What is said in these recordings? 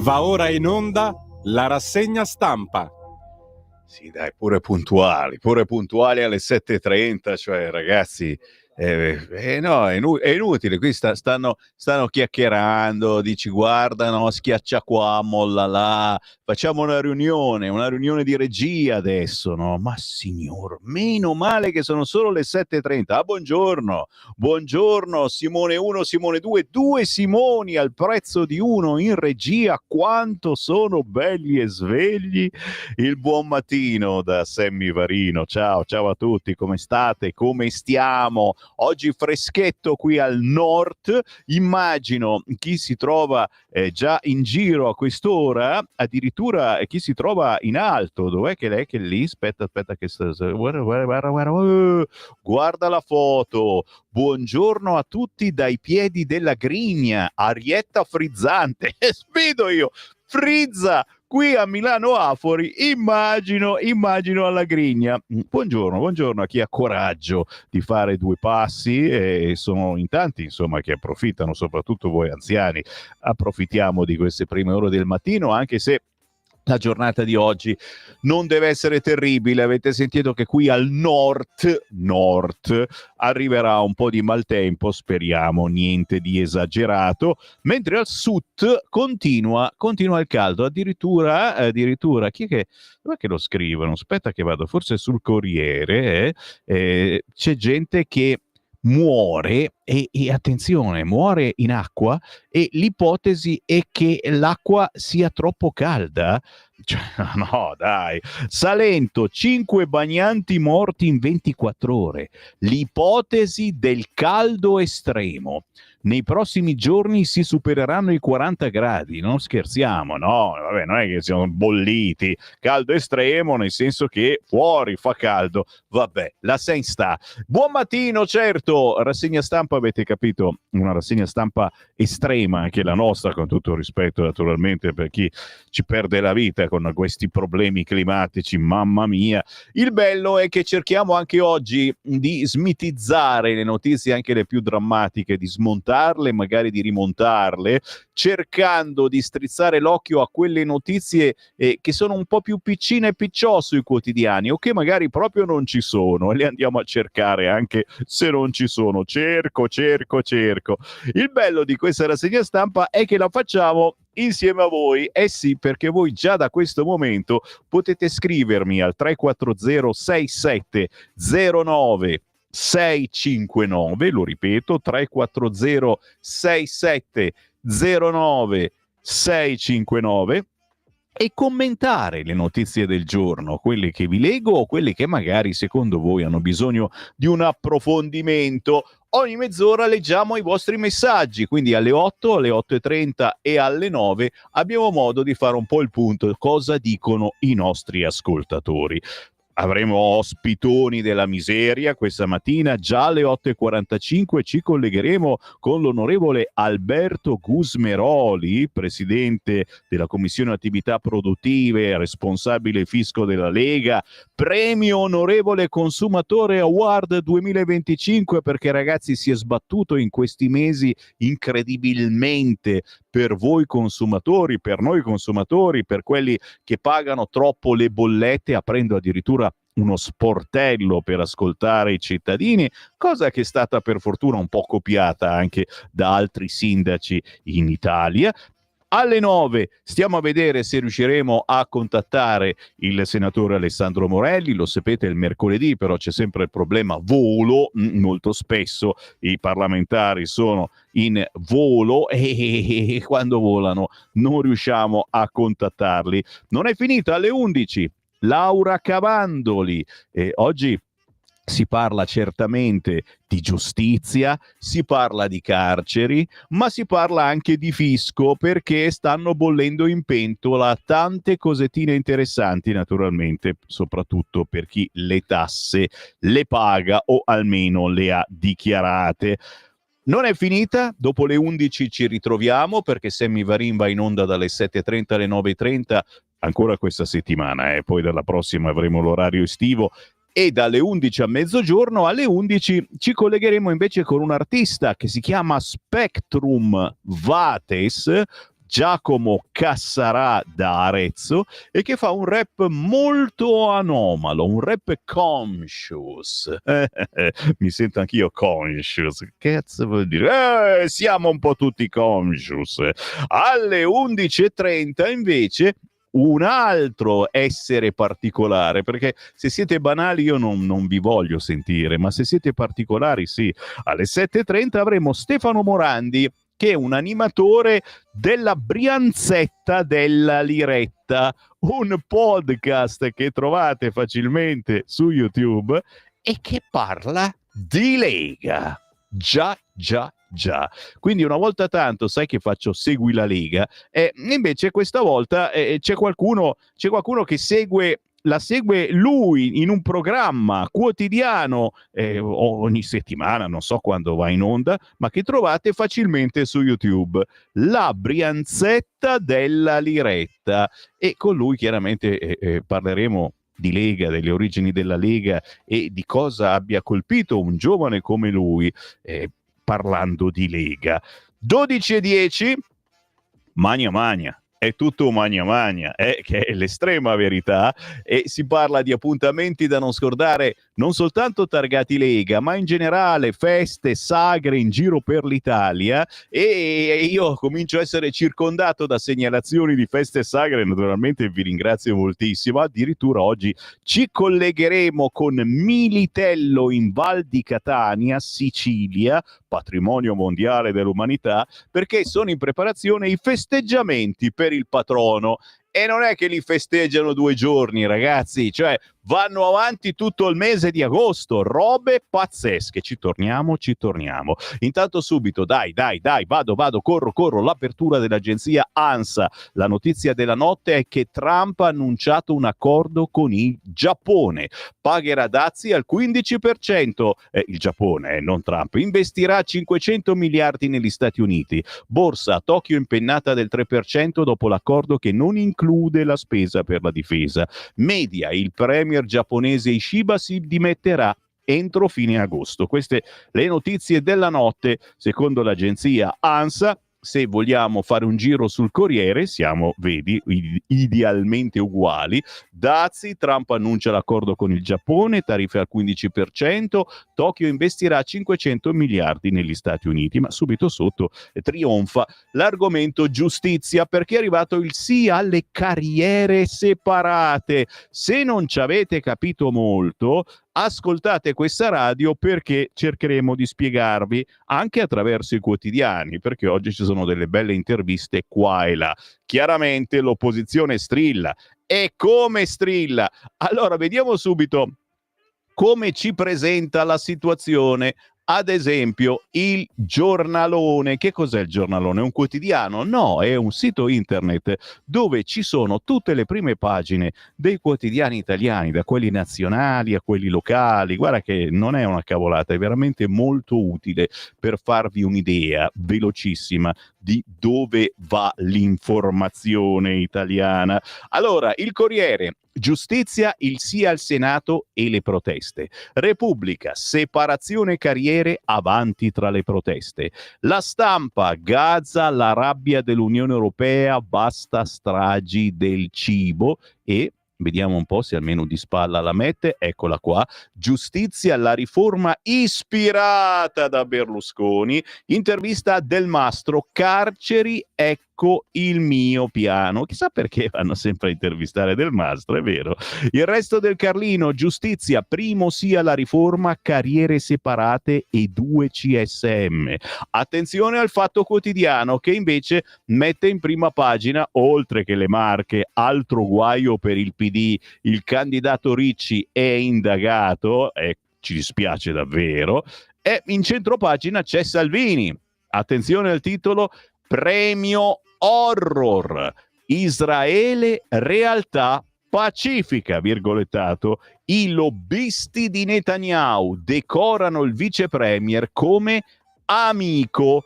Va ora in onda la rassegna stampa. Sì, dai, pure puntuali alle 7:30, cioè ragazzi, no, è inutile, qui stanno chiacchierando, dici guarda, no, schiaccia qua, molla là, facciamo una riunione di regia adesso, no? Ma signor, meno male che sono solo le 7:30. Ah, buongiorno, Simone 1, Simone 2, due Simoni al prezzo di uno in regia, quanto sono belli e svegli. Il buon mattino da Sammy Varino. Ciao a tutti, come state? Come stiamo? Oggi freschetto qui al nord. Immagino chi si trova già in giro a quest'ora, addirittura chi si trova in alto. Dov'è che lei che è lì? Aspetta che guarda la foto. Buongiorno a tutti dai piedi della Grigna, arietta frizzante. Sfido io, frizza qui a Milano Afori, immagino alla Grigna. Buongiorno a chi ha coraggio di fare due passi, e sono in tanti insomma che approfittano, soprattutto voi anziani, approfittiamo di queste prime ore del mattino, anche se la giornata di oggi non deve essere terribile. Avete sentito che qui al nord arriverà un po' di maltempo, speriamo niente di esagerato, mentre al sud continua il caldo, addirittura chi è che, dov'è che lo scrivono? Aspetta che vado, forse sul Corriere, c'è gente che muore e attenzione, muore in acqua, e l'ipotesi è che l'acqua sia troppo calda. Cioè, no, dai. Salento, 5 bagnanti morti in 24 ore. L'ipotesi del caldo estremo. Nei prossimi giorni si supereranno i 40 gradi, non scherziamo, no? Vabbè, non è che siamo bolliti. Caldo estremo nel senso che fuori fa caldo. Vabbè, la sen sta. Buon mattino, certo. Rassegna stampa, avete capito, una rassegna stampa estrema, anche la nostra, con tutto il rispetto naturalmente per chi ci perde la vita con questi problemi climatici, mamma mia. Il bello è che cerchiamo anche oggi di smitizzare le notizie, anche le più drammatiche, di smontarle, magari di rimontarle, cercando di strizzare l'occhio a quelle notizie che sono un po' più piccine e picciò sui quotidiani, o che magari proprio non ci sono, e le andiamo a cercare anche se non ci sono. Cerco. Il bello di questa rassegna stampa è che la facciamo insieme a voi. Eh sì, perché voi già da questo momento potete scrivermi al 340 6709 659, lo ripeto, 340 6709 659, e commentare le notizie del giorno, quelle che vi leggo o quelle che magari secondo voi hanno bisogno di un approfondimento. Ogni mezz'ora leggiamo i vostri messaggi, quindi alle 8, alle 8:30 e alle 9 abbiamo modo di fare un po' il punto, cosa dicono i nostri ascoltatori. Avremo ospitoni della miseria questa mattina, già alle 8:45 ci collegheremo con l'onorevole Alberto Gusmeroli, presidente della Commissione Attività Produttive, responsabile fisco della Lega, premio onorevole consumatore award 2025, perché ragazzi si è sbattuto in questi mesi incredibilmente per voi consumatori, per noi consumatori, per quelli che pagano troppo le bollette, aprendo addirittura uno sportello per ascoltare i cittadini, cosa che è stata per fortuna un po' copiata anche da altri sindaci in Italia. Alle 9 stiamo a vedere se riusciremo a contattare il senatore Alessandro Morelli. Lo sapete, il mercoledì però c'è sempre il problema volo, molto spesso i parlamentari sono in volo e quando volano non riusciamo a contattarli. Non è finita. Alle 11 Laura Cavandoli, oggi si parla certamente di giustizia, si parla di carceri, ma si parla anche di fisco, perché stanno bollendo in pentola tante cosettine interessanti, naturalmente, soprattutto per chi le tasse le paga o almeno le ha dichiarate. Non è finita, dopo le 11 ci ritroviamo, perché Sammy Varin va in onda dalle 7:30 alle 9:30 ancora questa settimana, poi dalla prossima avremo l'orario estivo, e dalle 11 a mezzogiorno. Alle 11 ci collegheremo invece con un artista che si chiama Spectrum Vates, Giacomo Cassarà da Arezzo e che fa un rap molto anomalo, un rap conscious. Mi sento anch'io conscious. Che cazzo vuol dire? Siamo un po' tutti conscious. Alle 11:30 invece un altro essere particolare, perché se siete banali io non vi voglio sentire, ma se siete particolari sì. Alle 7:30 avremo Stefano Morandi, che è un animatore della Brianzetta della Liretta, un podcast che trovate facilmente su YouTube e che parla di Lega. Già. Quindi una volta tanto, sai che faccio Segui la Lega, invece questa volta c'è qualcuno che la segue lui in un programma quotidiano ogni settimana, non so quando va in onda, ma che trovate facilmente su YouTube. La Brianzetta della Liretta. E con lui chiaramente parleremo di Lega, delle origini della Lega e di cosa abbia colpito un giovane come lui parlando di Lega. 12:10, Magna, è tutto magna, che è l'estrema verità, e si parla di appuntamenti da non scordare, non soltanto targati Lega, ma in generale feste, sagre in giro per l'Italia, e io comincio a essere circondato da segnalazioni di feste e sagre, naturalmente vi ringrazio moltissimo. Addirittura oggi ci collegheremo con Militello in Val di Catania, Sicilia, patrimonio mondiale dell'umanità, perché sono in preparazione i festeggiamenti per il patrono. E non è che li festeggiano 2 giorni, ragazzi, cioè vanno avanti tutto il mese di agosto, robe pazzesche. Ci torniamo. Intanto subito, dai, vado, corro, l'apertura dell'agenzia ANSA. La notizia della notte è che Trump ha annunciato un accordo con il Giappone. Pagherà dazi al 15%, il Giappone, non Trump. Investirà 500 miliardi negli Stati Uniti. Borsa a Tokyo impennata del 3% dopo l'accordo che non include la spesa per la difesa. Media, il premier giapponese Ishiba si dimetterà entro fine agosto. Queste le notizie della notte, secondo l'agenzia ANSA. Se vogliamo fare un giro sul Corriere, siamo, vedi, idealmente uguali. Dazi, Trump annuncia l'accordo con il Giappone, tariffe al 15%, Tokyo investirà 500 miliardi negli Stati Uniti, ma subito sotto trionfa l'argomento giustizia, perché è arrivato il sì alle carriere separate. Se non ci avete capito molto, ascoltate questa radio, perché cercheremo di spiegarvi anche attraverso i quotidiani, perché oggi ci sono delle belle interviste qua e là. Chiaramente l'opposizione strilla. E come strilla? Allora vediamo subito come ci presenta la situazione. Ad esempio, il Giornalone. Che cos'è il Giornalone? È un quotidiano? No, è un sito internet dove ci sono tutte le prime pagine dei quotidiani italiani, da quelli nazionali a quelli locali. Guarda che non è una cavolata, è veramente molto utile per farvi un'idea velocissima di dove va l'informazione italiana. Allora, il Corriere: giustizia, il sì al Senato e le proteste. Repubblica: separazione carriere, avanti tra le proteste. La Stampa: Gaza, la rabbia dell'Unione Europea, basta stragi del cibo. E vediamo un po' se almeno di spalla la mette, eccola qua: giustizia, la riforma ispirata da Berlusconi. Intervista a Del Mastro: carceri, ecco il mio piano. Chissà perché vanno sempre a intervistare Del Mastro, è vero. Il Resto del Carlino: giustizia, primo sì alla riforma, carriere separate e 2 CSM. Attenzione al Fatto Quotidiano, che invece mette in prima pagina, oltre che le Marche, altro guaio per il PD, il candidato Ricci è indagato, e ci dispiace davvero, e in centropagina c'è Salvini. Attenzione al titolo: premio horror, Israele realtà pacifica, virgolettato, i lobbisti di Netanyahu decorano il vice premier come amico.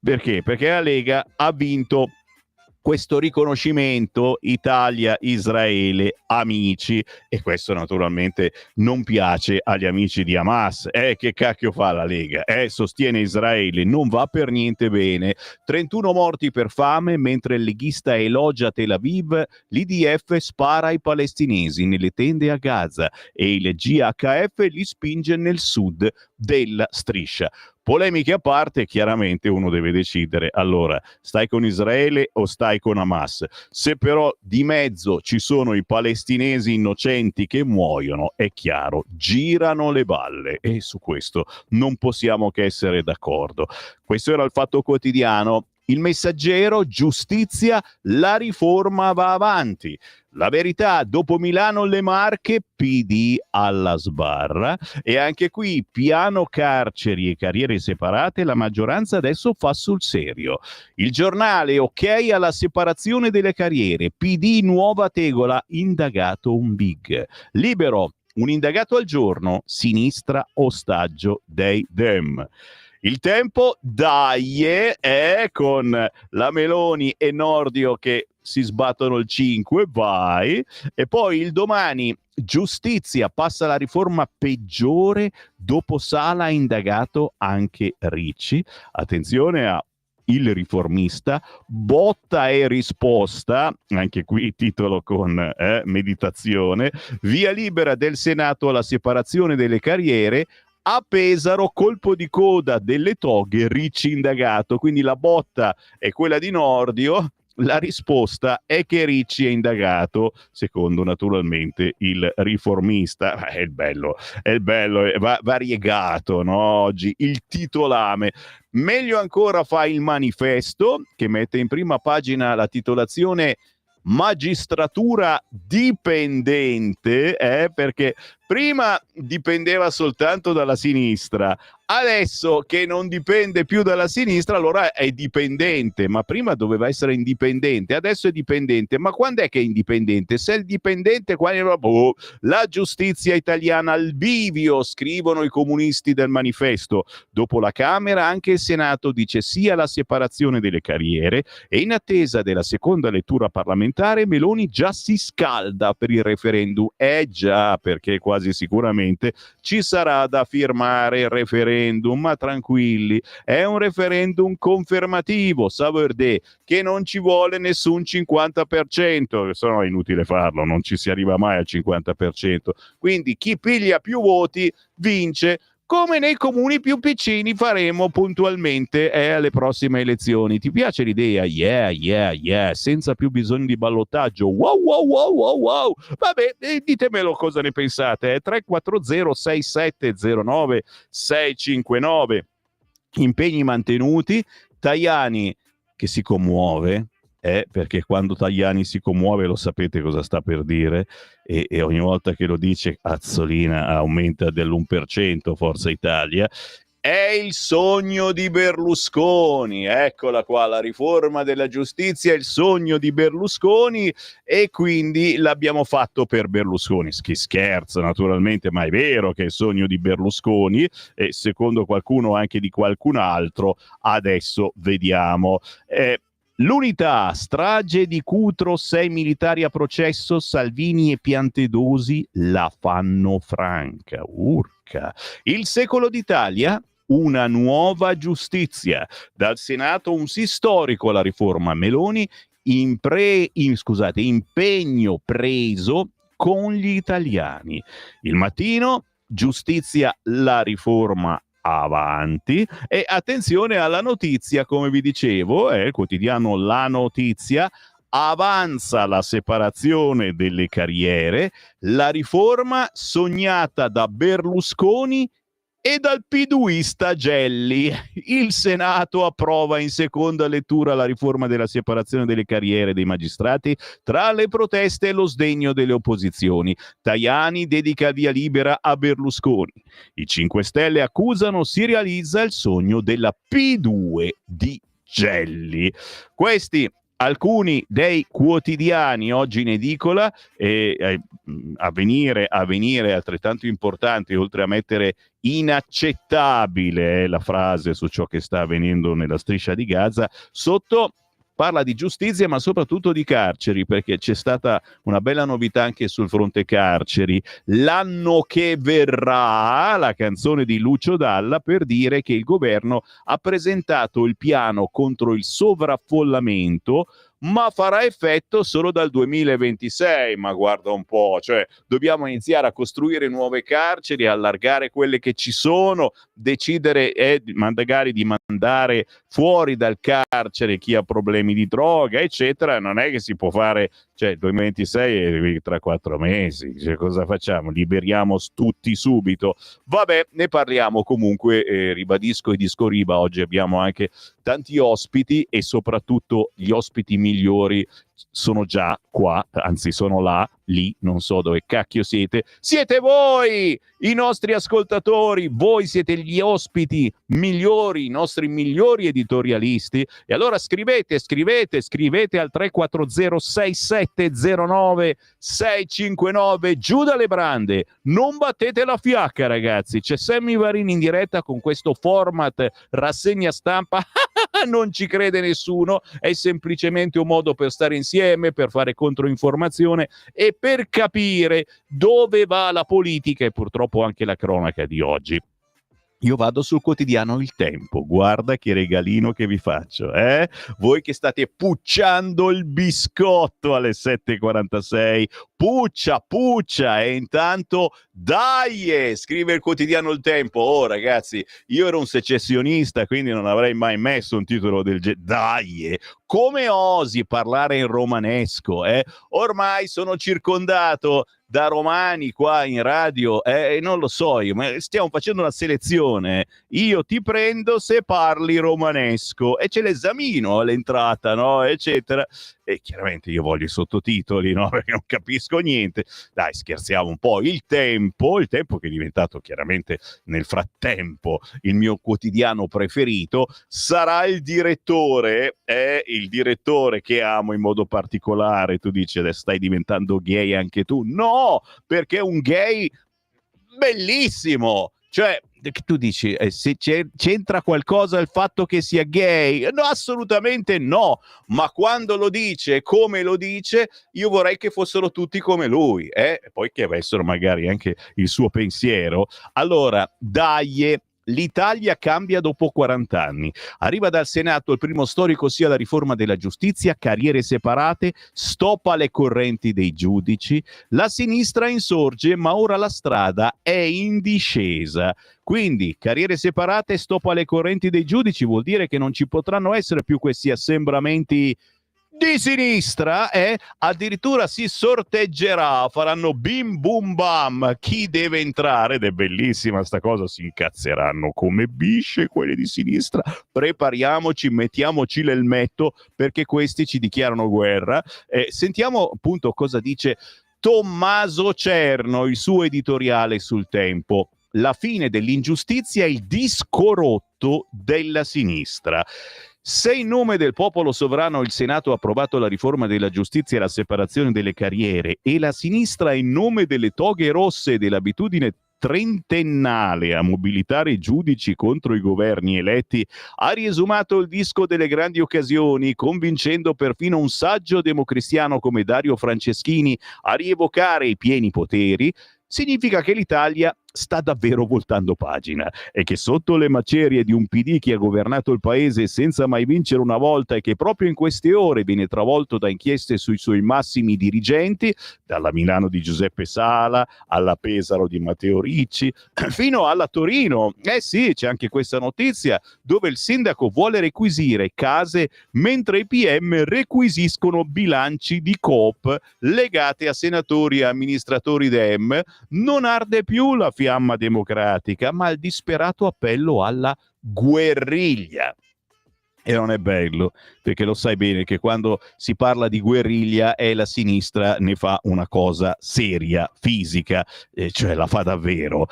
Perché? Perché la Lega ha vinto questo riconoscimento Italia-Israele amici, e questo naturalmente non piace agli amici di Hamas. Che cacchio fa la Lega? Sostiene Israele, non va per niente bene. 31 morti per fame, mentre il leghista elogia Tel Aviv, l'IDF spara ai palestinesi nelle tende a Gaza e il GHF li spinge nel sud della striscia. Polemiche a parte, chiaramente uno deve decidere, allora, stai con Israele o stai con Hamas? Se però di mezzo ci sono i palestinesi innocenti che muoiono, è chiaro, girano le balle, e su questo non possiamo che essere d'accordo. Questo era il Fatto Quotidiano. Il Messaggero, giustizia, la riforma va avanti. La Verità, dopo Milano le Marche, PD alla sbarra, e anche qui piano carceri e carriere separate, la maggioranza adesso fa sul serio. Il Giornale, ok alla separazione delle carriere, PD nuova tegola, indagato un big. Libero, un indagato al giorno, sinistra ostaggio dei Dem. Il Tempo, con la Meloni e Nordio che si sbattono il 5, vai. E poi il Domani, giustizia, passa la riforma peggiore, dopo Sala ha indagato anche Ricci. Attenzione a Il Riformista, botta e risposta, anche qui titolo con meditazione, via libera del Senato alla separazione delle carriere. A Pesaro, colpo di coda delle toghe, Ricci indagato. Quindi la botta è quella di Nordio, la risposta è che Ricci è indagato, secondo naturalmente Il Riformista. È il bello, è variegato, no? Oggi il titolame. Meglio ancora fa Il Manifesto, che mette in prima pagina la titolazione magistratura dipendente, perché prima dipendeva soltanto dalla sinistra, adesso che non dipende più dalla sinistra allora è dipendente, ma prima doveva essere indipendente, adesso è dipendente. Ma quando è che è indipendente? Se è il dipendente, la giustizia italiana al bivio, scrivono i comunisti del Manifesto. Dopo la Camera anche il Senato dice sì alla separazione delle carriere, e in attesa della seconda lettura parlamentare Meloni già si scalda per il referendum. Già, perché quasi sicuramente ci sarà da firmare il referendum, ma tranquilli, è un referendum confermativo, ça veut dire che non ci vuole nessun 50%, se no è inutile farlo, non ci si arriva mai al 50%, quindi chi piglia più voti vince, come nei comuni più piccini faremo puntualmente alle prossime elezioni. Ti piace l'idea? Yeah, senza più bisogno di ballottaggio. Wow. Vabbè, ditemelo cosa ne pensate. 340 6709 659. Impegni mantenuti. Tajani che si commuove, perché quando Tajani si commuove lo sapete cosa sta per dire, e ogni volta che lo dice Azzolina aumenta dell'1% Forza Italia. È il sogno di Berlusconi, eccola qua, la riforma della giustizia è il sogno di Berlusconi, e quindi l'abbiamo fatto per Berlusconi. Chi scherza naturalmente, ma è vero che è il sogno di Berlusconi, e secondo qualcuno anche di qualcun altro. Adesso vediamo. L'Unità, strage di Cutro, 6 militari a processo, Salvini e Piantedosi la fanno franca. Urca. Il Secolo d'Italia, una nuova giustizia. Dal Senato un sì storico alla riforma Meloni, impegno preso con gli italiani. Il Mattino, giustizia, la riforma avanti, e attenzione alla notizia, come vi dicevo, è il quotidiano La Notizia. Avanza la separazione delle carriere, la riforma sognata da Berlusconi e dal piduista Gelli. Il Senato approva in seconda lettura la riforma della separazione delle carriere dei magistrati, tra le proteste e lo sdegno delle opposizioni. Tajani dedica via libera a Berlusconi. I 5 Stelle accusano si realizza il sogno della P2 di Gelli. Questi alcuni dei quotidiani oggi in edicola, Avvenire altrettanto importante, oltre a mettere inaccettabile la frase su ciò che sta avvenendo nella striscia di Gaza, sotto parla di giustizia ma soprattutto di carceri, perché c'è stata una bella novità anche sul fronte carceri. L'anno che verrà, la canzone di Lucio Dalla per dire che il governo ha presentato il piano contro il sovraffollamento, ma farà effetto solo dal 2026. Ma guarda un po', cioè dobbiamo iniziare a costruire nuove carceri, allargare quelle che ci sono, decidere magari di mandare fuori dal carcere chi ha problemi di droga, eccetera. Non è che si può fare, cioè il 2026 è tra 4 mesi, cioè, cosa facciamo? Liberiamo tutti subito? Vabbè, ne parliamo comunque, ribadisco e discoriba, oggi abbiamo anche tanti ospiti e soprattutto gli ospiti migliori sono già qua, anzi sono là, lì, non so dove cacchio siete. Siete voi, i nostri ascoltatori, voi siete gli ospiti migliori, i nostri migliori editorialisti. E allora scrivete al 340-6709-659, giù dalle brande, non battete la fiacca ragazzi, c'è Sammy Varini in diretta con questo format rassegna stampa. Non ci crede nessuno, è semplicemente un modo per stare insieme, per fare controinformazione e per capire dove va la politica e purtroppo anche la cronaca di oggi. Io vado sul quotidiano Il Tempo, guarda che regalino che vi faccio, eh? Voi che state pucciando il biscotto alle 7:46, puccia, e intanto dai, scrive il quotidiano Il Tempo. Oh ragazzi, io ero un secessionista, quindi non avrei mai messo un titolo del genere. Dai, come osi parlare in romanesco, eh? Ormai sono circondato da romani qua in radio, non lo so io, ma stiamo facendo una selezione. Io ti prendo se parli romanesco e ce l'esamino all'entrata, no? Eccetera. E chiaramente io voglio i sottotitoli, no? Perché non capisco niente. Dai, scherziamo un po'. Il Tempo che è diventato chiaramente nel frattempo il mio quotidiano preferito, sarà il direttore che amo in modo particolare. Tu dici, adesso stai diventando gay anche tu? No, perché è un gay bellissimo. Cioè, tu dici, se c'entra qualcosa il fatto che sia gay? No, assolutamente no, ma quando lo dice e come lo dice, io vorrei che fossero tutti come lui, e poi che avessero magari anche il suo pensiero. Allora, dai, l'Italia cambia dopo 40 anni. Arriva dal Senato il primo storico, sia la riforma della giustizia, carriere separate, stop alle correnti dei giudici. La sinistra insorge, ma ora la strada è in discesa. Quindi carriere separate, stop alle correnti dei giudici, vuol dire che non ci potranno essere più questi assembramenti di sinistra, addirittura si sorteggerà, faranno bim bum bam chi deve entrare, ed è bellissima sta cosa, si incazzeranno come bisce quelli di sinistra. Prepariamoci, mettiamoci l'elmetto, perché questi ci dichiarano guerra. Sentiamo appunto cosa dice Tommaso Cerno, il suo editoriale sul Tempo. La fine dell'ingiustizia è il disco rotto della sinistra. Se in nome del popolo sovrano il Senato ha approvato la riforma della giustizia e la separazione delle carriere, e la sinistra in nome delle toghe rosse e dell'abitudine trentennale a mobilitare i giudici contro i governi eletti, ha riesumato il disco delle grandi occasioni, convincendo perfino un saggio democristiano come Dario Franceschini a rievocare i pieni poteri, significa che l'Italia sta davvero voltando pagina e che sotto le macerie di un PD che ha governato il paese senza mai vincere una volta e che proprio in queste ore viene travolto da inchieste sui suoi massimi dirigenti, dalla Milano di Giuseppe Sala alla Pesaro di Matteo Ricci fino alla Torino, sì, c'è anche questa notizia dove il sindaco vuole requisire case mentre i PM requisiscono bilanci di Coop legate a senatori e amministratori Dem. Non arde più la fiamma democratica, ma il disperato appello alla guerriglia. E non è bello, perché lo sai bene che quando si parla di guerriglia la sinistra ne fa una cosa seria, fisica, cioè la fa davvero.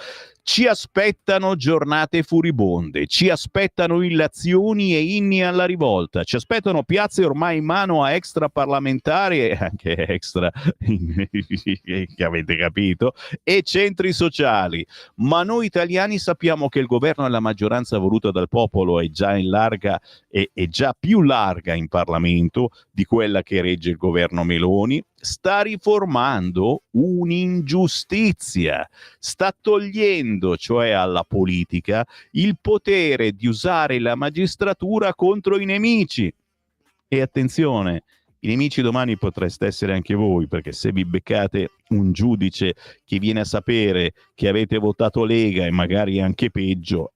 Ci aspettano giornate furibonde, ci aspettano illazioni e inni alla rivolta, ci aspettano piazze ormai in mano a extraparlamentari e anche extra, che avete capito, e centri sociali. Ma noi italiani sappiamo che il governo e la maggioranza voluta dal popolo è già in larga e già più larga in Parlamento di quella che regge il governo Meloni, sta riformando un'ingiustizia, sta togliendo cioè alla politica il potere di usare la magistratura contro i nemici. E attenzione, i nemici domani potreste essere anche voi, perché se vi beccate un giudice che viene a sapere che avete votato Lega e magari anche peggio,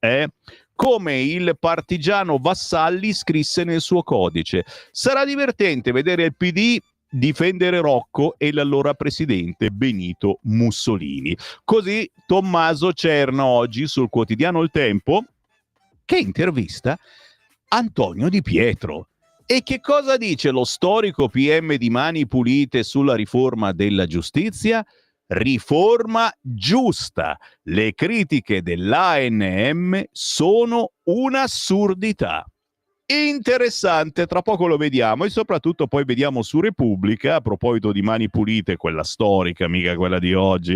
come il partigiano Vassalli scrisse nel suo codice. Sarà divertente vedere il PD difendere Rocco e l'allora presidente Benito Mussolini. Così Tommaso Cerno oggi sul quotidiano Il Tempo, che intervista Antonio Di Pietro. E che cosa dice lo storico PM di Mani Pulite sulla riforma della giustizia? Riforma giusta. Le critiche dell'ANM sono un'assurdità. Interessante, tra poco lo vediamo, e soprattutto poi vediamo su Repubblica, a proposito di Mani Pulite, quella storica, mica quella di oggi,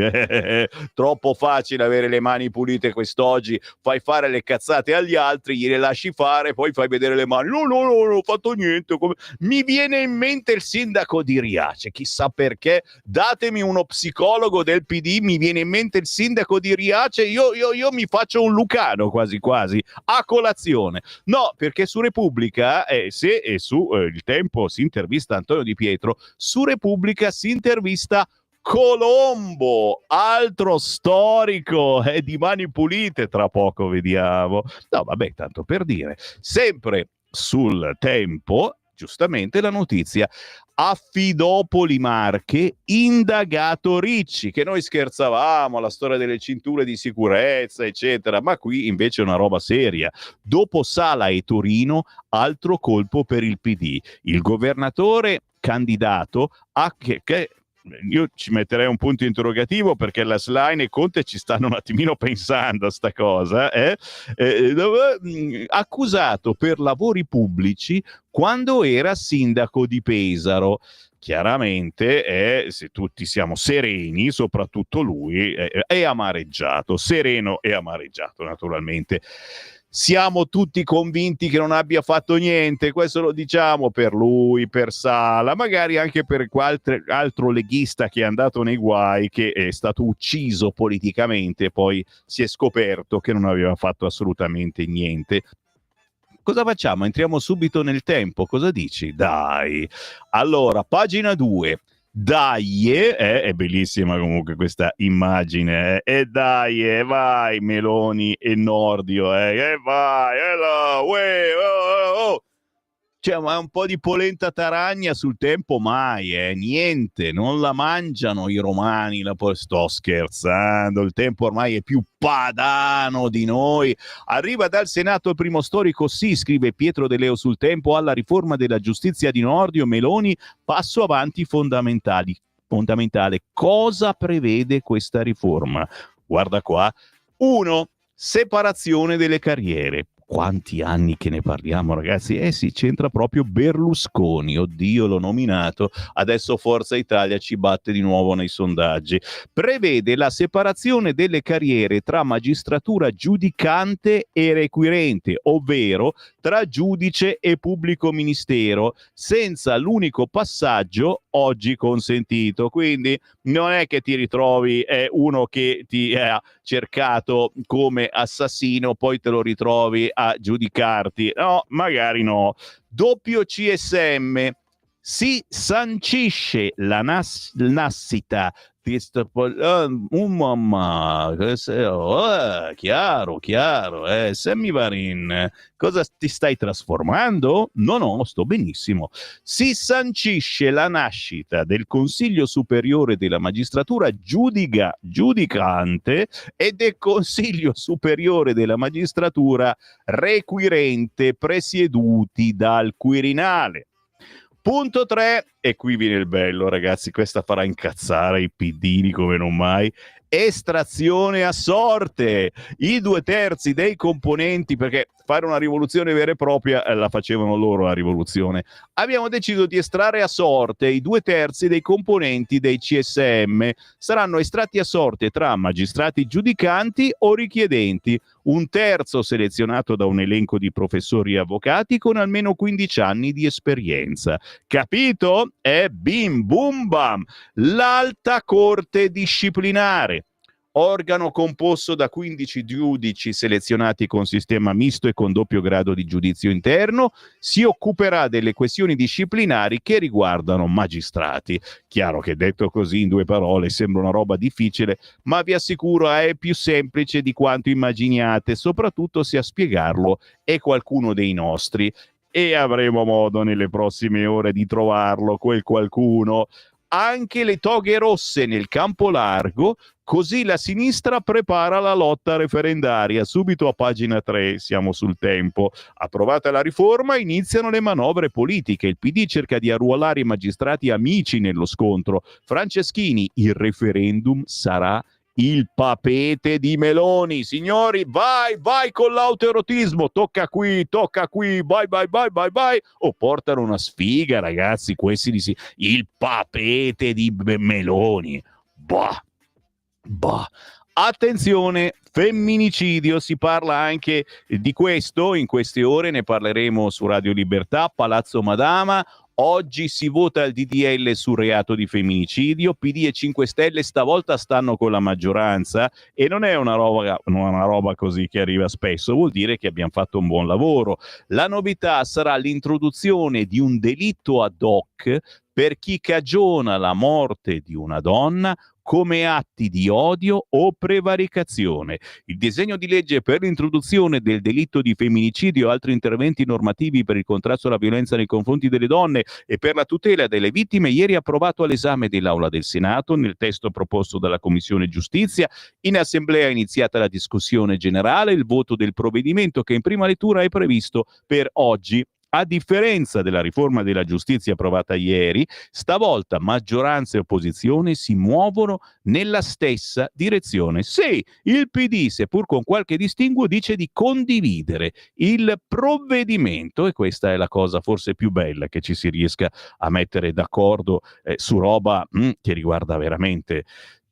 troppo facile avere le mani pulite quest'oggi, fai fare le cazzate agli altri, gliele lasci fare, poi fai vedere le mani, no, non ho fatto niente. Mi viene in mente il sindaco di Riace, chissà perché, datemi uno psicologo del PD, mi viene in mente il sindaco di Riace, io mi faccio un lucano quasi quasi, a colazione. No, perché su Repubblica, se su Il Tempo si intervista Antonio Di Pietro, su Repubblica si intervista Colombo, altro storico di Mani Pulite, tra poco vediamo. No, vabbè, tanto per dire. Sempre sul Tempo, giustamente la notizia, Affidopoli Marche, indagato Ricci, che noi scherzavamo, la storia delle cinture di sicurezza, eccetera, ma qui invece è una roba seria. Dopo Sala e Torino, altro colpo per il PD. Il governatore candidato a che io ci metterei un punto interrogativo, perché la Schlein e Conte ci stanno un attimino pensando a sta cosa, accusato per lavori pubblici quando era sindaco di Pesaro. Chiaramente, se tutti siamo sereni, soprattutto lui, è amareggiato, sereno e amareggiato naturalmente. Siamo tutti convinti che non abbia fatto niente, questo lo diciamo per lui, per Sala, magari anche per qualche altro leghista che è andato nei guai, che è stato ucciso politicamente, poi si è scoperto che non aveva fatto assolutamente niente. Cosa facciamo? Entriamo subito nel Tempo, cosa dici? Dai. Allora, pagina 2. Dai, è bellissima comunque questa immagine, e dai, vai Meloni e Nordio, e vai, uè, oh. Cioè, ma un po' di polenta taragna sul Tempo mai, niente, non la mangiano i romani, sto scherzando, il Tempo ormai è più padano di noi. Arriva dal Senato il primo storico, sì, scrive Pietro De Leo sul Tempo, alla riforma della giustizia di Nordio, Meloni, passo avanti fondamentale. Cosa prevede questa riforma? Guarda qua. 1. Separazione delle carriere. Quanti anni che ne parliamo, ragazzi? Sì, c'entra proprio Berlusconi, oddio, l'ho nominato, adesso Forza Italia ci batte di nuovo nei sondaggi. Prevede la separazione delle carriere tra magistratura giudicante e requirente, ovvero tra giudice e pubblico ministero, senza l'unico passaggio oggi consentito. Quindi non è che ti ritrovi uno che ti ha cercato come assassino, poi te lo ritrovi a giudicarti. No, magari no. Doppio CSM. Si sancisce la nascita mamma, chiaro, Semivarin, cosa ti stai trasformando? No, sto benissimo. Si sancisce la nascita del Consiglio Superiore della Magistratura giudicante e del Consiglio Superiore della Magistratura requirente, presieduti dal Quirinale. Punto 3, e qui viene il bello, ragazzi, questa farà incazzare i pidini come non mai, estrazione a sorte. I 2/3 dei componenti, perché fare una rivoluzione vera e propria la facevano loro la rivoluzione. Abbiamo deciso di estrarre a sorte i 2/3 dei componenti dei CSM. Saranno estratti a sorte tra magistrati giudicanti o richiedenti. 1/3 selezionato da un elenco di professori e avvocati con almeno 15 anni di esperienza. Capito? Bim bum bam. L'Alta Corte Disciplinare, organo composto da 15 giudici selezionati con sistema misto e con doppio grado di giudizio interno, si occuperà delle questioni disciplinari che riguardano magistrati. Chiaro che detto così in 2 parole sembra una roba difficile, ma vi assicuro è più semplice di quanto immaginiate, soprattutto se a spiegarlo è qualcuno dei nostri. E avremo modo nelle prossime ore di trovarlo, quel qualcuno. Anche le toghe rosse nel campo largo, così la sinistra prepara la lotta referendaria. Subito a pagina 3, siamo sul Tempo. Approvata la riforma, iniziano le manovre politiche. Il PD cerca di arruolare i magistrati amici nello scontro. Franceschini, il referendum sarà il papete di Meloni. Signori, vai con l'autoerotismo, tocca qui, vai. Oh, portano una sfiga, ragazzi, questi di sì. Il papete di Meloni. Bah. Attenzione, femminicidio, si parla anche di questo in queste ore, ne parleremo su Radio Libertà, Palazzo Madama. Oggi si vota il DDL sul reato di femminicidio. PD e 5 Stelle stavolta stanno con la maggioranza e non è una roba così che arriva spesso, vuol dire che abbiamo fatto un buon lavoro. La novità sarà l'introduzione di un delitto ad hoc per chi cagiona la morte di una donna come atti di odio o prevaricazione. Il disegno di legge per l'introduzione del delitto di femminicidio e altri interventi normativi per il contrasto alla violenza nei confronti delle donne e per la tutela delle vittime, ieri approvato all'esame dell'Aula del Senato nel testo proposto dalla Commissione Giustizia. In Assemblea è iniziata la discussione generale, il voto del provvedimento che in prima lettura è previsto per oggi. A differenza della riforma della giustizia approvata ieri, stavolta maggioranza e opposizione si muovono nella stessa direzione. Sì, il PD, seppur con qualche distinguo, dice di condividere il provvedimento, e questa è la cosa forse più bella, che ci si riesca a mettere d'accordo su roba che riguarda veramente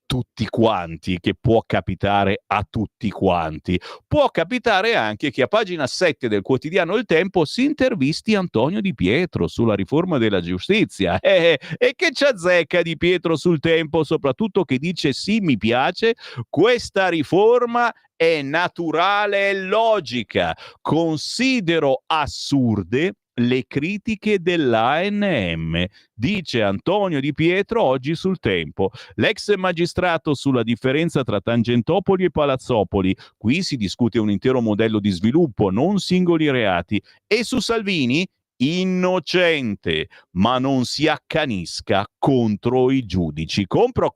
tutti quanti, che può capitare a tutti quanti. Può capitare anche che a pagina 7 del quotidiano Il Tempo si intervisti Antonio Di Pietro sulla riforma della giustizia. E che ci azzecca Di Pietro sul Tempo, soprattutto che dice sì, mi piace, questa riforma è naturale e logica. Considero assurde le critiche dell'ANM, dice Antonio Di Pietro oggi sul Tempo. L'ex magistrato sulla differenza tra Tangentopoli e Palazzopoli. Qui si discute un intero modello di sviluppo, non singoli reati. E su Salvini? Innocente, ma non si accanisca contro i giudici. Compro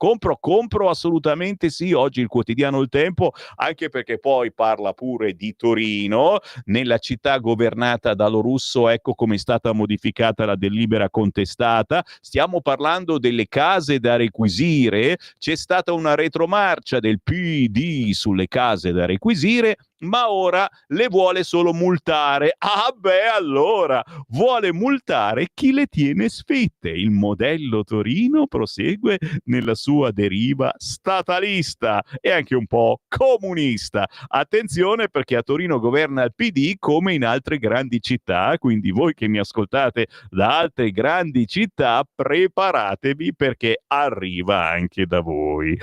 assolutamente sì. Oggi il quotidiano Il Tempo, anche perché poi parla pure di Torino, nella città governata da Lorusso. Ecco come è stata modificata la delibera contestata. Stiamo parlando delle case da requisire. C'è stata una retromarcia del PD sulle case da requisire, ma ora le vuole solo multare. Ah beh, allora vuole multare chi le tiene sfitte. Il modello Torino prosegue nella sua deriva statalista e anche un po' comunista. Attenzione, perché a Torino governa il PD come in altre grandi città, quindi voi che mi ascoltate da altre grandi città, preparatevi perché arriva anche da voi.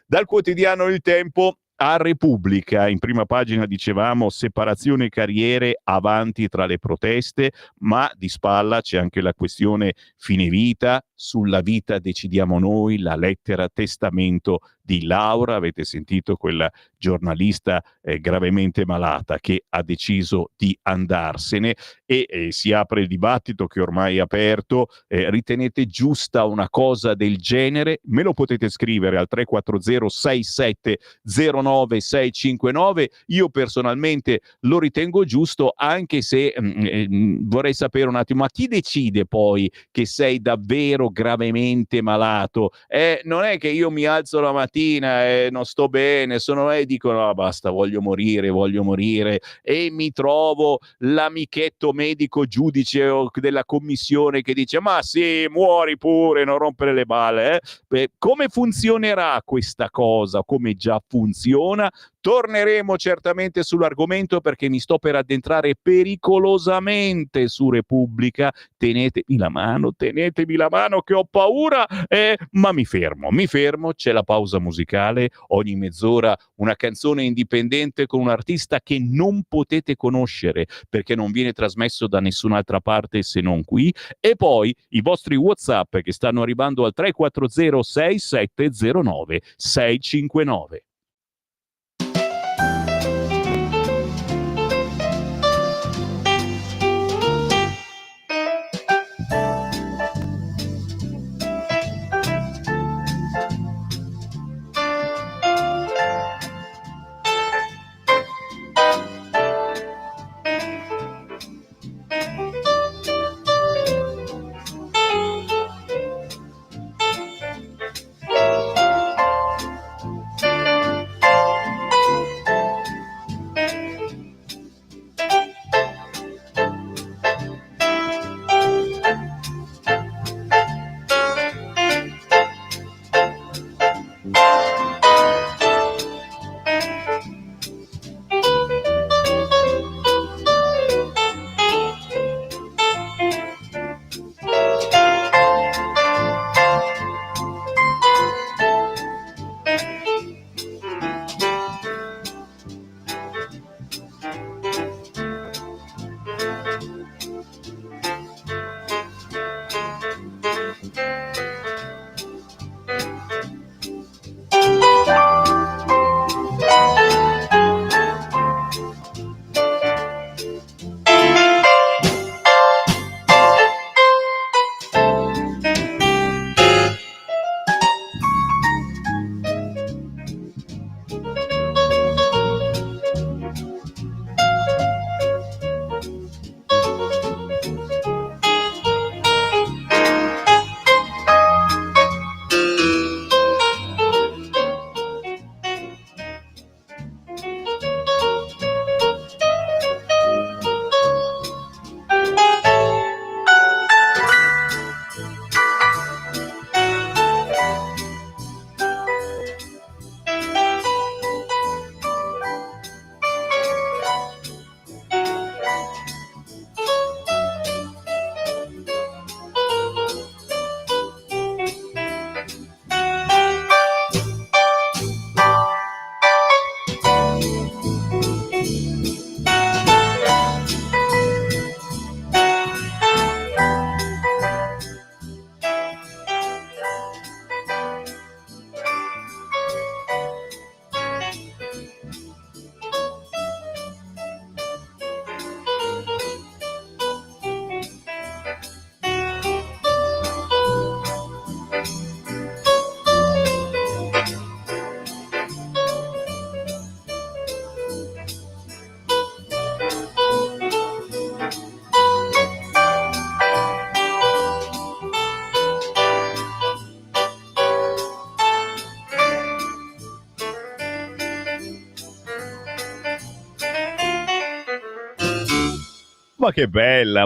Dal quotidiano Il Tempo a Repubblica, in prima pagina dicevamo separazione carriere, avanti tra le proteste, ma di spalla c'è anche la questione fine vita. Sulla vita decidiamo noi, la lettera testamento di Laura. Avete sentito quella giornalista gravemente malata che ha deciso di andarsene e si apre il dibattito che ormai è aperto. Ritenete giusta una cosa del genere? Me lo potete scrivere al 340 6709 659. Io personalmente lo ritengo giusto, anche se vorrei sapere un attimo, ma chi decide poi che sei davvero gravemente malato, non è che io mi alzo la mattina e non sto bene, sono e dico no, basta, voglio morire, e mi trovo l'amichetto medico giudice della commissione che dice ma sì, muori pure, non rompere le balle. Come funzionerà questa cosa? Come già funziona? Torneremo certamente sull'argomento perché mi sto per addentrare pericolosamente su Repubblica. Tenetemi la mano che ho paura, ma mi fermo, c'è la pausa musicale, ogni mezz'ora una canzone indipendente con un artista che non potete conoscere perché non viene trasmesso da nessun'altra parte se non qui, e poi i vostri WhatsApp che stanno arrivando al 340 6709 659.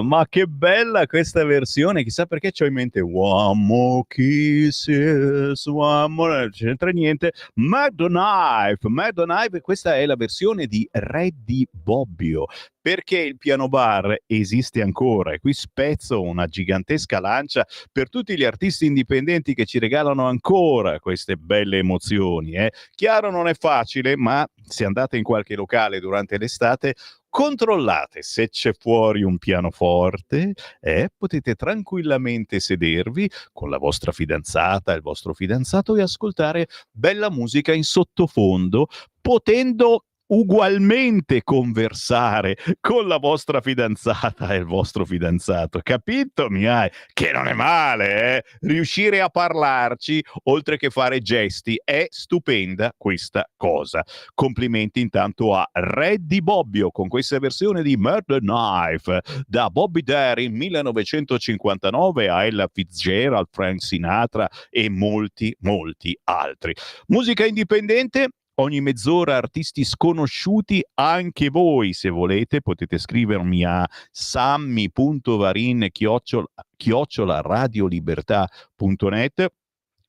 Ma che bella questa versione, chissà perché c'ho in mente One More Kisses, One More, non c'entra niente. Madonna Knife, questa è la versione di Reddy Bobbio, perché il piano bar esiste ancora, e qui spezzo una gigantesca lancia per tutti gli artisti indipendenti che ci regalano ancora queste belle emozioni. Chiaro non è facile, ma se andate in qualche locale durante l'estate, controllate se c'è fuori un pianoforte, potete tranquillamente sedervi con la vostra fidanzata, il vostro fidanzato, e ascoltare bella musica in sottofondo, potendo ugualmente conversare con la vostra fidanzata e il vostro fidanzato, capito? Mi hai? Che non è male, eh? Riuscire a parlarci oltre che fare gesti è stupenda questa cosa. Complimenti intanto a Reddy Bobbio con questa versione di Murder Knife da Bobby Darin 1959 a Ella Fitzgerald, Frank Sinatra e molti altri. Musica indipendente. Ogni mezz'ora artisti sconosciuti, anche voi se volete potete scrivermi a sammy.varin@radiolibertà.net,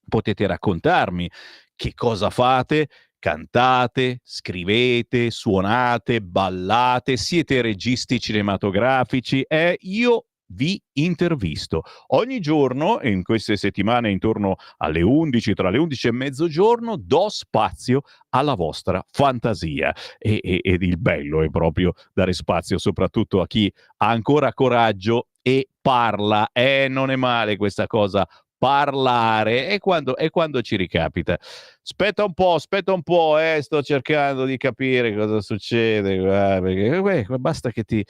potete raccontarmi che cosa fate, cantate, scrivete, suonate, ballate, siete registi cinematografici e io vi intervisto ogni giorno e in queste settimane intorno alle 11, tra le 11 e mezzogiorno do spazio alla vostra fantasia ed il bello è proprio dare spazio soprattutto a chi ha ancora coraggio e parla. Non è male questa cosa, parlare, e quando ci ricapita. Aspetta un po', sto cercando di capire cosa succede, perché basta che ti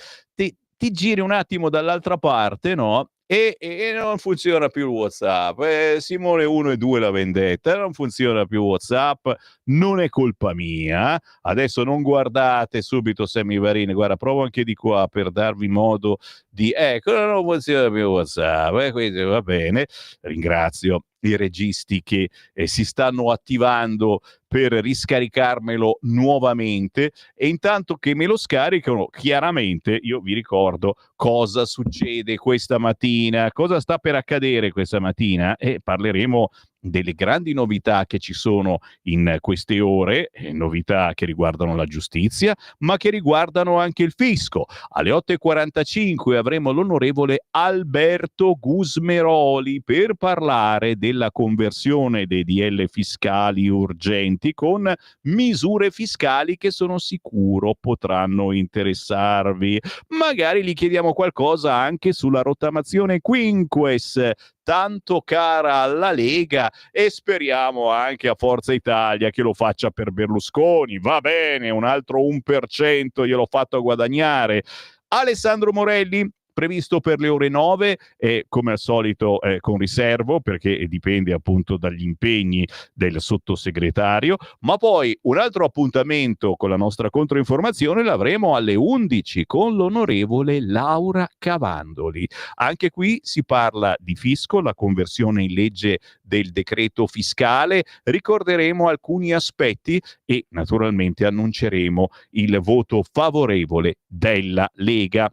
giri un attimo dall'altra parte, no? E non funziona più il WhatsApp. Simone 1 e 2 la vendetta, non funziona più WhatsApp, non è colpa mia. Adesso non guardate subito Sammy Varin, guarda, provo anche di qua per darvi modo di ecco, non funziona più WhatsApp, quindi va bene. Ringrazio i registi che si stanno attivando per riscaricarmelo nuovamente, e intanto che me lo scaricano chiaramente io vi ricordo cosa succede questa mattina, cosa sta per accadere questa mattina, e parleremo delle grandi novità che ci sono in queste ore, novità che riguardano la giustizia ma che riguardano anche il fisco. Alle 8:45 avremo l'onorevole Alberto Gusmeroli per parlare della conversione dei DL fiscali urgenti con misure fiscali che sono sicuro potranno interessarvi. Magari gli chiediamo qualcosa anche sulla rottamazione quinques, tanto cara alla Lega, e speriamo anche a Forza Italia che lo faccia per Berlusconi. Va bene, un altro 1% gliel'ho fatto guadagnare. Alessandro Morelli previsto per le ore 9 e come al solito con riservo perché dipende appunto dagli impegni del sottosegretario, ma poi un altro appuntamento con la nostra controinformazione l'avremo alle 11 con l'onorevole Laura Cavandoli. Anche qui si parla di fisco, la conversione in legge del decreto fiscale, ricorderemo alcuni aspetti e naturalmente annunceremo il voto favorevole della Lega.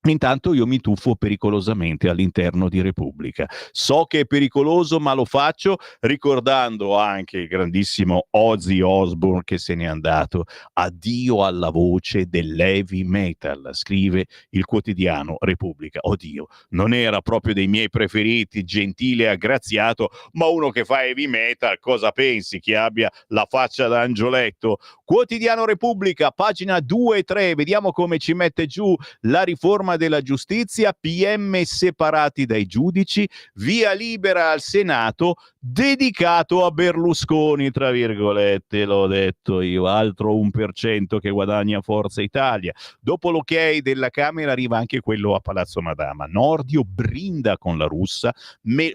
Intanto io mi tuffo pericolosamente all'interno di Repubblica. So che è pericoloso, ma lo faccio ricordando anche il grandissimo Ozzy Osbourne che se n'è andato. Addio alla voce dell'heavy metal, scrive il quotidiano Repubblica. Oddio, non era proprio dei miei preferiti, gentile e aggraziato, ma uno che fa heavy metal, cosa pensi? Che abbia la faccia da angioletto? Quotidiano Repubblica, pagina 2 e 3, vediamo come ci mette giù la riforma della giustizia, PM separati dai giudici, via libera al Senato dedicato a Berlusconi, tra virgolette, l'ho detto io, altro 1% che guadagna Forza Italia. Dopo l'ok della Camera arriva anche quello a Palazzo Madama. Nordio brinda con la russa,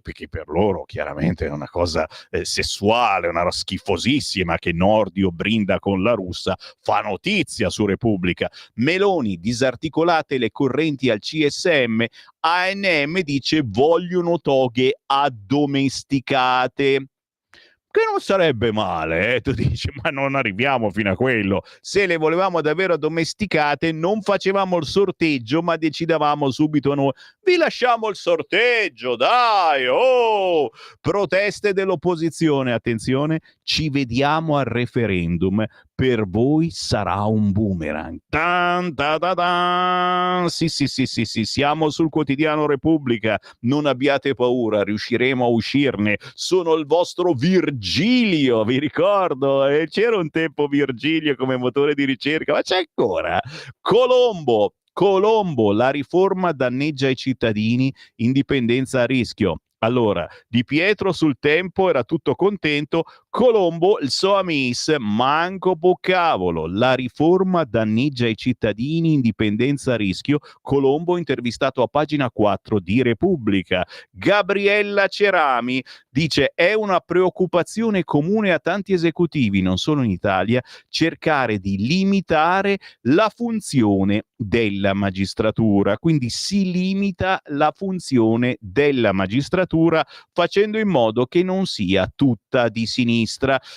perché per loro chiaramente è una cosa sessuale, una roba schifosissima che Nordio brinda con la russa, fa notizia su Repubblica. Meloni disarticolate le correnti al CSM, ANM dice vogliono toghe addomesticate. Che non sarebbe male, tu dici, ma non arriviamo fino a quello. Se le volevamo davvero addomesticate, non facevamo il sorteggio, ma decidevamo subito noi. Vi lasciamo il sorteggio, dai, oh! Proteste dell'opposizione, attenzione, ci vediamo al referendum. Per voi sarà un boomerang. Tan, ta, ta, tan. Sì, siamo sul quotidiano Repubblica. Non abbiate paura, riusciremo a uscirne. Sono il vostro Virgilio, vi ricordo. C'era un tempo Virgilio come motore di ricerca, ma c'è ancora. Colombo, la riforma danneggia i cittadini, indipendenza a rischio. Allora, Di Pietro sul Tempo era tutto contento, Colombo, il suo amis, manco po' cavolo, la riforma danneggia i cittadini, indipendenza a rischio. Colombo intervistato a pagina 4 di Repubblica. Gabriella Cerami dice: è una preoccupazione comune a tanti esecutivi, non solo in Italia, cercare di limitare la funzione della magistratura. Quindi si limita la funzione della magistratura facendo in modo che non sia tutta di sinistra.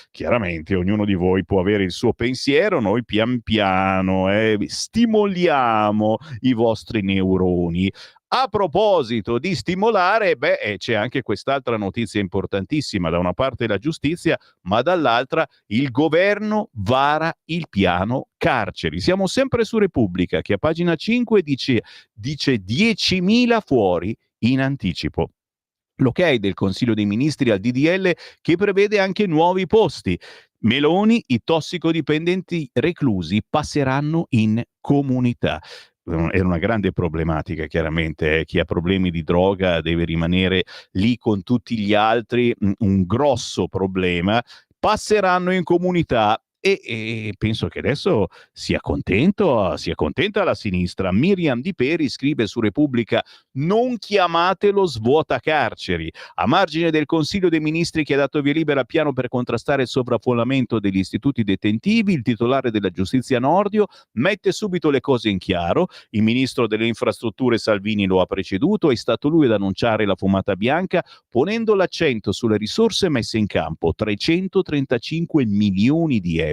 Chiaramente ognuno di voi può avere il suo pensiero, noi pian piano stimoliamo i vostri neuroni. A proposito di stimolare, c'è anche quest'altra notizia importantissima: da una parte la giustizia, ma dall'altra il governo vara il piano carceri. Siamo sempre su Repubblica, che a pagina 5 dice 10.000 fuori in anticipo. L'ok del Consiglio dei Ministri al DDL che prevede anche nuovi posti. Meloni, i tossicodipendenti reclusi passeranno in comunità. Era una grande problematica, chiaramente. Chi ha problemi di droga deve rimanere lì con tutti gli altri, un grosso problema. Passeranno in comunità. E penso che adesso sia contenta la sinistra. Miriam Di Peri scrive su Repubblica: non chiamatelo svuotacarceri. A margine del Consiglio dei Ministri che ha dato via libera al piano per contrastare il sovraffollamento degli istituti detentivi, il titolare della giustizia Nordio mette subito le cose in chiaro. Il ministro delle infrastrutture Salvini lo ha preceduto, è stato lui ad annunciare la fumata bianca, ponendo l'accento sulle risorse messe in campo: 335 milioni di euro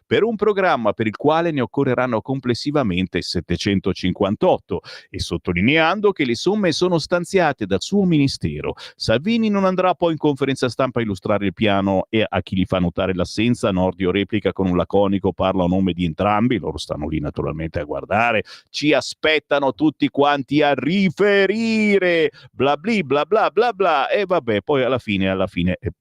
per un programma per il quale ne occorreranno complessivamente 758, e sottolineando che le somme sono stanziate dal suo ministero. Salvini non andrà poi in conferenza stampa a illustrare il piano, e a chi gli fa notare l'assenza Nordio replica con un laconico: parla a nome di entrambi. Loro stanno lì naturalmente a guardare, ci aspettano tutti quanti a riferire, bla bla bla bla bla, e vabbè, poi alla fine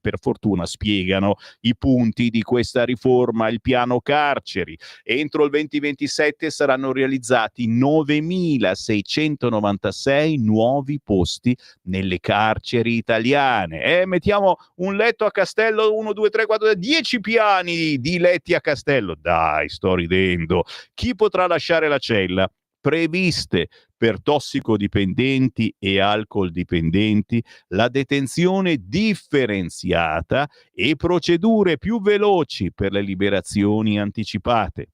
per fortuna spiegano i punti di questa riforma. Il piano carceri: entro il 2027 saranno realizzati 9.696 nuovi posti nelle carceri italiane. Mettiamo un letto a Castello, 1, 2, 3, 4, 10 piani di letti a Castello. Dai, sto ridendo. Chi potrà lasciare la cella? Previste per tossicodipendenti e alcol dipendenti la detenzione differenziata e procedure più veloci per le liberazioni anticipate.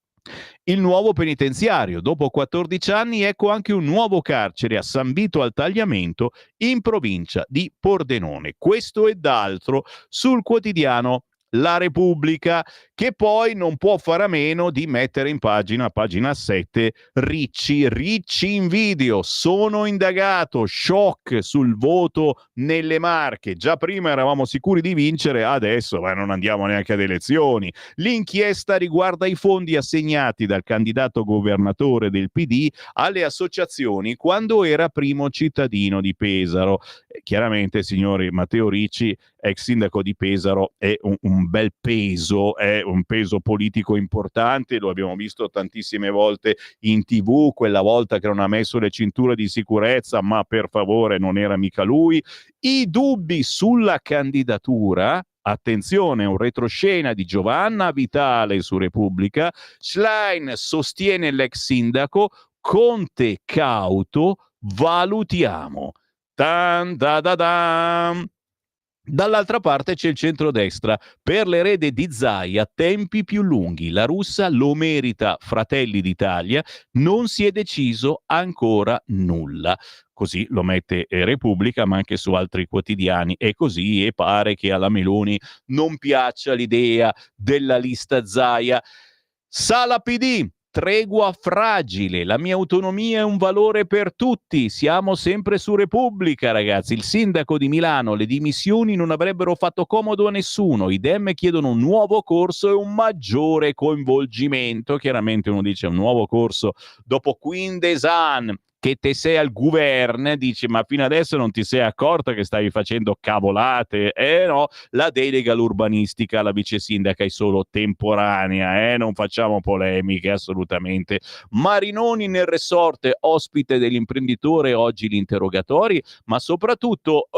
Il nuovo penitenziario: dopo 14 anni, ecco anche un nuovo carcere a San Vito al Tagliamento, in provincia di Pordenone. Questo ed altro sul quotidiano La Repubblica, che poi non può fare a meno di mettere in pagina 7, Ricci in video: sono indagato, shock sul voto nelle Marche, già prima eravamo sicuri di vincere, adesso non andiamo neanche ad elezioni. L'inchiesta riguarda i fondi assegnati dal candidato governatore del PD alle associazioni quando era primo cittadino di Pesaro. Chiaramente, signori, Matteo Ricci, ex sindaco di Pesaro, è un bel peso, è un peso politico importante, lo abbiamo visto tantissime volte in TV, quella volta che non ha messo le cinture di sicurezza, ma per favore, non era mica lui. I dubbi sulla candidatura: attenzione, un retroscena di Giovanna Vitale su Repubblica. Schlein sostiene l'ex sindaco, Conte cauto, valutiamo. Tan da da dam. Dall'altra parte c'è il centrodestra: per l'erede di Zaia tempi più lunghi, la russa lo merita, Fratelli d'Italia, non si è deciso ancora nulla. Così lo mette Repubblica, ma anche su altri quotidiani è così, e pare che alla Meloni non piaccia l'idea della lista Zaia. Sala PD: tregua fragile, la mia autonomia è un valore per tutti. Siamo sempre su Repubblica, ragazzi. Il sindaco di Milano: le dimissioni non avrebbero fatto comodo a nessuno, i Dem chiedono un nuovo corso e un maggiore coinvolgimento. Chiaramente uno dice: un nuovo corso dopo Quindesan, che te sei al governo, dici ma fino adesso non ti sei accorto che stavi facendo cavolate? No, la delega all'urbanistica alla vice sindaca è solo temporanea, non facciamo polemiche assolutamente. Marinoni nel resort, ospite dell'imprenditore, oggi gli interrogatori, ma soprattutto,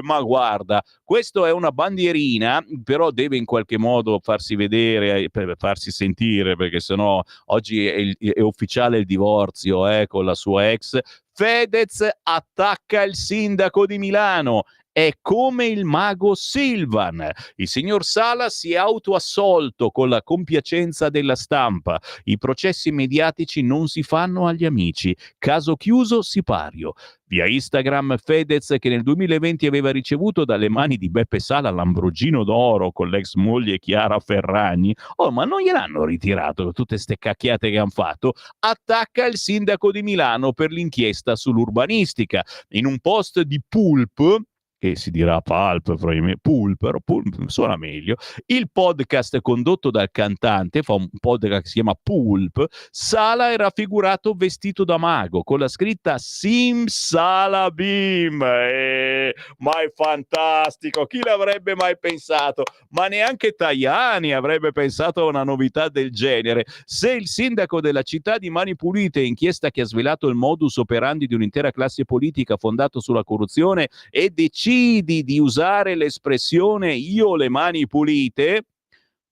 ma guarda, questo è una bandierina, però deve in qualche modo farsi vedere, per farsi sentire, perché sennò oggi è ufficiale il divorzio con la sua ex. Fedez attacca il sindaco di Milano. È come il mago Silvan. Il signor Sala si è autoassolto con la compiacenza della stampa. I processi mediatici non si fanno agli amici. Caso chiuso, sipario. Via Instagram, Fedez, che nel 2020 aveva ricevuto dalle mani di Beppe Sala l'Ambrogino d'oro con l'ex moglie Chiara Ferragni, ma non gliel'hanno ritirato tutte ste cacchiate che hanno fatto, attacca il sindaco di Milano per l'inchiesta sull'urbanistica. In un post di Pulp, che si dirà Pulp, probabilmente Pulp, però Pulp suona meglio, il podcast condotto dal cantante, fa un podcast che si chiama Pulp, Sala è raffigurato vestito da mago, con la scritta Simsalabim, ma è fantastico, chi l'avrebbe mai pensato? Ma neanche Tajani avrebbe pensato a una novità del genere. Se il sindaco della città di Mani Pulite, inchiesta che ha svelato il modus operandi di un'intera classe politica fondato sulla corruzione, e decidi di usare l'espressione io ho le mani pulite,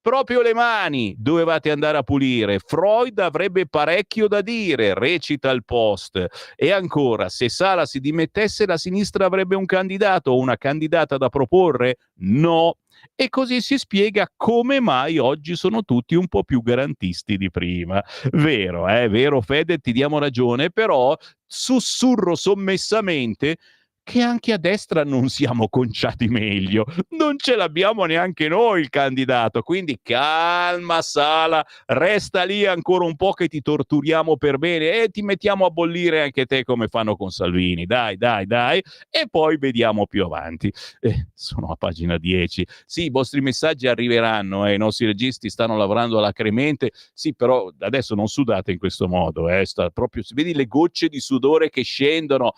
proprio le mani dovevate andare a pulire. Freud avrebbe parecchio da dire, recita il post. E ancora, se Sala si dimettesse, la sinistra avrebbe un candidato o una candidata da proporre? No. E così si spiega come mai oggi sono tutti un po' più garantisti di prima. Vero, vero Fede, ti diamo ragione, però sussurro sommessamente che anche a destra non siamo conciati meglio, non ce l'abbiamo neanche noi il candidato, quindi calma Sala, resta lì ancora un po' che ti torturiamo per bene e ti mettiamo a bollire anche te come fanno con Salvini, dai, e poi vediamo più avanti. Sono a pagina 10, sì, i vostri messaggi arriveranno, i nostri registi stanno lavorando alacremente, sì, però adesso non sudate in questo modo, sta proprio, vedi le gocce di sudore che scendono,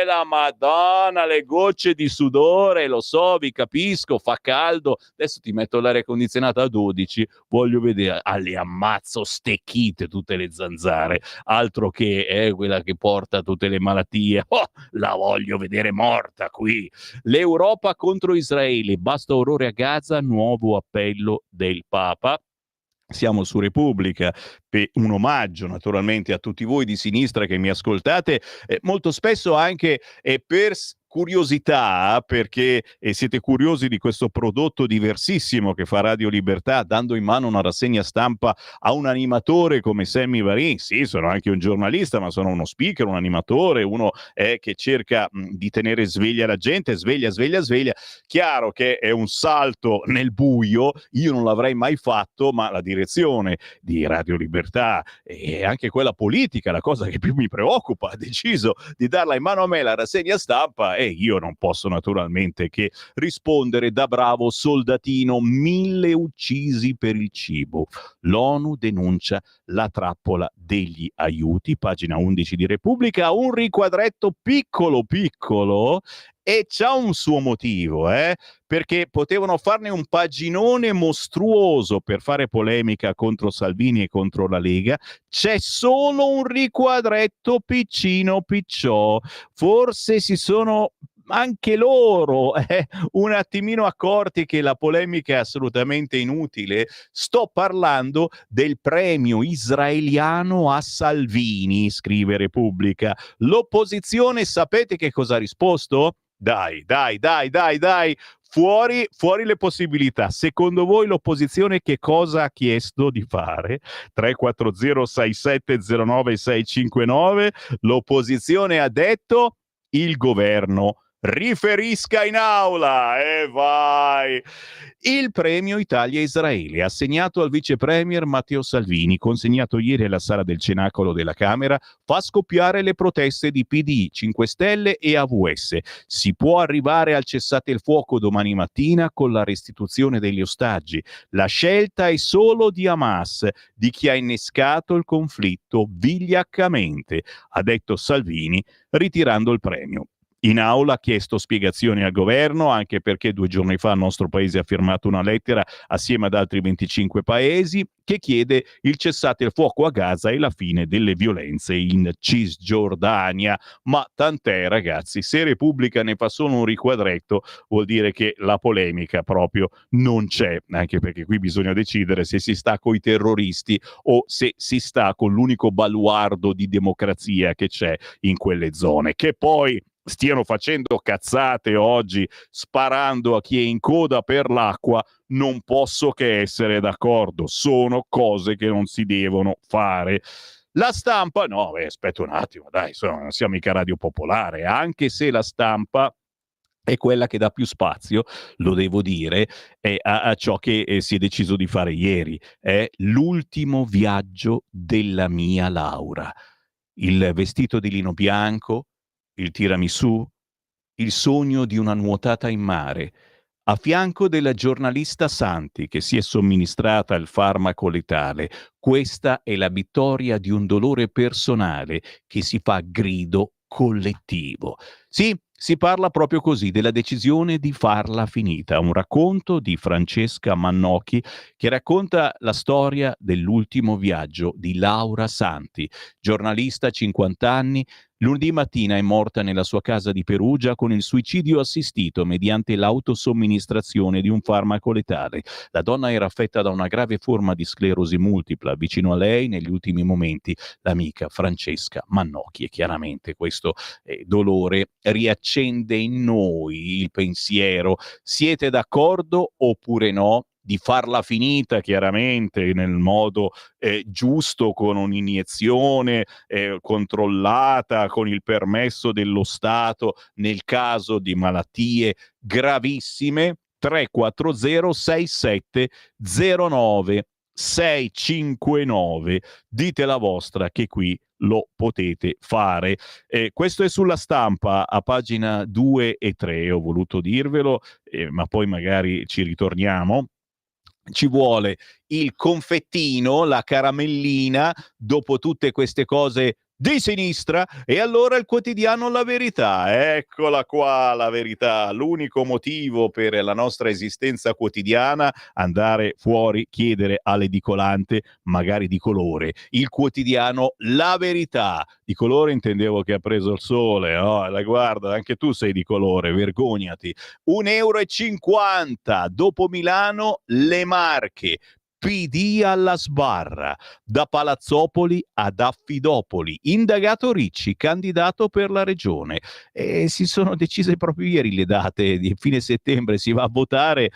la Madonna, le gocce di sudore, lo so, vi capisco, fa caldo, adesso ti metto l'aria condizionata a 12, voglio vedere, le ammazzo stecchite tutte le zanzare, altro che quella che porta tutte le malattie, la voglio vedere morta qui. L'Europa contro Israele, basta orrore a Gaza, nuovo appello del Papa. Siamo su Repubblica, per un omaggio naturalmente a tutti voi di sinistra che mi ascoltate, molto spesso anche per curiosità, perché siete curiosi di questo prodotto diversissimo che fa Radio Libertà, dando in mano una rassegna stampa a un animatore come Sammy Varin. Sì, sono anche un giornalista, ma sono uno speaker, un animatore, uno che cerca di tenere sveglia la gente, sveglia. Chiaro che è un salto nel buio, io non l'avrei mai fatto, ma la direzione di Radio Libertà e anche quella politica, la cosa che più mi preoccupa, ha deciso di darla in mano a me la rassegna stampa, e io non posso naturalmente che rispondere da bravo soldatino. 1000 uccisi per il cibo. L'ONU denuncia la trappola degli aiuti, pagina 11 di Repubblica, un riquadretto piccolo e c'ha un suo motivo, perché potevano farne un paginone mostruoso per fare polemica contro Salvini e contro la Lega. C'è solo un riquadretto piccino picciò. Forse si sono anche loro un attimino accorti che la polemica è assolutamente inutile. Sto parlando del premio israeliano a Salvini, scrive Repubblica. L'opposizione sapete che cosa ha risposto? Dai, fuori le possibilità. Secondo voi l'opposizione che cosa ha chiesto di fare? 340 6709 659. L'opposizione ha detto: il governo riferisca in aula, e vai. Il premio Italia-Israele, assegnato al vice premier Matteo Salvini, consegnato ieri alla sala del Cenacolo della Camera, fa scoppiare le proteste di PD, 5 Stelle e AVS. Si può arrivare al cessate il fuoco domani mattina con la restituzione degli ostaggi. La scelta è solo di Hamas, di chi ha innescato il conflitto vigliaccamente, ha detto Salvini, ritirando il premio. In aula ha chiesto spiegazioni al governo, anche perché 2 giorni fa il nostro paese ha firmato una lettera assieme ad altri 25 paesi che chiede il cessate il fuoco a Gaza e la fine delle violenze in Cisgiordania. Ma tant'è, ragazzi, se Repubblica ne fa solo un riquadretto vuol dire che la polemica proprio non c'è, anche perché qui bisogna decidere se si sta coi terroristi o se si sta con l'unico baluardo di democrazia che c'è in quelle zone. Che poi stiano facendo cazzate oggi sparando a chi è in coda per l'acqua, non posso che essere d'accordo. Sono cose che non si devono fare. La Stampa, no, aspetta un attimo, dai, non siamo mica Radio Popolare, anche se La Stampa è quella che dà più spazio, lo devo dire, a ciò che si è deciso di fare ieri. È l'ultimo viaggio della mia Laura. Il vestito di lino bianco, il tiramisù, il sogno di una nuotata in mare, a fianco della giornalista Santi che si è somministrata il farmaco letale. Questa è la vittoria di un dolore personale che si fa grido collettivo. Sì, si parla proprio così della decisione di farla finita. Un racconto di Francesca Mannocchi che racconta la storia dell'ultimo viaggio di Laura Santi, giornalista 50 anni. Lunedì mattina è morta nella sua casa di Perugia con il suicidio assistito mediante l'autosomministrazione di un farmaco letale. La donna era affetta da una grave forma di sclerosi multipla. Vicino a lei, negli ultimi momenti, l'amica Francesca Mannocchi. E chiaramente questo dolore riaccende in noi il pensiero. Siete d'accordo oppure no? Di farla finita chiaramente nel modo giusto, con un'iniezione controllata, con il permesso dello Stato nel caso di malattie gravissime. 340 67 09 659, dite la vostra che qui lo potete fare. Questo è sulla Stampa a pagina 2 e 3, ho voluto dirvelo, ma poi magari ci ritorniamo. Ci vuole il confettino, la caramellina, dopo tutte queste cose di sinistra, e allora il quotidiano La Verità. Eccola qua la verità, l'unico motivo per la nostra esistenza quotidiana: andare fuori, chiedere all'edicolante, magari di colore, il quotidiano La Verità. Di colore intendevo che ha preso il sole, no? La guarda, anche tu sei di colore, vergognati. 1,50 euro. Dopo Milano, le Marche. PD alla sbarra, da Palazzopoli ad Affidopoli. Indagato Ricci, candidato per la regione. E si sono decise proprio ieri le date di fine settembre, si va a votare.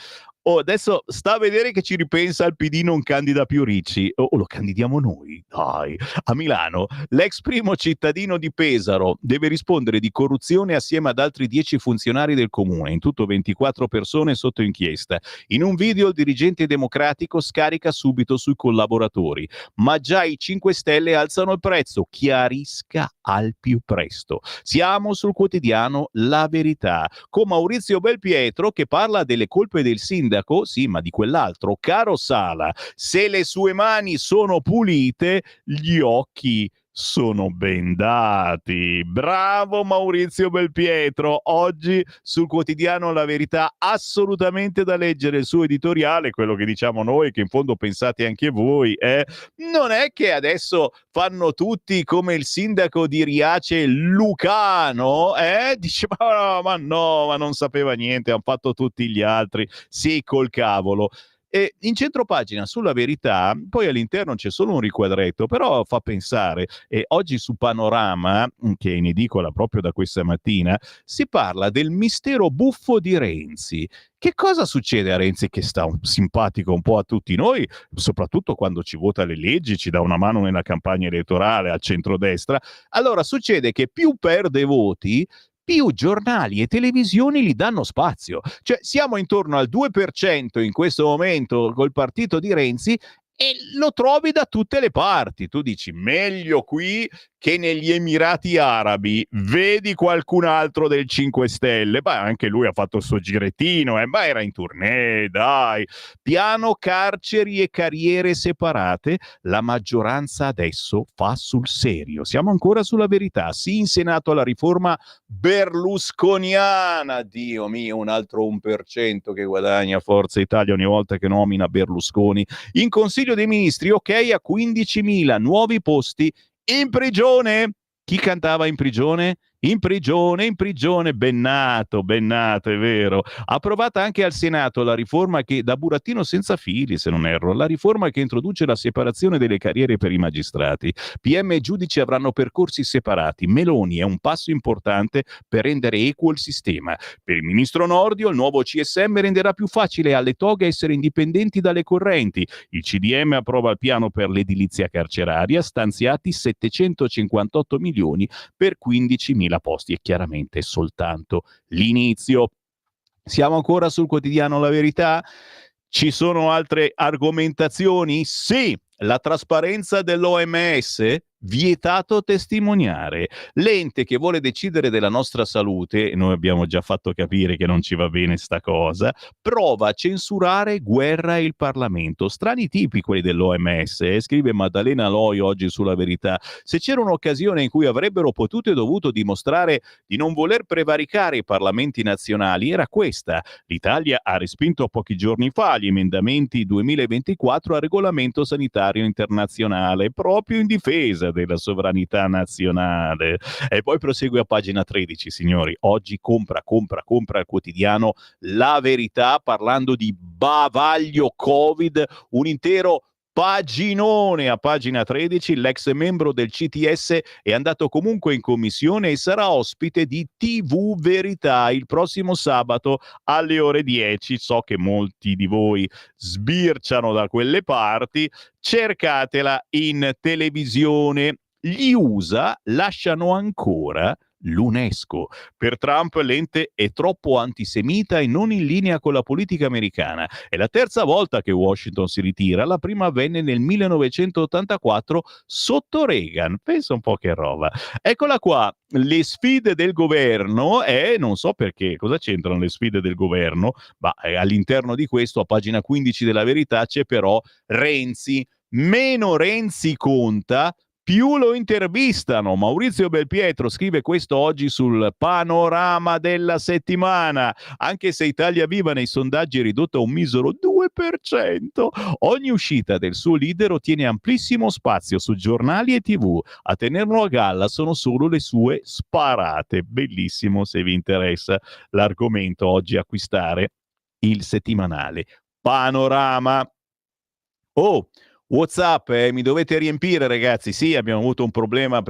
Adesso sta a vedere che ci ripensa il PD, non candida più Ricci. Lo candidiamo noi, dai. A Milano, l'ex primo cittadino di Pesaro deve rispondere di corruzione assieme ad altri 10 funzionari del comune, in tutto 24 persone sotto inchiesta. In un video il dirigente democratico scarica subito sui collaboratori, ma già i 5 Stelle alzano il prezzo, chiarisca al più presto. Siamo sul quotidiano La Verità, con Maurizio Belpietro che parla delle colpe del sindaco. Sì, ma di quell'altro. Caro Sala, se le sue mani sono pulite, gli occhi sono bendati. Bravo Maurizio Belpietro. Oggi sul quotidiano La Verità, assolutamente da leggere il suo editoriale, quello che diciamo noi, che in fondo pensate anche voi. Non è che adesso fanno tutti come il sindaco di Riace Lucano, dice ma no, ma non sapeva niente, hanno fatto tutti gli altri. Sì, col cavolo. E in centropagina sulla Verità, poi all'interno c'è solo un riquadretto, però fa pensare. Oggi su Panorama, che è in edicola proprio da questa mattina, si parla del mistero buffo di Renzi. Che cosa succede a Renzi, che sta simpatico un po' a tutti noi, soprattutto quando ci vota le leggi, ci dà una mano nella campagna elettorale al centrodestra? Allora succede che più perde voti, più giornali e televisioni gli danno spazio. Cioè siamo intorno al 2% in questo momento col partito di Renzi e lo trovi da tutte le parti. Tu dici meglio qui che negli Emirati Arabi, vedi qualcun altro del 5 Stelle, beh anche lui ha fatto il suo girettino, ma era in tournée, dai. Piano carceri e carriere separate, la maggioranza adesso fa sul serio. Siamo ancora sulla verità, sì in Senato alla riforma berlusconiana, Dio mio, un altro 1% che guadagna Forza Italia ogni volta che nomina Berlusconi. In Consiglio dei Ministri, ok a 15.000 nuovi posti in prigione. Chi cantava in prigione? In prigione, Bennato, è vero. Approvata anche al Senato la riforma che, da burattino senza fili se non erro, la riforma che introduce la separazione delle carriere per i magistrati. PM e giudici avranno percorsi separati. Meloni è un passo importante per rendere equo il sistema. Per il ministro Nordio il nuovo CSM renderà più facile alle toghe essere indipendenti dalle correnti. Il CDM approva il piano per l'edilizia carceraria, stanziati 758 milioni per 15.000 posti, e chiaramente soltanto l'inizio. Siamo ancora sul quotidiano La Verità? Ci sono altre argomentazioni? Sì, la trasparenza dell'OMS, vietato testimoniare. L'ente che vuole decidere della nostra salute, noi abbiamo già fatto capire che non ci va bene sta cosa, prova a censurare Guerra e il Parlamento. Strani tipi quelli dell'OMS, scrive Maddalena Loi oggi sulla Verità. Se c'era un'occasione in cui avrebbero potuto e dovuto dimostrare di non voler prevaricare i parlamenti nazionali, era questa. L'Italia ha respinto pochi giorni fa gli emendamenti 2024 al regolamento sanitario internazionale, proprio in difesa della sovranità nazionale. E poi prosegue a pagina 13, signori. Oggi compra il quotidiano La Verità parlando di bavaglio Covid, un intero paginone a pagina 13. L'ex membro del CTS è andato comunque in commissione e sarà ospite di TV Verità il prossimo sabato alle ore 10. So che molti di voi sbirciano da quelle parti, cercatela in televisione. Gli USA lasciano ancora l'UNESCO. Per Trump l'ente è troppo antisemita e non in linea con la politica americana. È la terza volta che Washington si ritira, la prima avvenne nel 1984 sotto Reagan. Pensa un po' che roba. Eccola qua, le sfide del governo, non so perché, cosa c'entrano le sfide del governo? Ma all'interno di questo, a pagina 15 della Verità, c'è però Renzi. Meno Renzi conta, più lo intervistano. Maurizio Belpietro scrive questo oggi sul Panorama della settimana. Anche se Italia Viva nei sondaggi è ridotta a un misero 2%, ogni uscita del suo leader ottiene amplissimo spazio su giornali e TV. A tenerlo a galla sono solo le sue sparate. Bellissimo, se vi interessa l'argomento, oggi acquistare il settimanale Panorama. Oh, WhatsApp, mi dovete riempire, ragazzi. Sì, abbiamo avuto un problema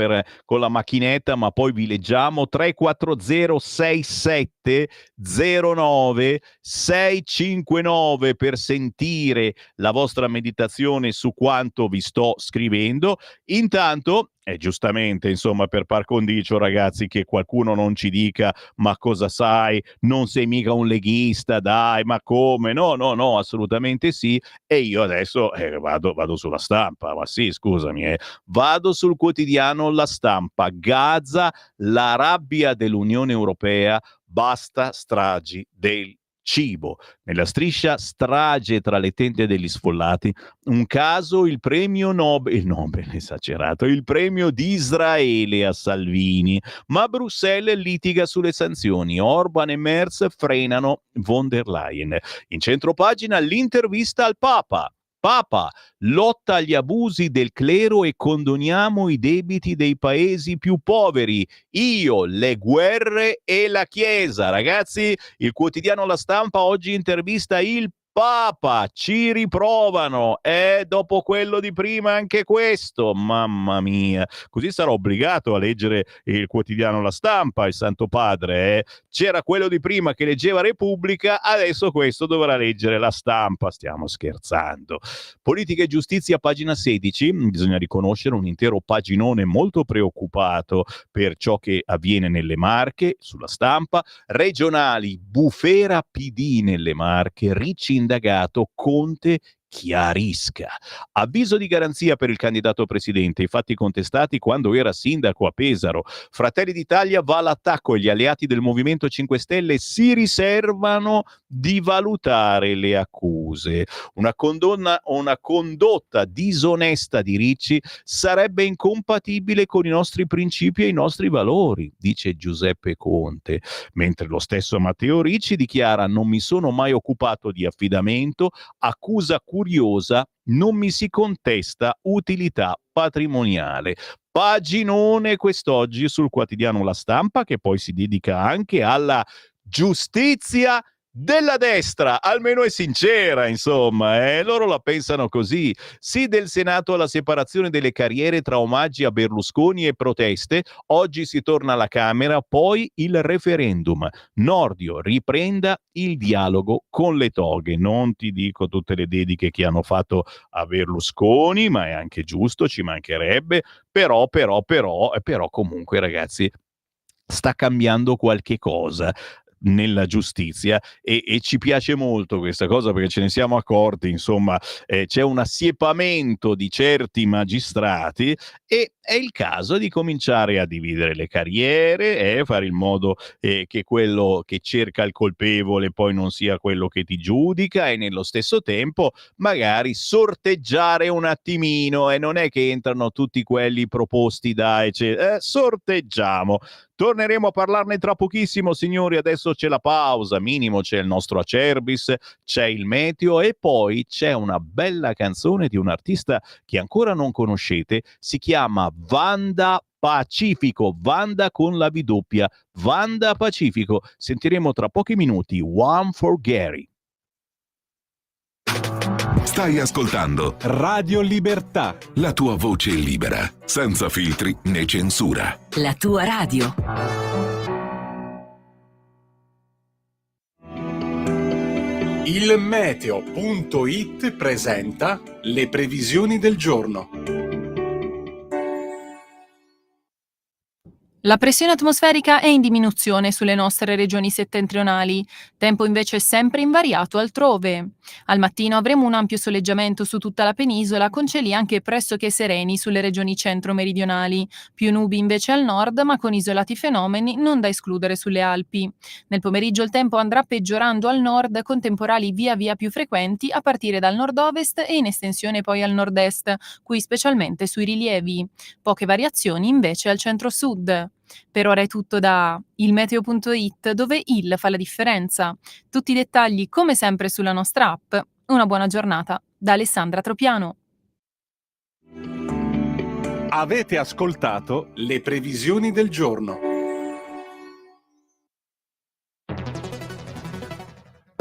con la macchinetta, ma poi vi leggiamo. 3406709 per sentire la vostra meditazione su quanto vi sto scrivendo. Intanto, giustamente, insomma, per par condicio, ragazzi, che qualcuno non ci dica ma cosa sai, non sei mica un leghista, dai, ma come? No, assolutamente sì. E io adesso vado sulla Stampa, ma sì, scusami, vado sul quotidiano La Stampa. Gaza, la rabbia dell'Unione Europea, basta stragi del cibo. Nella striscia strage tra le tende degli sfollati, un caso, il premio Nobel esagerato, il premio di Israele a Salvini, ma Bruxelles litiga sulle sanzioni, Orban e Merz frenano von der Leyen. In centropagina l'intervista al Papa. Papa, lotta agli abusi del clero e condoniamo i debiti dei paesi più poveri. Io, le guerre e la Chiesa. Ragazzi, il quotidiano La Stampa oggi intervista il Papa, ci riprovano, dopo quello di prima anche questo, mamma mia, così sarò obbligato a leggere il quotidiano La Stampa, il Santo Padre, c'era quello di prima che leggeva Repubblica, adesso questo dovrà leggere La Stampa, stiamo scherzando. Politica e giustizia, pagina 16, bisogna riconoscere un intero paginone molto preoccupato per ciò che avviene nelle Marche, sulla Stampa. Regionali, bufera PD nelle Marche, Ricci indagato, Conte chiarisca. Avviso di garanzia per il candidato presidente, i fatti contestati quando era sindaco a Pesaro. Fratelli d'Italia va all'attacco e gli alleati del Movimento 5 Stelle si riservano di valutare le accuse. Una condotta disonesta di Ricci sarebbe incompatibile con i nostri principi e i nostri valori, dice Giuseppe Conte, mentre lo stesso Matteo Ricci dichiara: non mi sono mai occupato di affidamento, accusa curiosa, non mi si contesta utilità patrimoniale. Paginone quest'oggi sul quotidiano La Stampa, che poi si dedica anche alla giustizia della destra, almeno è sincera, insomma, loro la pensano così. Sì del Senato alla separazione delle carriere tra omaggi a Berlusconi e proteste, oggi si torna alla Camera, poi il referendum. Nordio riprenda il dialogo con le toghe. Non ti dico tutte le dediche che hanno fatto a Berlusconi, ma è anche giusto, ci mancherebbe, però comunque ragazzi sta cambiando qualche cosa nella giustizia e ci piace molto questa cosa perché ce ne siamo accorti, insomma, c'è un assiepamento di certi magistrati e è il caso di cominciare a dividere le carriere, fare in modo che quello che cerca il colpevole poi non sia quello che ti giudica, e nello stesso tempo magari sorteggiare un attimino, e non è che entrano tutti quelli proposti da sorteggiamo. Torneremo a parlarne tra pochissimo, signori. Adesso c'è la pausa, minimo c'è il nostro Acerbis, c'è il meteo e poi c'è una bella canzone di un artista che ancora non conoscete, si chiama Vanda Pacifico, Vanda con la V doppia, Vanda Pacifico. Sentiremo tra pochi minuti One for Gary. Stai ascoltando Radio Libertà. la tua voce libera, senza filtri né censura. La tua radio. Il meteo.it presenta le previsioni del giorno. La pressione atmosferica è in diminuzione sulle nostre regioni settentrionali, tempo invece sempre invariato altrove. Al mattino avremo un ampio soleggiamento su tutta la penisola, con cieli anche pressoché sereni sulle regioni centro-meridionali, più nubi invece al nord, ma con isolati fenomeni non da escludere sulle Alpi. Nel pomeriggio il tempo andrà peggiorando al nord, con temporali via via più frequenti a partire dal nord-ovest e in estensione poi al nord-est, qui specialmente sui rilievi. Poche variazioni invece al centro-sud. Per ora è tutto da ilmeteo.it, dove il fa la differenza. Tutti i dettagli come sempre sulla nostra app. Una buona giornata da Alessandra Tropiano. Avete ascoltato le previsioni del giorno.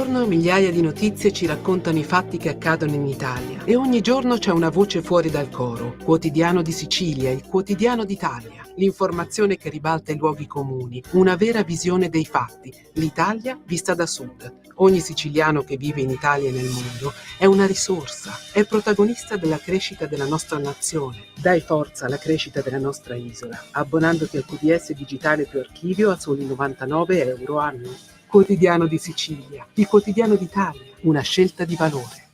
Migliaia di notizie ci raccontano i fatti che accadono in Italia e ogni giorno c'è una voce fuori dal coro. Quotidiano di Sicilia, il quotidiano d'Italia. L'informazione che ribalta i luoghi comuni, una vera visione dei fatti. L'Italia vista da sud. Ogni siciliano che vive in Italia e nel mondo è una risorsa, è protagonista della crescita della nostra nazione. Dai forza alla crescita della nostra isola, abbonandoti al QDS digitale più archivio a soli 99 euro annuo. Quotidiano di Sicilia, il quotidiano d'Italia, una scelta di valore.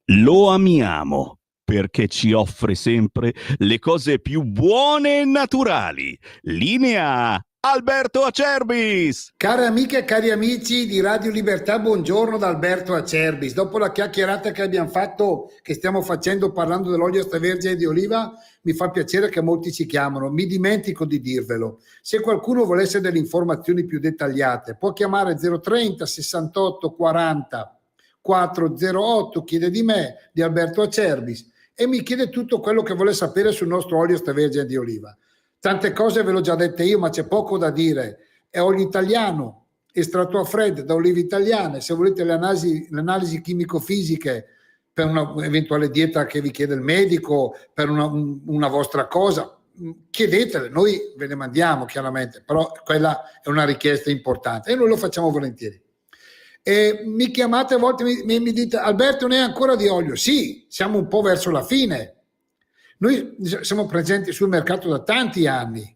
Lo amiamo perché ci offre sempre le cose più buone e naturali. Linea Alberto Acerbis. Care amiche e cari amici di Radio Libertà, buongiorno da Alberto Acerbis. Dopo la chiacchierata che abbiamo fatto, che stiamo facendo parlando dell'olio extravergine di oliva, mi fa piacere che molti ci chiamano. Mi dimentico di dirvelo. Se qualcuno volesse delle informazioni più dettagliate, può chiamare 030 68 40 408, chiede di me, di Alberto Acerbis, e mi chiede tutto quello che vuole sapere sul nostro olio extravergine di oliva. Tante cose ve l'ho già dette io, ma c'è poco da dire. È olio italiano, estratto a freddo da olive italiane. Se volete le analisi chimico-fisiche per una eventuale dieta che vi chiede il medico, per una vostra cosa, chiedetele, noi ve le mandiamo chiaramente, però quella è una richiesta importante e noi lo facciamo volentieri. E mi chiamate a volte, mi dite: Alberto, ne è ancora di olio? Sì, siamo un po' verso la fine. Noi siamo presenti sul mercato da tanti anni.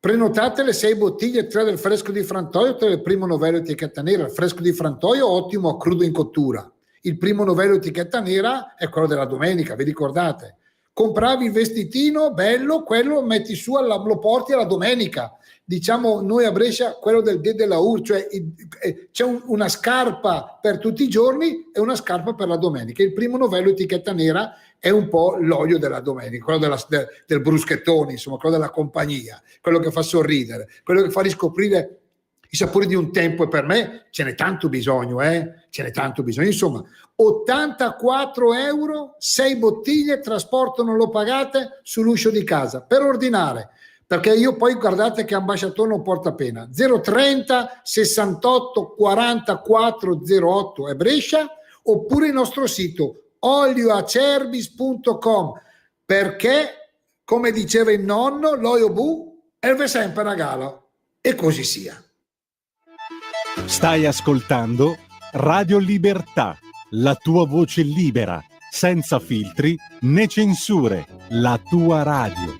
Prenotate le 6 bottiglie, 3 del fresco di Frantoio, 3 del primo novello etichetta nera. Il fresco di Frantoio ottimo a crudo in cottura. Il primo novello etichetta nera è quello della domenica, vi ricordate? Compravi il vestitino bello, quello lo metti su, lo porti alla domenica. Diciamo noi a Brescia quello del dè della ur, cioè c'è una scarpa per tutti i giorni e una scarpa per la domenica. Il primo novello etichetta nera è un po' l'olio della domenica, quello del bruschettone, insomma, quello della compagnia, quello che fa sorridere, quello che fa riscoprire i sapori di un tempo, e per me ce n'è tanto bisogno, ce n'è tanto bisogno. Insomma, 84 euro, 6 bottiglie, trasporto non lo pagate, sull'uscio di casa, per ordinare, perché io poi guardate che ambasciatore non porta pena. 030 68 44 08 è Brescia, oppure il nostro sito olioacerbis.com, perché come diceva il nonno, l'olio bu erve sempre a gala, e così sia. Stai ascoltando Radio Libertà, la tua voce libera, senza filtri né censure, la tua radio.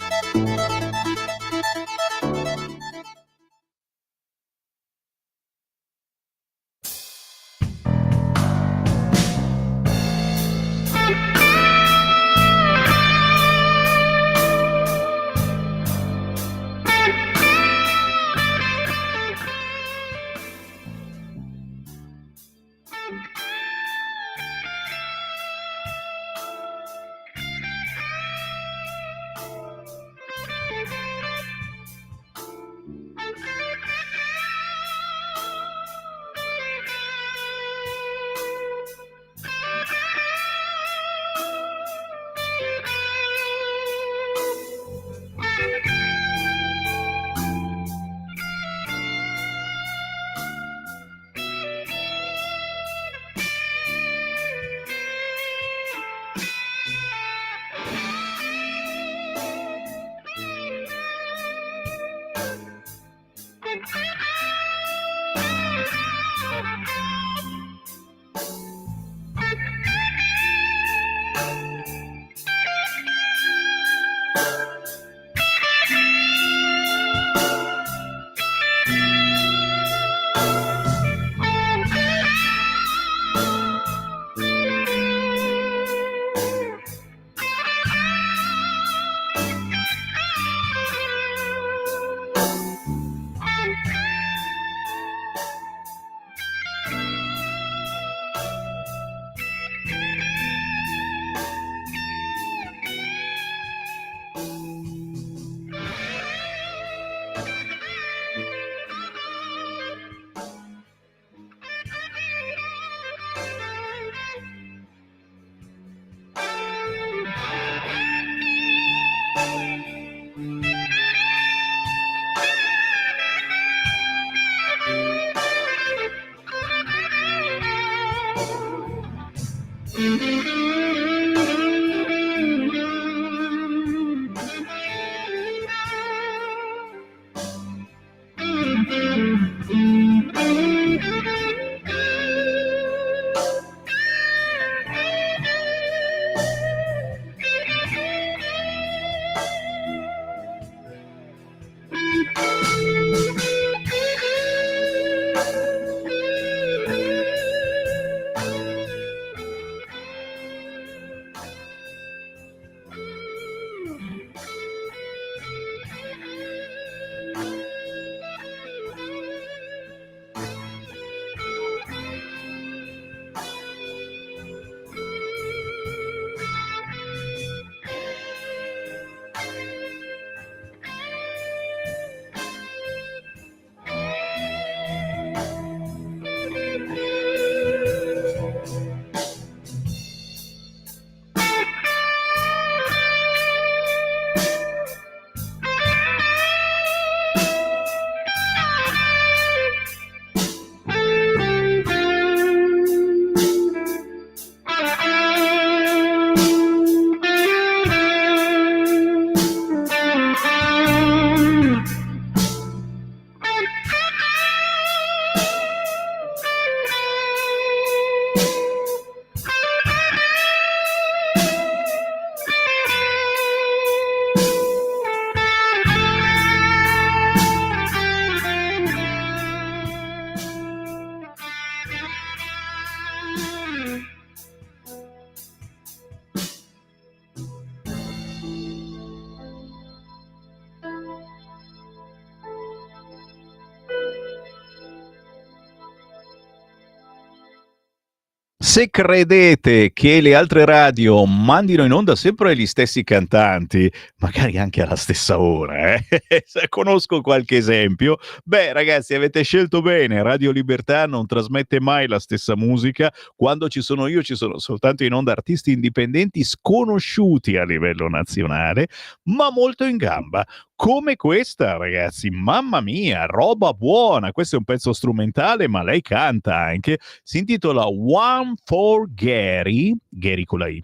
Se credete che le altre radio mandino in onda sempre gli stessi cantanti, magari anche alla stessa ora, se conosco qualche esempio, beh ragazzi, avete scelto bene. Radio Libertà non trasmette mai la stessa musica. Quando ci sono io ci sono soltanto in onda artisti indipendenti sconosciuti a livello nazionale, ma molto in gamba. Come questa, ragazzi, mamma mia, roba buona. Questo è un pezzo strumentale, ma lei canta anche. Si intitola One for Gary, Gary con la Y,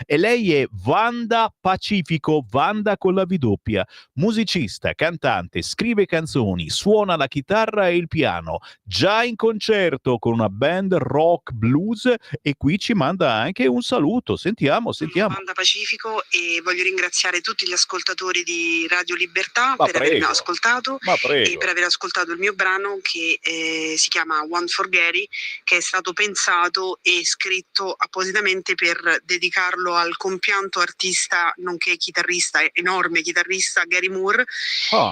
e lei è Wanda Pacifico, Wanda con la V doppia. Musicista, cantante, scrive canzoni, suona la chitarra e il piano, già in concerto con una band rock blues, e qui ci manda anche un saluto. Sentiamo. Sono Wanda Pacifico e voglio ringraziare tutti gli ascoltatori di Radio Libertà Ma per avermi prego. ascoltato Ma e prego. per aver ascoltato il mio brano che si chiama One for Gary, che è stato pensato e scritto appositamente per dedicarlo al compianto artista nonché chitarrista, enorme chitarrista Gary Moore.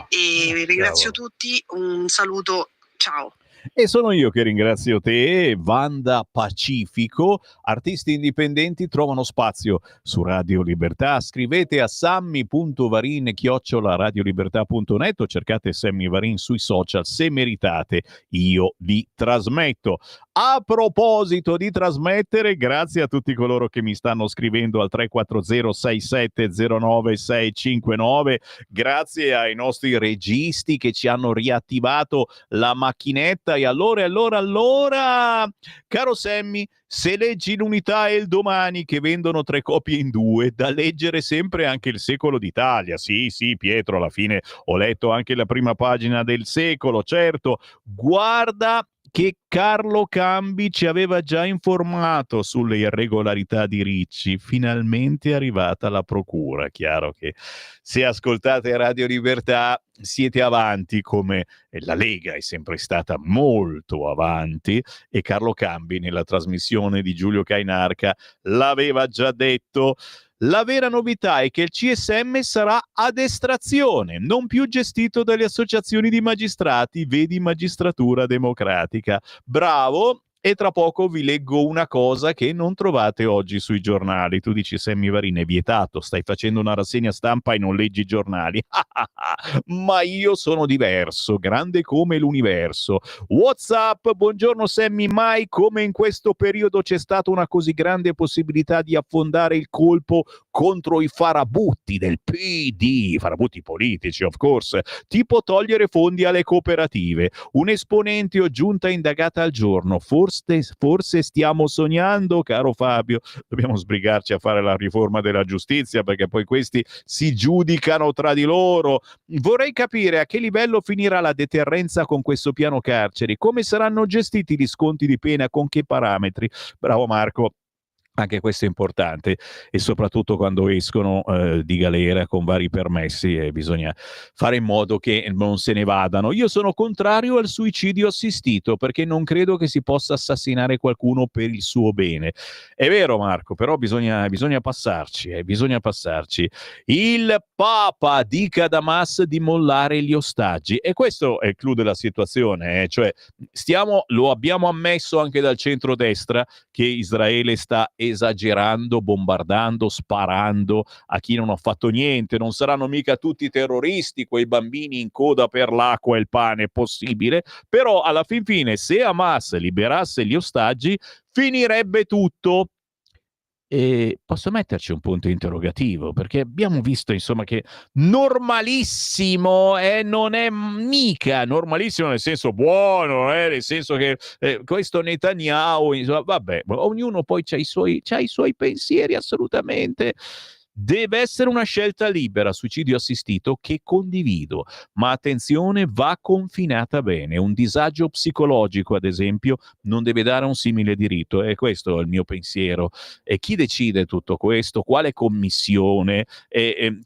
E ringrazio tutti, un saluto, ciao. E sono io che ringrazio te, Wanda Pacifico. Artisti indipendenti trovano spazio su Radio Libertà. Scrivete a sammy.varin@radiolibertà.net o cercate Sammy Varin sui social. Se meritate, io vi trasmetto. A proposito di trasmettere, grazie a tutti coloro che mi stanno scrivendo al 340 6709 659, grazie ai nostri registi che ci hanno riattivato la macchinetta. E allora, caro Sammy, se leggi l'Unità e il Domani che vendono 3 copie in 2, da leggere sempre anche il Secolo d'Italia. Sì, Pietro, alla fine ho letto anche la prima pagina del Secolo, certo. Guarda che Carlo Cambi ci aveva già informato sulle irregolarità di Ricci. Finalmente è arrivata la procura. Chiaro che se ascoltate Radio Libertà siete avanti, come la Lega è sempre stata molto avanti, e Carlo Cambi nella trasmissione di Giulio Cainarca l'aveva già detto. La vera novità è che il CSM sarà ad estrazione, non più gestito dalle associazioni di magistrati, vedi Magistratura Democratica. Bravo! E tra poco vi leggo una cosa che non trovate oggi sui giornali. Tu dici, Sammy Varin, è vietato, stai facendo una rassegna stampa e non leggi i giornali. Ma io sono diverso, grande come l'universo. WhatsApp, buongiorno Sammy, mai come in questo periodo c'è stata una così grande possibilità di affondare il colpo contro i farabutti del PD, farabutti politici, of course, tipo togliere fondi alle cooperative. Un esponente o giunta indagata al giorno, forse stiamo sognando, caro Fabio. Dobbiamo sbrigarci a fare la riforma della giustizia, perché poi questi si giudicano tra di loro. Vorrei capire a che livello finirà la deterrenza con questo piano carceri, come saranno gestiti gli sconti di pena, con che parametri. Bravo Marco. Anche questo è importante, e soprattutto quando escono di galera con vari permessi, bisogna fare in modo che non se ne vadano. Io sono contrario al suicidio assistito, perché non credo che si possa assassinare qualcuno per il suo bene. È vero Marco, però bisogna passarci, bisogna passarci. Il Papa dica ad Hamas di mollare gli ostaggi, e questo è il clou della situazione, cioè lo abbiamo ammesso anche dal centrodestra che Israele sta esagerando, bombardando, sparando a chi non ha fatto niente. Non saranno mica tutti terroristi quei bambini in coda per l'acqua e il pane, è possibile, però alla fin fine se Hamas liberasse gli ostaggi finirebbe tutto. E posso metterci un punto interrogativo, perché abbiamo visto insomma che normalissimo non è mica normalissimo nel senso buono, nel senso che questo Netanyahu, insomma, vabbè, ognuno poi c'ha i suoi pensieri, assolutamente. Deve essere una scelta libera, suicidio assistito, che condivido, ma attenzione, va confinata bene. Un disagio psicologico, ad esempio, non deve dare un simile diritto, e questo è il mio pensiero. E chi decide tutto questo? Quale commissione?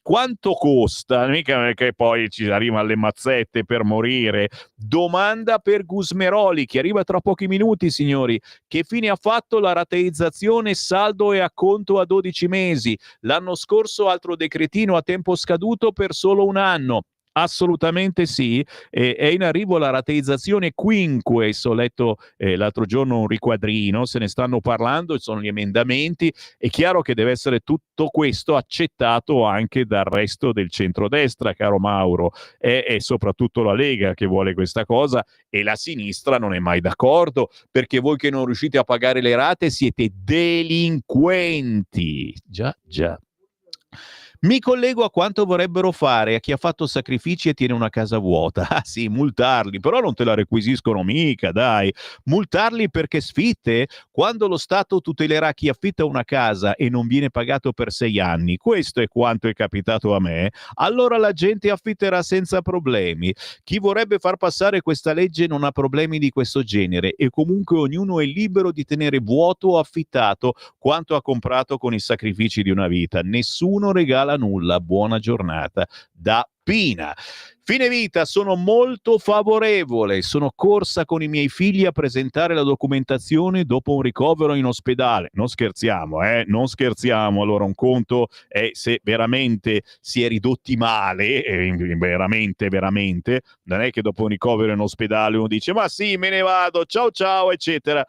Quanto costa? Mica perché poi ci arriva alle mazzette per morire. Domanda per Gusmeroli, che arriva tra pochi minuti, signori. Che fine ha fatto la rateizzazione saldo e acconto a 12 mesi? L'anno scorso altro decretino a tempo scaduto per solo un anno. Assolutamente sì, è in arrivo la rateizzazione quinques, ho letto l'altro giorno un riquadrino, se ne stanno parlando, ci sono gli emendamenti, è chiaro che deve essere tutto questo accettato anche dal resto del centrodestra, caro Mauro, è soprattutto la Lega che vuole questa cosa e la sinistra non è mai d'accordo, perché voi che non riuscite a pagare le rate siete delinquenti. Già, già. Mi collego a quanto vorrebbero fare a chi ha fatto sacrifici e tiene una casa vuota. Ah sì, multarli, però non te la requisiscono mica, dai. Multarli perché sfitte? Quando lo Stato tutelerà chi affitta una casa e non viene pagato per 6 anni, questo è quanto è capitato a me, allora la gente affitterà senza problemi. Chi vorrebbe far passare questa legge non ha problemi di questo genere e comunque ognuno è libero di tenere vuoto o affittato quanto ha comprato con i sacrifici di una vita. Nessuno regala nulla. Buona giornata da Pina. Fine vita, sono molto favorevole. Sono corsa con i miei figli a presentare la documentazione dopo un ricovero in ospedale. Non scherziamo, non scherziamo. Allora, un conto è se veramente si è ridotti male, veramente, veramente. Non è che dopo un ricovero in ospedale uno dice ma sì, me ne vado, ciao ciao, eccetera.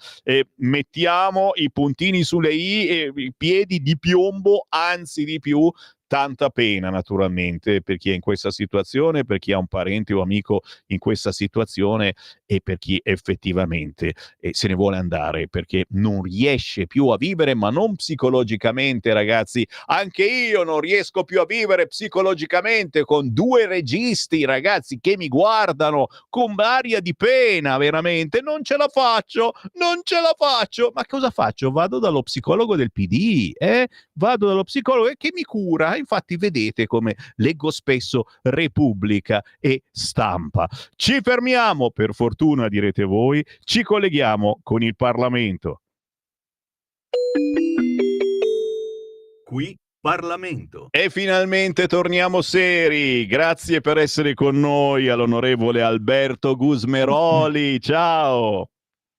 Mettiamo i puntini sulle i e i piedi di piombo, anzi di più. Tanta pena naturalmente per chi è in questa situazione, per chi ha un parente o amico in questa situazione e per chi effettivamente se ne vuole andare perché non riesce più a vivere, ma non psicologicamente, ragazzi. Anche io non riesco più a vivere psicologicamente con 2 registi, ragazzi, che mi guardano con aria di pena, veramente. Non ce la faccio, non ce la faccio. Ma cosa faccio? Vado dallo psicologo del PD, vado dallo psicologo che mi cura. Infatti vedete come leggo spesso Repubblica e Stampa. Ci fermiamo, per fortuna direte voi, ci colleghiamo con il Parlamento. Qui Parlamento. E finalmente torniamo seri. Grazie per essere con noi all'onorevole Alberto Gusmeroli. Ciao.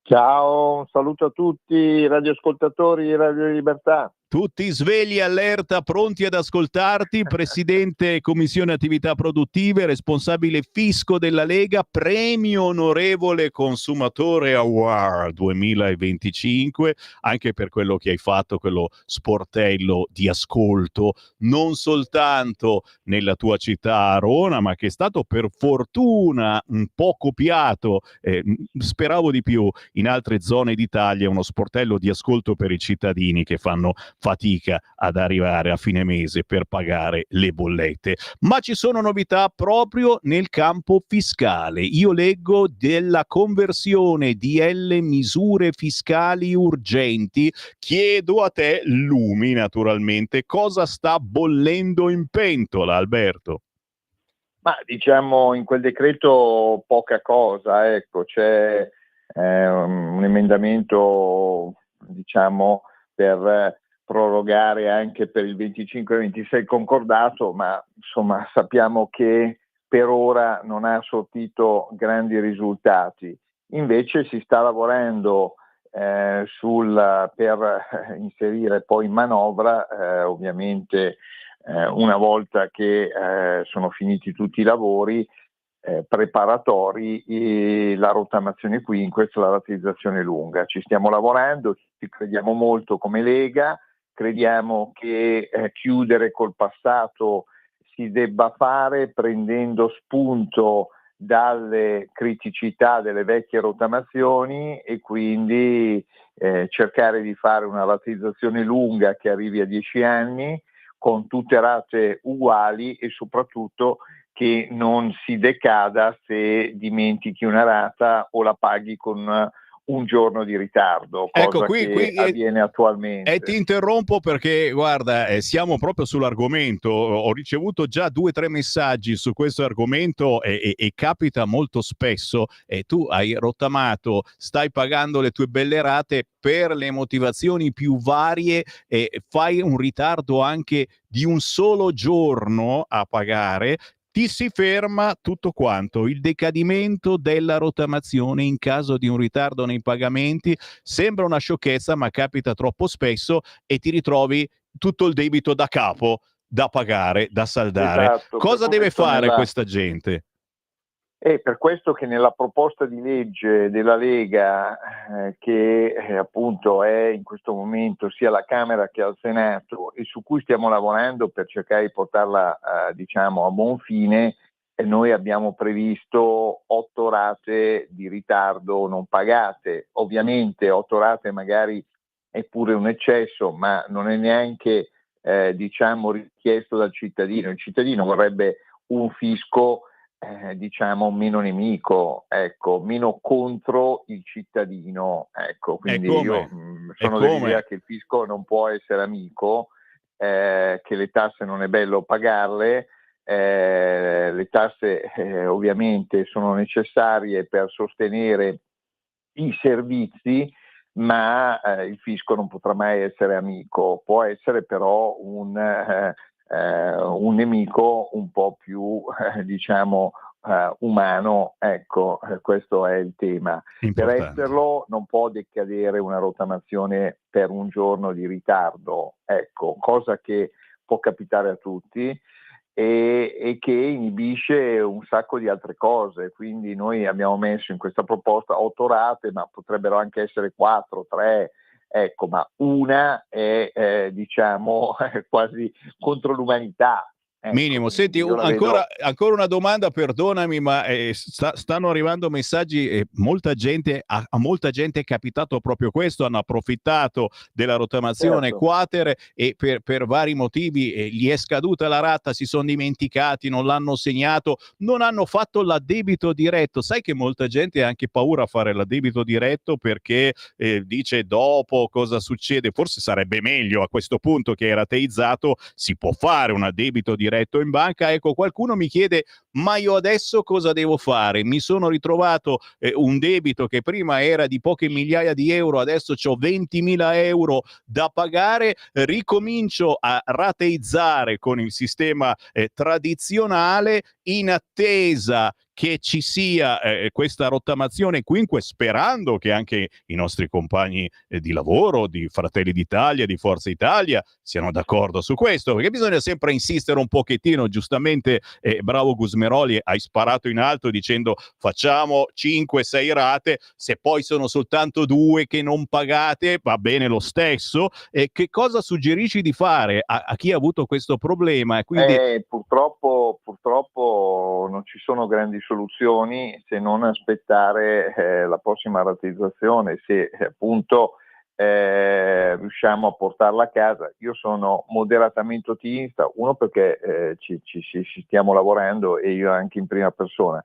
Ciao, un saluto a tutti radioascoltatori di Radio Libertà. Tutti svegli, allerta, pronti ad ascoltarti. Presidente Commissione Attività Produttive, responsabile fisco della Lega, premio onorevole consumatore Award 2025, anche per quello che hai fatto, quello sportello di ascolto, non soltanto nella tua città Arona, ma che è stato per fortuna un po' copiato, speravo di più, in altre zone d'Italia, uno sportello di ascolto per i cittadini che fanno fatica ad arrivare a fine mese per pagare le bollette. Ma ci sono novità proprio nel campo fiscale. Io leggo della conversione DL misure fiscali urgenti. Chiedo a te, Lumi naturalmente, cosa sta bollendo in pentola, Alberto? Ma diciamo in quel decreto poca cosa, ecco, c'è un emendamento diciamo per prorogare anche per il 25 e 26 concordato, ma insomma sappiamo che per ora non ha sortito grandi risultati. Invece si sta lavorando per inserire poi in manovra, ovviamente una volta che sono finiti tutti i lavori preparatori, la rottamazione quinquez, la rateizzazione lunga. Ci stiamo lavorando, ci crediamo molto come Lega. Crediamo che chiudere col passato si debba fare prendendo spunto dalle criticità delle vecchie rottamazioni e quindi cercare di fare una rateizzazione lunga che arrivi a 10 anni con tutte rate uguali e soprattutto che non si decada se dimentichi una rata o la paghi con un giorno di ritardo, cosa ecco, qui avviene attualmente. E ti interrompo perché, guarda, siamo proprio sull'argomento. Ho ricevuto già 2 o 3 messaggi su questo argomento e capita molto spesso. Tu hai rottamato, stai pagando le tue belle rate per le motivazioni più varie e fai un ritardo anche di un solo giorno a pagare. Ti si ferma tutto quanto, il decadimento della rottamazione in caso di un ritardo nei pagamenti. Sembra una sciocchezza, ma capita troppo spesso e ti ritrovi tutto il debito da capo. da pagare, da saldare. Esatto, Cosa per deve questo fare nella- questa gente? È per questo che nella proposta di legge della Lega, che appunto è in questo momento sia alla Camera che al Senato e su cui stiamo lavorando per cercare di portarla diciamo a buon fine, noi abbiamo previsto 8 rate di ritardo non pagate. Ovviamente 8 rate magari è pure un eccesso, ma non è neanche diciamo richiesto dal cittadino. Il cittadino vorrebbe un fisco diciamo meno nemico, ecco, meno contro il cittadino, ecco, quindi io sono dell'idea che il fisco non può essere amico, che le tasse non è bello pagarle, le tasse ovviamente sono necessarie per sostenere i servizi, ma il fisco non potrà mai essere amico, può essere però un nemico un po' più diciamo umano, ecco, questo è il tema. Importante. Per esserlo non può decadere una rottamazione per un giorno di ritardo, ecco, cosa che può capitare a tutti e che inibisce un sacco di altre cose. Quindi noi abbiamo messo in questa proposta 8 rate, ma potrebbero anche essere 4, 3, ecco, ma una è diciamo quasi contro l'umanità. Ecco, Minimo. Senti, io la vedo- ancora una domanda, perdonami, ma stanno arrivando messaggi e a molta gente è capitato proprio questo, hanno approfittato della rottamazione Certo. quater e per vari motivi gli è scaduta la rata, si sono dimenticati, non l'hanno segnato, non hanno fatto l'addebito diretto. Sai che molta gente ha anche paura a fare l'addebito diretto perché dice dopo cosa succede. Forse sarebbe meglio a questo punto che è rateizzato, si può fare un addebito diretto in banca. Ecco, qualcuno mi chiede: ma io adesso cosa devo fare? Mi sono ritrovato un debito che prima era di poche migliaia di euro, adesso ho 20.000 euro da pagare, ricomincio a rateizzare con il sistema tradizionale in attesa che ci sia questa rottamazione quinque, sperando che anche i nostri compagni di lavoro, di Fratelli d'Italia, di Forza Italia siano d'accordo su questo, perché bisogna sempre insistere un pochettino. Giustamente bravo Gusmeroli, hai sparato in alto dicendo facciamo 5-6 rate, se poi sono soltanto 2 che non pagate va bene lo stesso. Che cosa suggerisci di fare a chi ha avuto questo problema? Quindi purtroppo non ci sono grandi soluzioni se non aspettare la prossima rateizzazione, se appunto riusciamo a portarla a casa. Io sono moderatamente ottimista, uno perché ci stiamo lavorando e io anche in prima persona,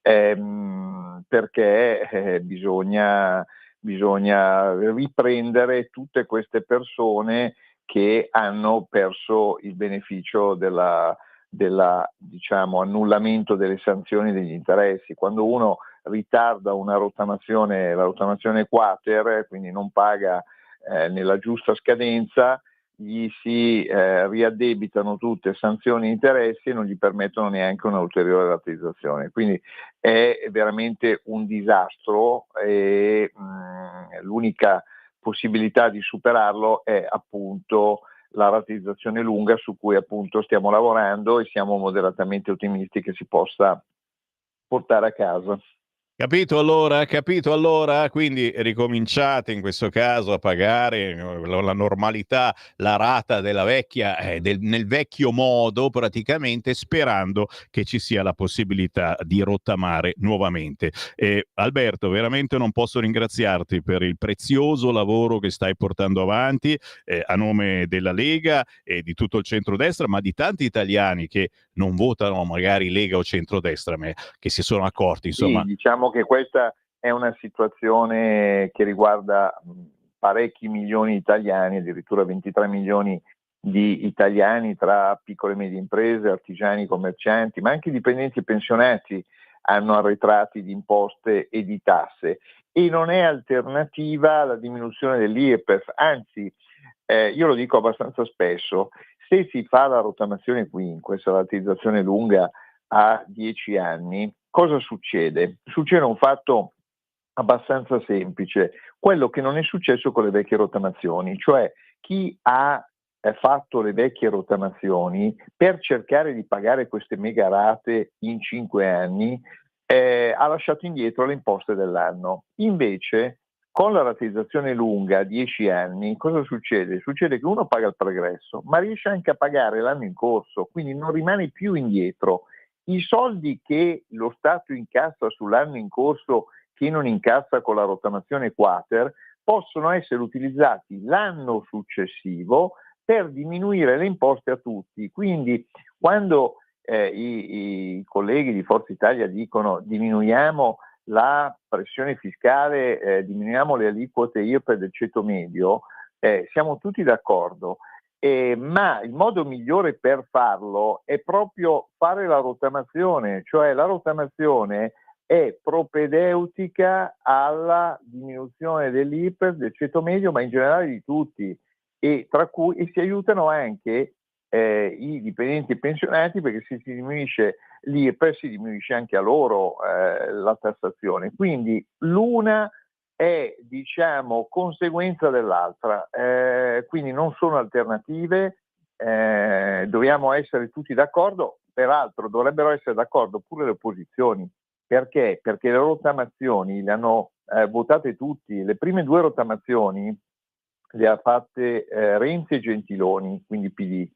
perché bisogna riprendere tutte queste persone che hanno perso il beneficio della diciamo annullamento delle sanzioni degli interessi. Quando uno ritarda la rottamazione quater, quindi non paga nella giusta scadenza, gli si riaddebitano tutte sanzioni e interessi e non gli permettono neanche un'ulteriore rateizzazione. Quindi è veramente un disastro e l'unica possibilità di superarlo è appunto la rateizzazione lunga, su cui appunto stiamo lavorando e siamo moderatamente ottimisti che si possa portare a casa. Capito allora? Quindi ricominciate in questo caso a pagare la normalità, la rata della vecchia, nel vecchio modo praticamente, sperando che ci sia la possibilità di rottamare nuovamente. Alberto, veramente non posso ringraziarti per il prezioso lavoro che stai portando avanti a nome della Lega e di tutto il centrodestra, ma di tanti italiani che non votano magari Lega o centrodestra, ma che si sono accorti, insomma. Sì, diciamo che questa è una situazione che riguarda parecchi milioni di italiani, addirittura 23 milioni di italiani tra piccole e medie imprese, artigiani, commercianti, ma anche dipendenti e pensionati hanno arretrati di imposte e di tasse e non è alternativa alla diminuzione dell'IRPEF, anzi io lo dico abbastanza spesso, se si fa la rottamazione quinque, questa rateizzazione lunga a 10 anni, cosa succede? Succede un fatto abbastanza semplice, quello che non è successo con le vecchie rottamazioni, cioè chi ha fatto le vecchie rottamazioni per cercare di pagare queste mega rate in 5 anni, ha lasciato indietro le imposte dell'anno. Invece, con la rateizzazione lunga, 10 anni, cosa succede? Succede che uno paga il pregresso, ma riesce anche a pagare l'anno in corso, quindi non rimane più indietro. I soldi che lo Stato incassa sull'anno in corso, che non incassa con la rottamazione quater, possono essere utilizzati l'anno successivo per diminuire le imposte a tutti. Quindi quando i colleghi di Forza Italia dicono diminuiamo la pressione fiscale, diminuiamo le aliquote IRPEF del ceto medio, siamo tutti d'accordo, ma il modo migliore per farlo è proprio fare la rottamazione, cioè la rottamazione è propedeutica alla diminuzione dell'IRPEF del ceto medio, ma in generale di tutti, e si aiutano anche i dipendenti pensionati, perché se si diminuisce l'IRPEF si diminuisce anche a loro la tassazione. Quindi l'una è, diciamo, conseguenza dell'altra, quindi non sono alternative, dobbiamo essere tutti d'accordo, peraltro dovrebbero essere d'accordo pure le opposizioni. Perché? Perché le rottamazioni le hanno votate tutti, le prime 2 rottamazioni le ha fatte Renzi e Gentiloni, quindi PD.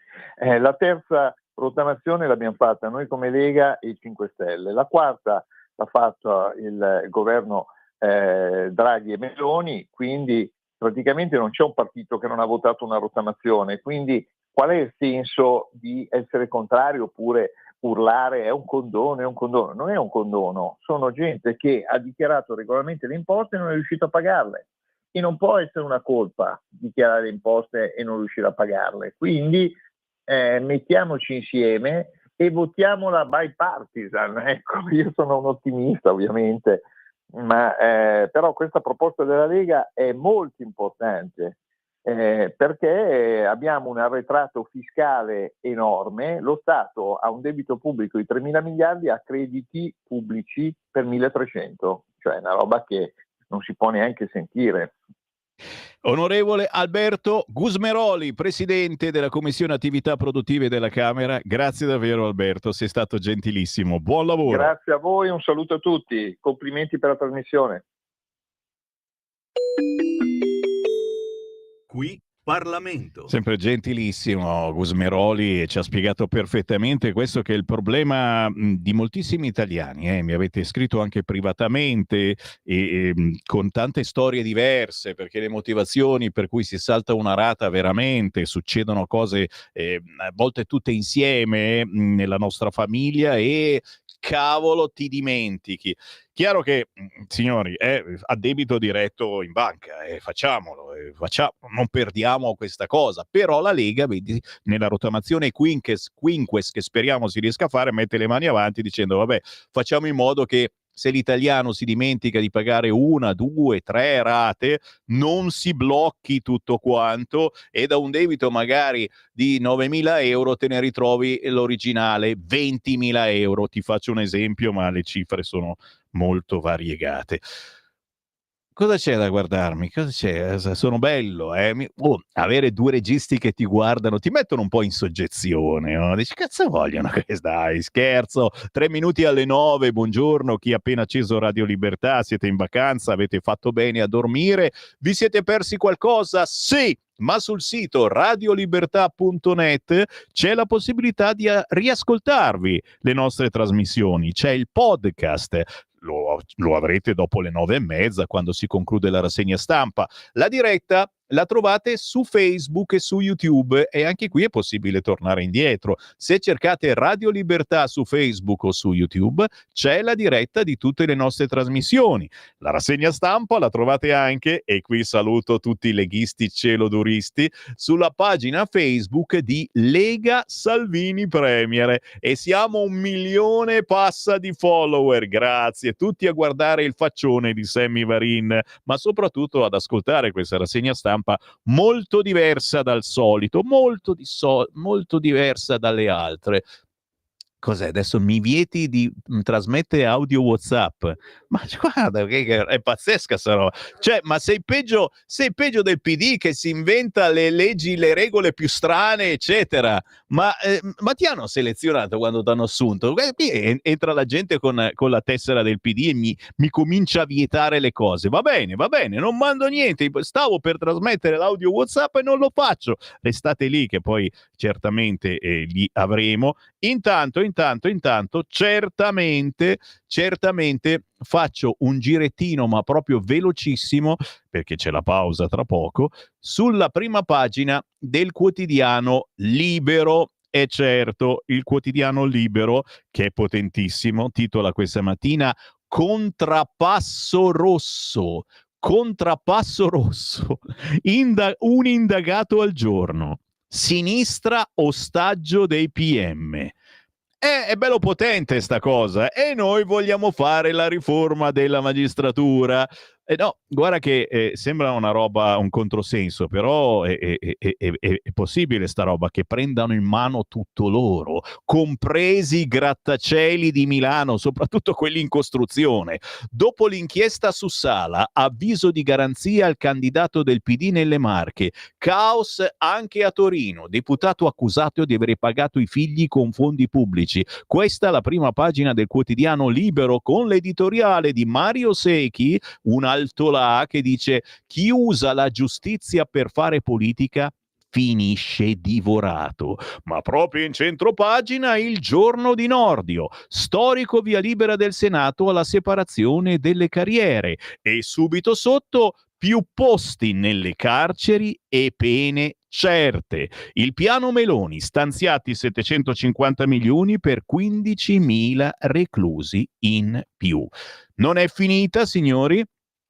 La terza rottamazione l'abbiamo fatta noi come Lega e i 5 Stelle. La quarta l'ha fatta il governo Draghi e Meloni, quindi praticamente non c'è un partito che non ha votato una rottamazione. Quindi qual è il senso di essere contrario oppure urlare è un condono, è un condono? Non è un condono, sono gente che ha dichiarato regolarmente le imposte e non è riuscito a pagarle. E non può essere una colpa dichiarare le imposte e non riuscire a pagarle. Quindi mettiamoci insieme e votiamola bipartisan. Ecco, io sono un ottimista ovviamente, ma però questa proposta della Lega è molto importante perché abbiamo un arretrato fiscale enorme, lo Stato ha un debito pubblico di 3.000 miliardi, ha crediti pubblici per 1.300, cioè una roba che non si può neanche sentire. Onorevole Alberto Gusmeroli, presidente della Commissione Attività Produttive della Camera, grazie davvero Alberto, sei stato gentilissimo, buon lavoro. Grazie a voi, un saluto a tutti, complimenti per la trasmissione. Qui Parlamento. Sempre gentilissimo Gusmeroli, e ci ha spiegato perfettamente questo che è il problema di moltissimi italiani. Mi avete scritto anche privatamente e con tante storie diverse, perché le motivazioni per cui si salta una rata veramente succedono cose a volte tutte insieme nella nostra famiglia e cavolo ti dimentichi. Chiaro che, signori, è a debito diretto in banca, facciamolo, non perdiamo questa cosa, però la Lega, vedi, nella rottamazione quinques che speriamo si riesca a fare, mette le mani avanti dicendo vabbè, facciamo in modo che se l'italiano si dimentica di pagare 1, 2, 3 rate, non si blocchi tutto quanto e da un debito magari di 9.000 euro te ne ritrovi l'originale 20.000 euro. Ti faccio un esempio, ma le cifre sono molto variegate. Cosa c'è da guardarmi? Cosa c'è? Sono bello, avere 2 registi che ti guardano, ti mettono un po' in soggezione, no? Dici, cazzo vogliono? Dai, scherzo. 3 minuti alle 9, buongiorno, chi ha appena acceso Radio Libertà, siete in vacanza, avete fatto bene a dormire, vi siete persi qualcosa? Sì! Ma sul sito radiolibertà.net c'è la possibilità di riascoltarvi le nostre trasmissioni, c'è il podcast. Lo avrete dopo le 9:30 quando si conclude la rassegna stampa. La diretta la trovate su Facebook e su YouTube e anche qui è possibile tornare indietro. Se cercate Radio Libertà su Facebook o su YouTube c'è la diretta di tutte le nostre trasmissioni. La rassegna stampa la trovate anche, e qui saluto tutti i leghisti celoduristi, sulla pagina Facebook di Lega Salvini Premier e siamo 1 milione passa di follower. Grazie tutti a guardare il faccione di Sammy Varin, ma soprattutto ad ascoltare questa rassegna stampa molto diversa dal solito, molto diversa dalle altre. Cos'è? Adesso mi vieti di trasmettere audio WhatsApp? Ma guarda che è pazzesca sta roba. Cioè, ma sei peggio del PD che si inventa le leggi, le regole più strane, eccetera. Ma ti hanno selezionato quando ti hanno assunto? Qui entra la gente con la tessera del PD e mi comincia a vietare le cose. Va bene, non mando niente. Stavo per trasmettere l'audio WhatsApp e non lo faccio. Restate lì che poi certamente li avremo. Intanto, certamente faccio un girettino, ma proprio velocissimo, perché c'è la pausa tra poco, sulla prima pagina del quotidiano Libero. E certo, il quotidiano Libero, che è potentissimo, titola questa mattina Contrappasso rosso. Un indagato al giorno. Sinistra ostaggio dei PM. È bello potente sta cosa e noi vogliamo fare la riforma della magistratura. No, guarda che sembra una roba, un controsenso, però è possibile sta roba, che prendano in mano tutto loro, compresi i grattacieli di Milano, soprattutto quelli in costruzione. Dopo l'inchiesta su Sala, avviso di garanzia al candidato del PD nelle Marche, caos anche a Torino, deputato accusato di aver pagato i figli con fondi pubblici. Questa è la prima pagina del quotidiano Libero con l'editoriale di Mario Secchi, un altolà che dice: chi usa la giustizia per fare politica finisce divorato. Ma proprio in centropagina il Giorno di Nordio, storico via libera del Senato alla separazione delle carriere, e subito sotto più posti nelle carceri e pene certe. Il piano Meloni, stanziati 750 milioni per 15.000 reclusi in più. Non è finita, signori.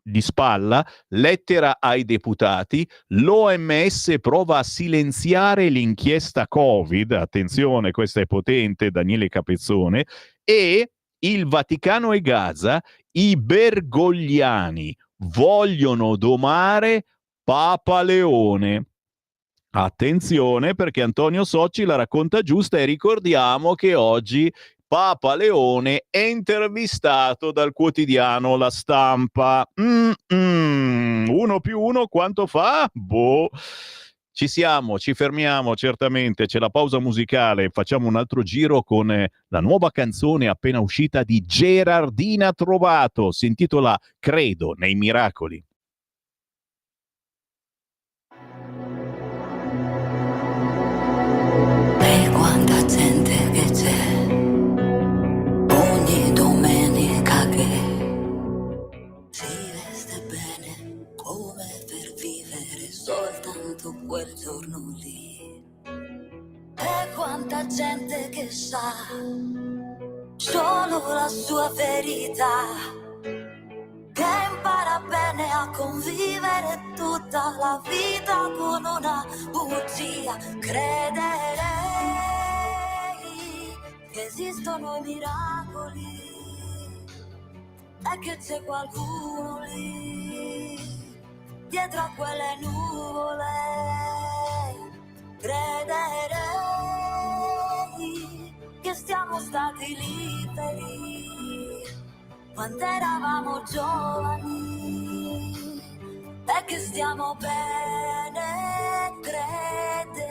Di spalla, lettera ai deputati, l'OMS prova a silenziare l'inchiesta Covid, attenzione, questa è potente, Daniele Capezzone, e il Vaticano e Gaza, i bergogliani vogliono domare Papa Leone. Attenzione, perché Antonio Socci la racconta giusta e ricordiamo che oggi Papa Leone è intervistato dal quotidiano La Stampa. 1 più 1 quanto fa? Boh. Ci siamo, ci fermiamo certamente, c'è la pausa musicale, facciamo un altro giro con la nuova canzone appena uscita di Gerardina Trovato, si intitola Credo nei miracoli. E quanta gente che c'è ogni domenica che si veste bene come per vivere soltanto quel giorno lì. E quanta gente che sa solo la sua verità, che impara bene a convivere tutta la vita con una bugia. Crederei che esistono i miracoli e che c'è qualcuno lì dietro a quelle nuvole. Crederei che siamo stati liberi quando eravamo giovani e che stiamo bene, crederei.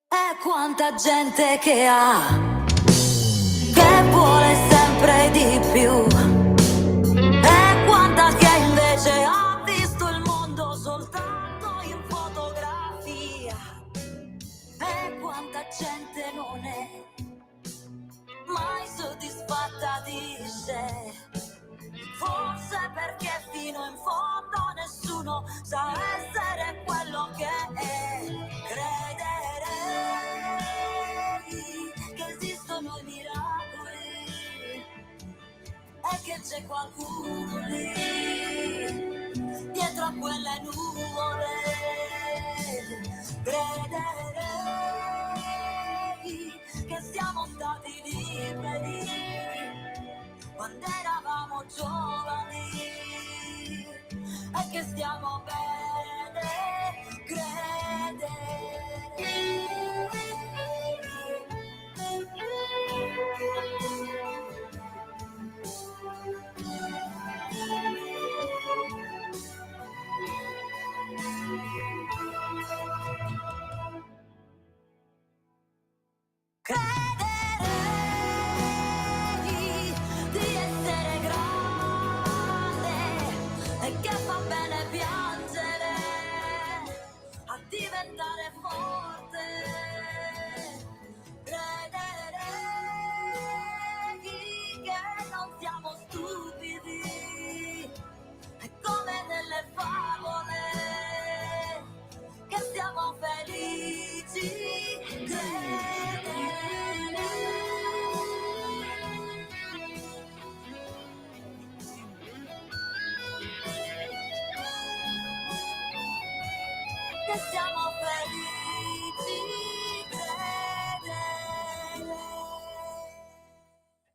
E quanta gente che ha, che vuole sempre di più, e quanta che invece ha visto il mondo soltanto in fotografia. E quanta gente non è mai soddisfatta di sé, forse perché fino in fondo nessuno sa essere quello che è. Crederei che esistono i miracoli e che c'è qualcuno lì dietro a quelle nuvole. Crederei che siamo stati liberi quando eravamo giovani e che stiamo bene, crederei. siamo stupidi, è come nelle favole, che siamo felici, che siamo felici,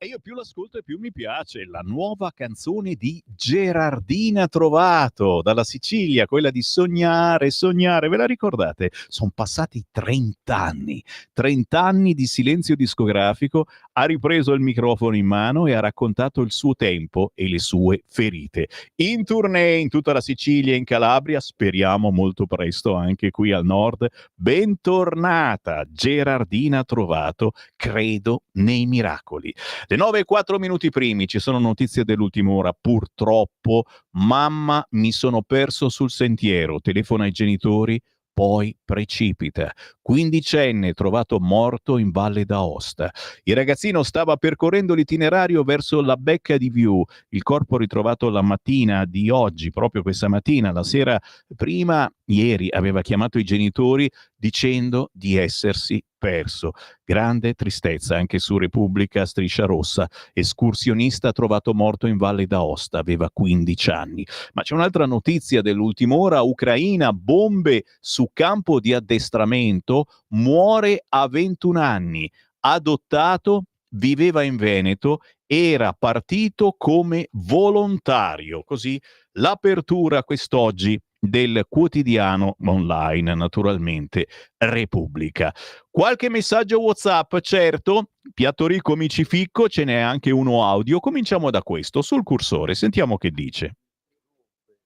E io più l'ascolto e più mi piace la nuova canzone di Gerardina Trovato dalla Sicilia, quella di Sognare, Sognare, ve la ricordate? Sono passati 30 anni di silenzio discografico, ha ripreso il microfono in mano e ha raccontato il suo tempo e le sue ferite. In tournée in tutta la Sicilia e in Calabria, speriamo molto presto anche qui al nord. Bentornata Gerardina Trovato, credo nei miracoli. Le 9:04 primi, ci sono notizie dell'ultima ora. Purtroppo, mamma, mi sono perso sul sentiero, telefona ai genitori, poi precipita. 15enne trovato morto in Valle d'Aosta. Il ragazzino stava percorrendo l'itinerario verso la Becca di Viù. Il corpo ritrovato la mattina di oggi, proprio questa mattina, la sera prima, ieri, aveva chiamato i genitori dicendo di essersi perso. Grande tristezza anche su Repubblica, Striscia Rossa. Escursionista trovato morto in Valle d'Aosta, aveva 15 anni. Ma c'è un'altra notizia dell'ultima ora: Ucraina, bombe su campo di addestramento, muore a 21 anni, adottato, viveva in Veneto, era partito come volontario. Così l'apertura quest'oggi del quotidiano online, naturalmente Repubblica. Qualche messaggio WhatsApp, certo, piatto ricco mi ci ficco, ce n'è anche uno audio. Cominciamo da questo, sul cursore, sentiamo che dice.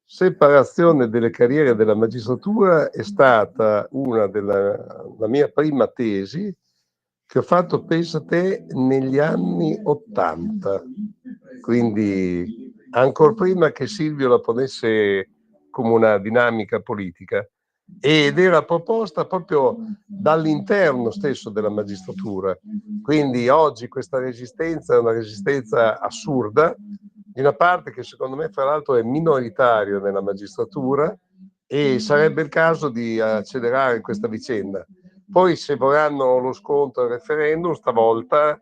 Separazione delle carriere della magistratura è stata la mia prima tesi che ho fatto, pensa te, negli anni '80, quindi ancora prima che Silvio la ponesse come una dinamica politica, ed era proposta proprio dall'interno stesso della magistratura. Quindi oggi questa resistenza è una resistenza assurda, di una parte che secondo me fra l'altro è minoritaria nella magistratura, e sarebbe il caso di accelerare questa vicenda. Poi se vorranno lo scontro al referendum, stavolta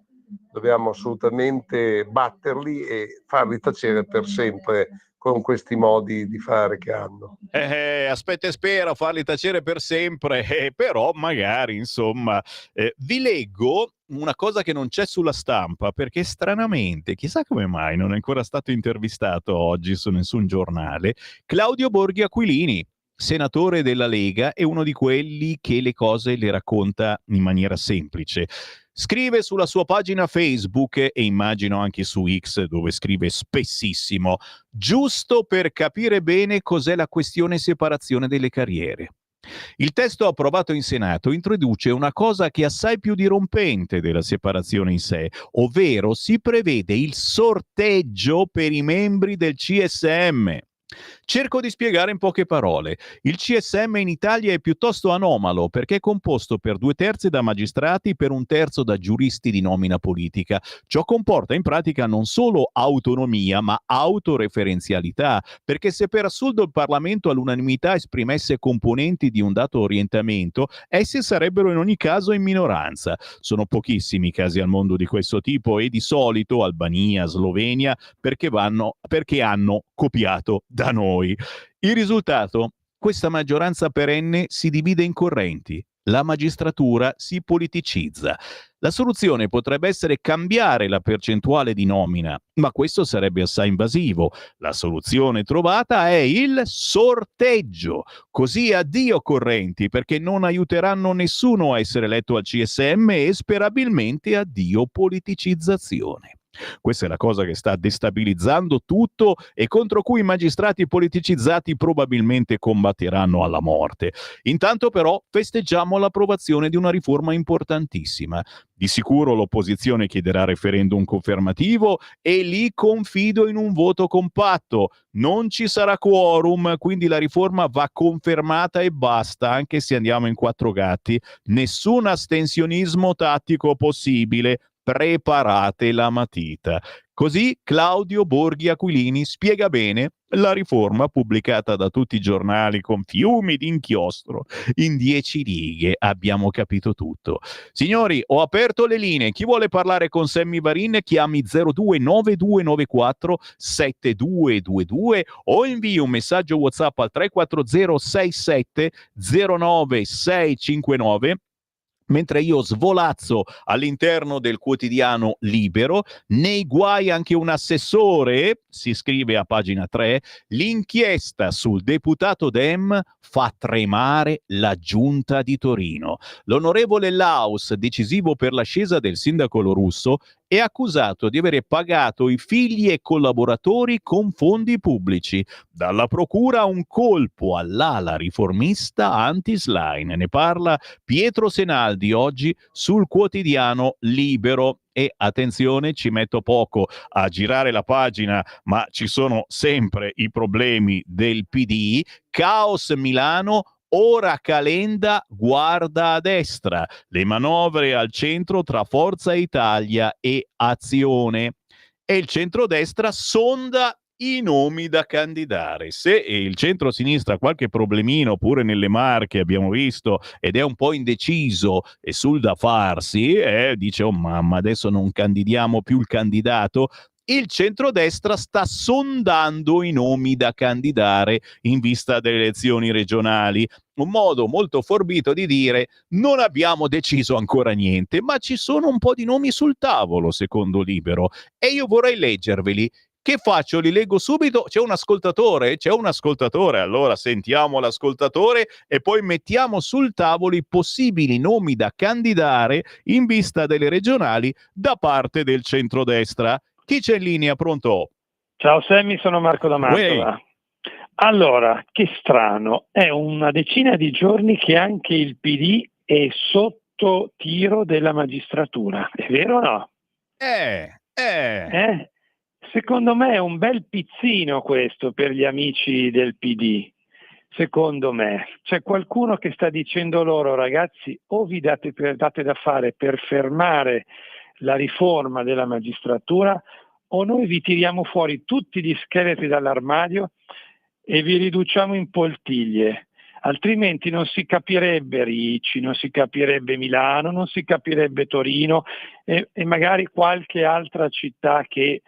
dobbiamo assolutamente batterli e farli tacere per sempre con questi modi di fare che hanno. Aspetta e spera, farli tacere per sempre, però magari, insomma. Vi leggo una cosa che non c'è sulla stampa, perché stranamente, chissà come mai, non è ancora stato intervistato oggi su nessun giornale, Claudio Borghi Aquilini, senatore della Lega, è uno di quelli che le cose le racconta in maniera semplice. Scrive sulla sua pagina Facebook e immagino anche su X, dove scrive spessissimo, giusto per capire bene cos'è la questione separazione delle carriere. Il testo approvato in Senato introduce una cosa che è assai più dirompente della separazione in sé, ovvero si prevede il sorteggio per i membri del CSM. Cerco di spiegare in poche parole. Il CSM in Italia è piuttosto anomalo perché è composto per 2/3 da magistrati, per 1/3 da giuristi di nomina politica. Ciò comporta in pratica non solo autonomia, ma autoreferenzialità, perché se per assurdo il Parlamento all'unanimità esprimesse componenti di un dato orientamento, essi sarebbero in ogni caso in minoranza. Sono pochissimi i casi al mondo di questo tipo e di solito Albania, Slovenia, perché hanno copiato da noi. Il risultato? Questa maggioranza perenne si divide in correnti. La magistratura si politicizza. La soluzione potrebbe essere cambiare la percentuale di nomina, ma questo sarebbe assai invasivo. La soluzione trovata è il sorteggio. Così addio correnti, perché non aiuteranno nessuno a essere eletto al CSM, e sperabilmente addio politicizzazione. Questa è la cosa che sta destabilizzando tutto e contro cui i magistrati politicizzati probabilmente combatteranno alla morte. Intanto però festeggiamo l'approvazione di una riforma importantissima. Di sicuro l'opposizione chiederà referendum confermativo e lì confido in un voto compatto. Non ci sarà quorum, quindi la riforma va confermata e basta, anche se andiamo in 4 gatti. Nessun astensionismo tattico possibile. Preparate la matita. Così Claudio Borghi Aquilini spiega bene la riforma pubblicata da tutti i giornali con fiumi di inchiostro. In 10 righe abbiamo capito tutto. Signori, ho aperto le linee. Chi vuole parlare con Sammy Varin chiami 029294 7222 o invii un messaggio WhatsApp al 340 67 09 659. Mentre io svolazzo all'interno del quotidiano Libero, nei guai anche un assessore, si scrive a pagina 3, l'inchiesta sul deputato Dem fa tremare la giunta di Torino. L'onorevole Laus, decisivo per l'ascesa del sindaco Lorusso, è accusato di avere pagato i figli e collaboratori con fondi pubblici. Dalla procura un colpo all'ala riformista anti-Schlein. Ne parla Pietro Senaldi oggi sul quotidiano Libero. E attenzione, ci metto poco a girare la pagina, ma ci sono sempre i problemi del PD. Caos Milano. Ora Calenda guarda a destra, le manovre al centro tra Forza Italia e Azione. E il centrodestra sonda i nomi da candidare. Se il centro-sinistra ha qualche problemino pure nelle Marche, abbiamo visto, ed è un po' indeciso e sul da farsi, dice oh mamma adesso non candidiamo più il candidato, il centrodestra sta sondando i nomi da candidare in vista delle elezioni regionali. Un modo molto forbito di dire non abbiamo deciso ancora niente, ma ci sono un po' di nomi sul tavolo, secondo Libero, e io vorrei leggerveli. Che faccio? Li leggo subito? C'è un ascoltatore? C'è un ascoltatore. Allora sentiamo l'ascoltatore e poi mettiamo sul tavolo i possibili nomi da candidare in vista delle regionali da parte del centrodestra. Chi c'è in linea? Pronto? Ciao Sammy, sono Marco da Mantova. Allora, che strano, è una decina di giorni che anche il PD è sotto tiro della magistratura, è vero o no? Secondo me è un bel pizzino questo per gli amici del PD. Secondo me c'è qualcuno che sta dicendo loro ragazzi o vi date da fare per fermare la riforma della magistratura o noi vi tiriamo fuori tutti gli scheletri dall'armadio e vi riduciamo in poltiglie, altrimenti non si capirebbe Ricci, non si capirebbe Milano, non si capirebbe Torino e magari qualche altra città che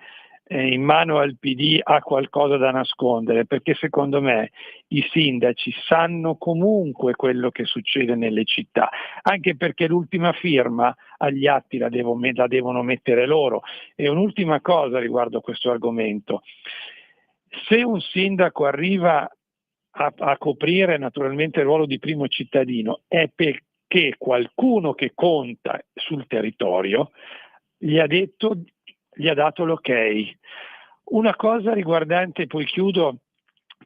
in mano al PD ha qualcosa da nascondere, perché secondo me i sindaci sanno comunque quello che succede nelle città, anche perché l'ultima firma agli atti la devono mettere loro. E un'ultima cosa riguardo a questo argomento: se un sindaco arriva a coprire naturalmente il ruolo di primo cittadino è perché qualcuno che conta sul territorio gli ha dato l'ok. Una cosa riguardante, poi chiudo,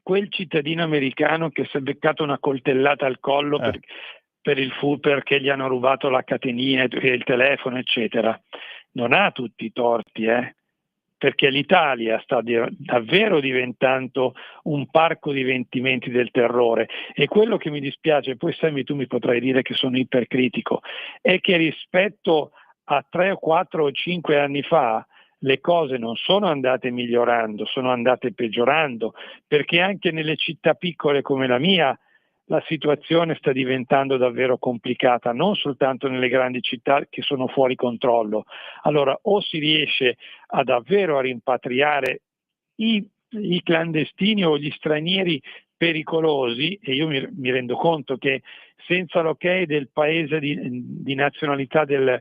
quel cittadino americano che si è beccato una coltellata al collo perché gli hanno rubato la catenina e il telefono eccetera, non ha tutti i torti, perché l'Italia sta davvero diventando un parco di divertimenti del terrore. E quello che mi dispiace, poi Sammy tu mi potrai dire che sono ipercritico, è che rispetto a 3 o 4 o 5 anni fa le cose non sono andate migliorando, sono andate peggiorando, perché anche nelle città piccole come la mia la situazione sta diventando davvero complicata, non soltanto nelle grandi città che sono fuori controllo. Allora o si riesce davvero a rimpatriare i clandestini o gli stranieri pericolosi, e io mi rendo conto che senza l'ok del paese di nazionalità del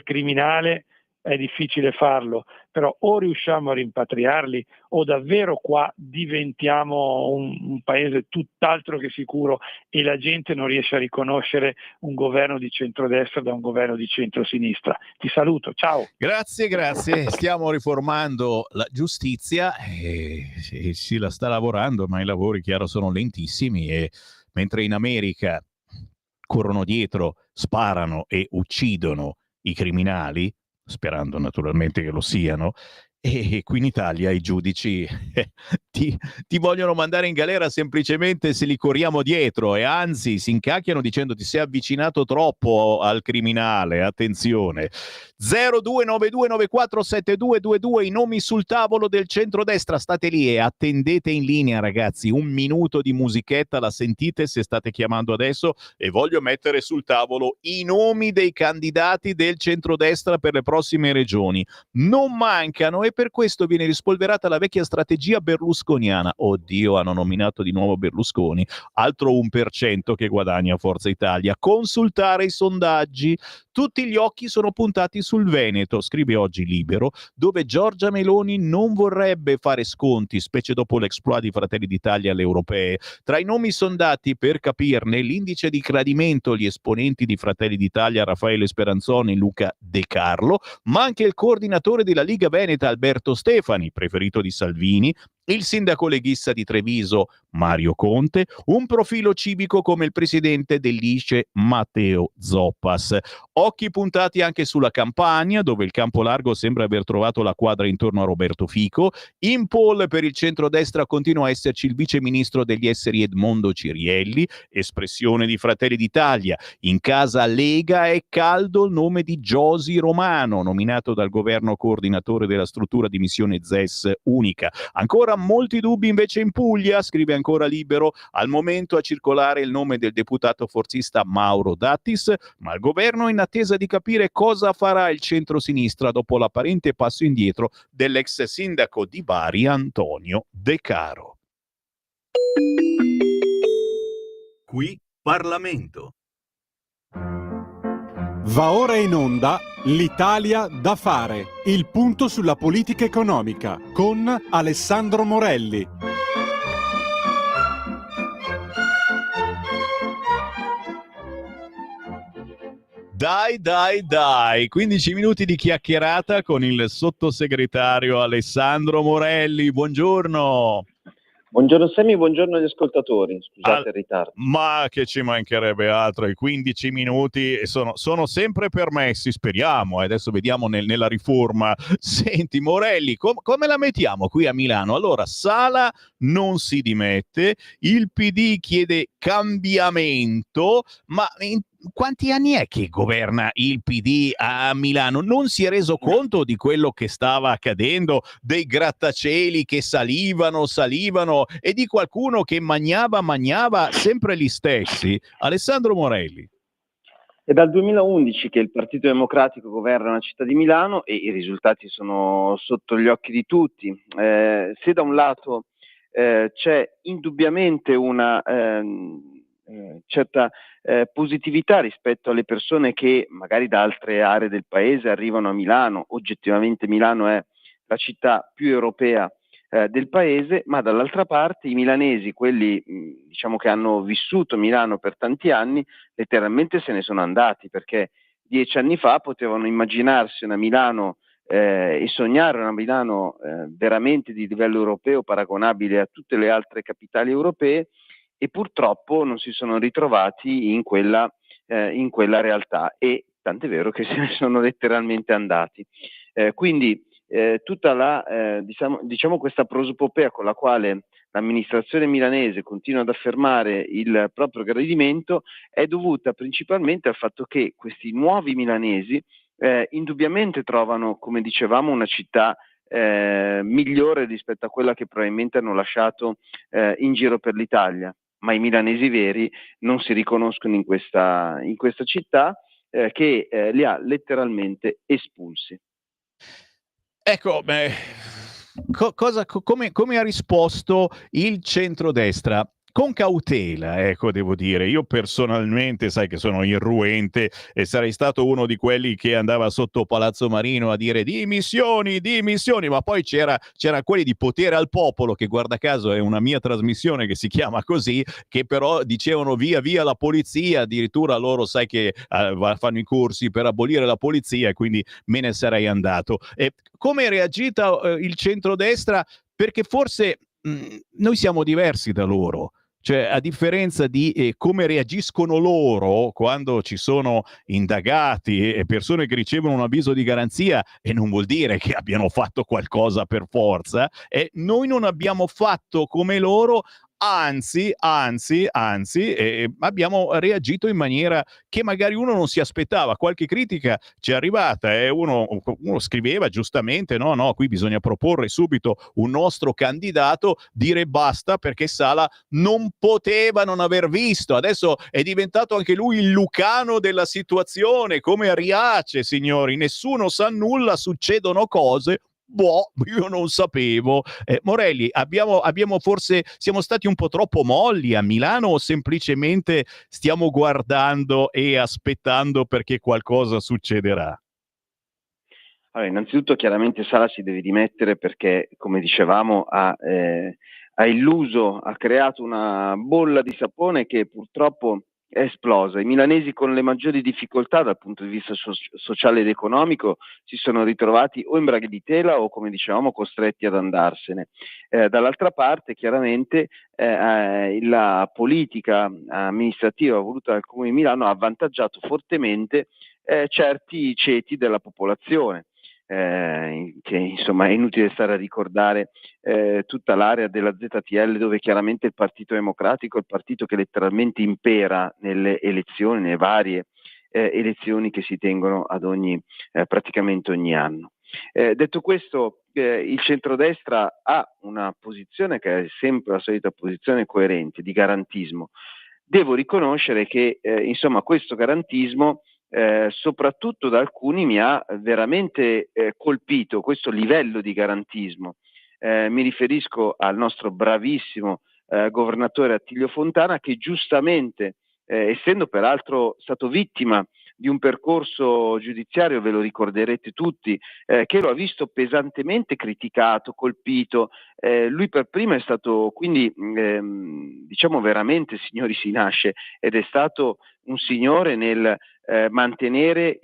criminale è difficile farlo, però o riusciamo a rimpatriarli o davvero qua diventiamo un paese tutt'altro che sicuro e la gente non riesce a riconoscere un governo di centrodestra da un governo di centrosinistra. Ti saluto, ciao. Grazie. Stiamo riformando la giustizia e si la sta lavorando, ma i lavori chiaro sono lentissimi e mentre in America corrono dietro, sparano e uccidono i criminali, sperando naturalmente che lo siano, E qui in Italia i giudici ti vogliono mandare in galera semplicemente se li corriamo dietro, e anzi si incacchiano dicendo ti sei avvicinato troppo al criminale, attenzione. 0292947222, i nomi sul tavolo del centrodestra, state lì e attendete in linea ragazzi, un minuto di musichetta, la sentite se state chiamando adesso, e voglio mettere sul tavolo i nomi dei candidati del centrodestra per le prossime regioni. Non mancano, e per questo viene rispolverata la vecchia strategia berlusconiana. Oddio, hanno nominato di nuovo Berlusconi, altro 1% che guadagna Forza Italia. Consultare i sondaggi. Tutti gli occhi sono puntati sul Veneto, scrive oggi Libero, dove Giorgia Meloni non vorrebbe fare sconti, specie dopo l'exploit di Fratelli d'Italia alle europee. Tra i nomi sondati, per capirne, l'indice di gradimento, gli esponenti di Fratelli d'Italia Raffaele Speranzoni e Luca De Carlo, ma anche il coordinatore della Liga Veneta Alberto Stefani, preferito di Salvini, il sindaco leghista di Treviso Mario Conte, un profilo civico come il presidente dell'ICE Matteo Zoppas. Occhi puntati anche sulla Campania, dove il campo largo sembra aver trovato la quadra intorno a Roberto Fico. In poll per il centrodestra continua a esserci il viceministro degli esteri Edmondo Cirielli, espressione di Fratelli d'Italia. In casa Lega è caldo il nome di Giosi Romano, nominato dal governo coordinatore della struttura di missione ZES unica. Ancora molti dubbi invece in Puglia, scrive ancora Libero, al momento a circolare il nome del deputato forzista Mauro Dattis, ma il governo è in attesa di capire cosa farà il centro-sinistra dopo l'apparente passo indietro dell'ex sindaco di Bari Antonio De Caro. Qui Parlamento. Va ora in onda L'Italia da fare, il punto sulla politica economica con Alessandro Morelli. Dai, 15 minuti di chiacchierata con il sottosegretario Alessandro Morelli, buongiorno. Buongiorno Sammy, buongiorno agli ascoltatori, scusate il ritardo. Ma che ci mancherebbe altro, i 15 minuti sono sempre permessi, speriamo, adesso vediamo nella riforma. Senti Morelli, come la mettiamo qui a Milano? Allora, Sala non si dimette, il PD chiede cambiamento, ma quanti anni è che governa il PD a Milano? Non si è reso conto di quello che stava accadendo, dei grattacieli che salivano e di qualcuno che magnava sempre gli stessi? Alessandro Morelli. È dal 2011 che il Partito Democratico governa la città di Milano e i risultati sono sotto gli occhi di tutti. Se da un lato c'è indubbiamente una certa positività rispetto alle persone che magari da altre aree del paese arrivano a Milano, oggettivamente Milano è la città più europea del paese, ma dall'altra parte i milanesi, quelli diciamo che hanno vissuto Milano per tanti anni, letteralmente se ne sono andati, perché 10 anni fa potevano immaginarsi una Milano e sognare una Milano veramente di livello europeo paragonabile a tutte le altre capitali europee, e purtroppo non si sono ritrovati in quella realtà, e tant'è vero che se ne sono letteralmente andati. Quindi tutta la diciamo questa prosopopea con la quale l'amministrazione milanese continua ad affermare il proprio gradimento è dovuta principalmente al fatto che questi nuovi milanesi indubbiamente trovano, come dicevamo, una città migliore rispetto a quella che probabilmente hanno lasciato in giro per l'Italia, ma i milanesi veri non si riconoscono in questa città che li ha letteralmente espulsi. Ecco, come ha risposto il centrodestra? Con cautela, ecco, devo dire. Io personalmente, sai che sono irruente e sarei stato uno di quelli che andava sotto Palazzo Marino a dire dimissioni, ma poi c'era quelli di Potere al Popolo, che guarda caso è una mia trasmissione che si chiama così, che però dicevano via la polizia, addirittura loro sai che fanno i corsi per abolire la polizia, e quindi me ne sarei andato. Come è reagita il centrodestra? Perché forse noi siamo diversi da loro. Cioè, a differenza di come reagiscono loro quando ci sono indagati e persone che ricevono un avviso di garanzia, e non vuol dire che abbiano fatto qualcosa per forza, e noi non abbiamo fatto come loro. Anzi, abbiamo reagito in maniera che magari uno non si aspettava. Qualche critica ci è arrivata e uno scriveva giustamente: no, qui bisogna proporre subito un nostro candidato, dire basta perché Sala non poteva non aver visto. Adesso è diventato anche lui il Lucano della situazione, come a Riace, signori. Nessuno sa nulla, succedono cose. Io non sapevo. Morelli, abbiamo forse, siamo stati un po' troppo molli a Milano, o semplicemente stiamo guardando e aspettando perché qualcosa succederà? Allora, innanzitutto chiaramente Sala si deve dimettere perché, come dicevamo, ha illuso, ha creato una bolla di sapone che purtroppo è esplosa. I milanesi con le maggiori difficoltà dal punto di vista sociale ed economico si sono ritrovati o in braghe di tela o, come dicevamo, costretti ad andarsene. Dall'altra parte, chiaramente, la politica amministrativa voluta dal Comune di Milano ha avvantaggiato fortemente certi ceti della popolazione. Che insomma è inutile stare a ricordare tutta l'area della ZTL, dove chiaramente il Partito Democratico è il partito che letteralmente impera nelle elezioni, nelle varie elezioni che si tengono praticamente ogni anno. Detto questo, il centrodestra ha una posizione che è sempre la solita posizione coerente di garantismo. Devo riconoscere che insomma questo garantismo soprattutto da alcuni mi ha veramente colpito, questo livello di garantismo. Mi riferisco al nostro bravissimo governatore Attilio Fontana, che giustamente, essendo peraltro stato vittima di un percorso giudiziario, ve lo ricorderete tutti, che lo ha visto pesantemente criticato, colpito. Lui per primo è stato quindi, diciamo veramente, signori, si nasce, ed è stato un signore nel mantenere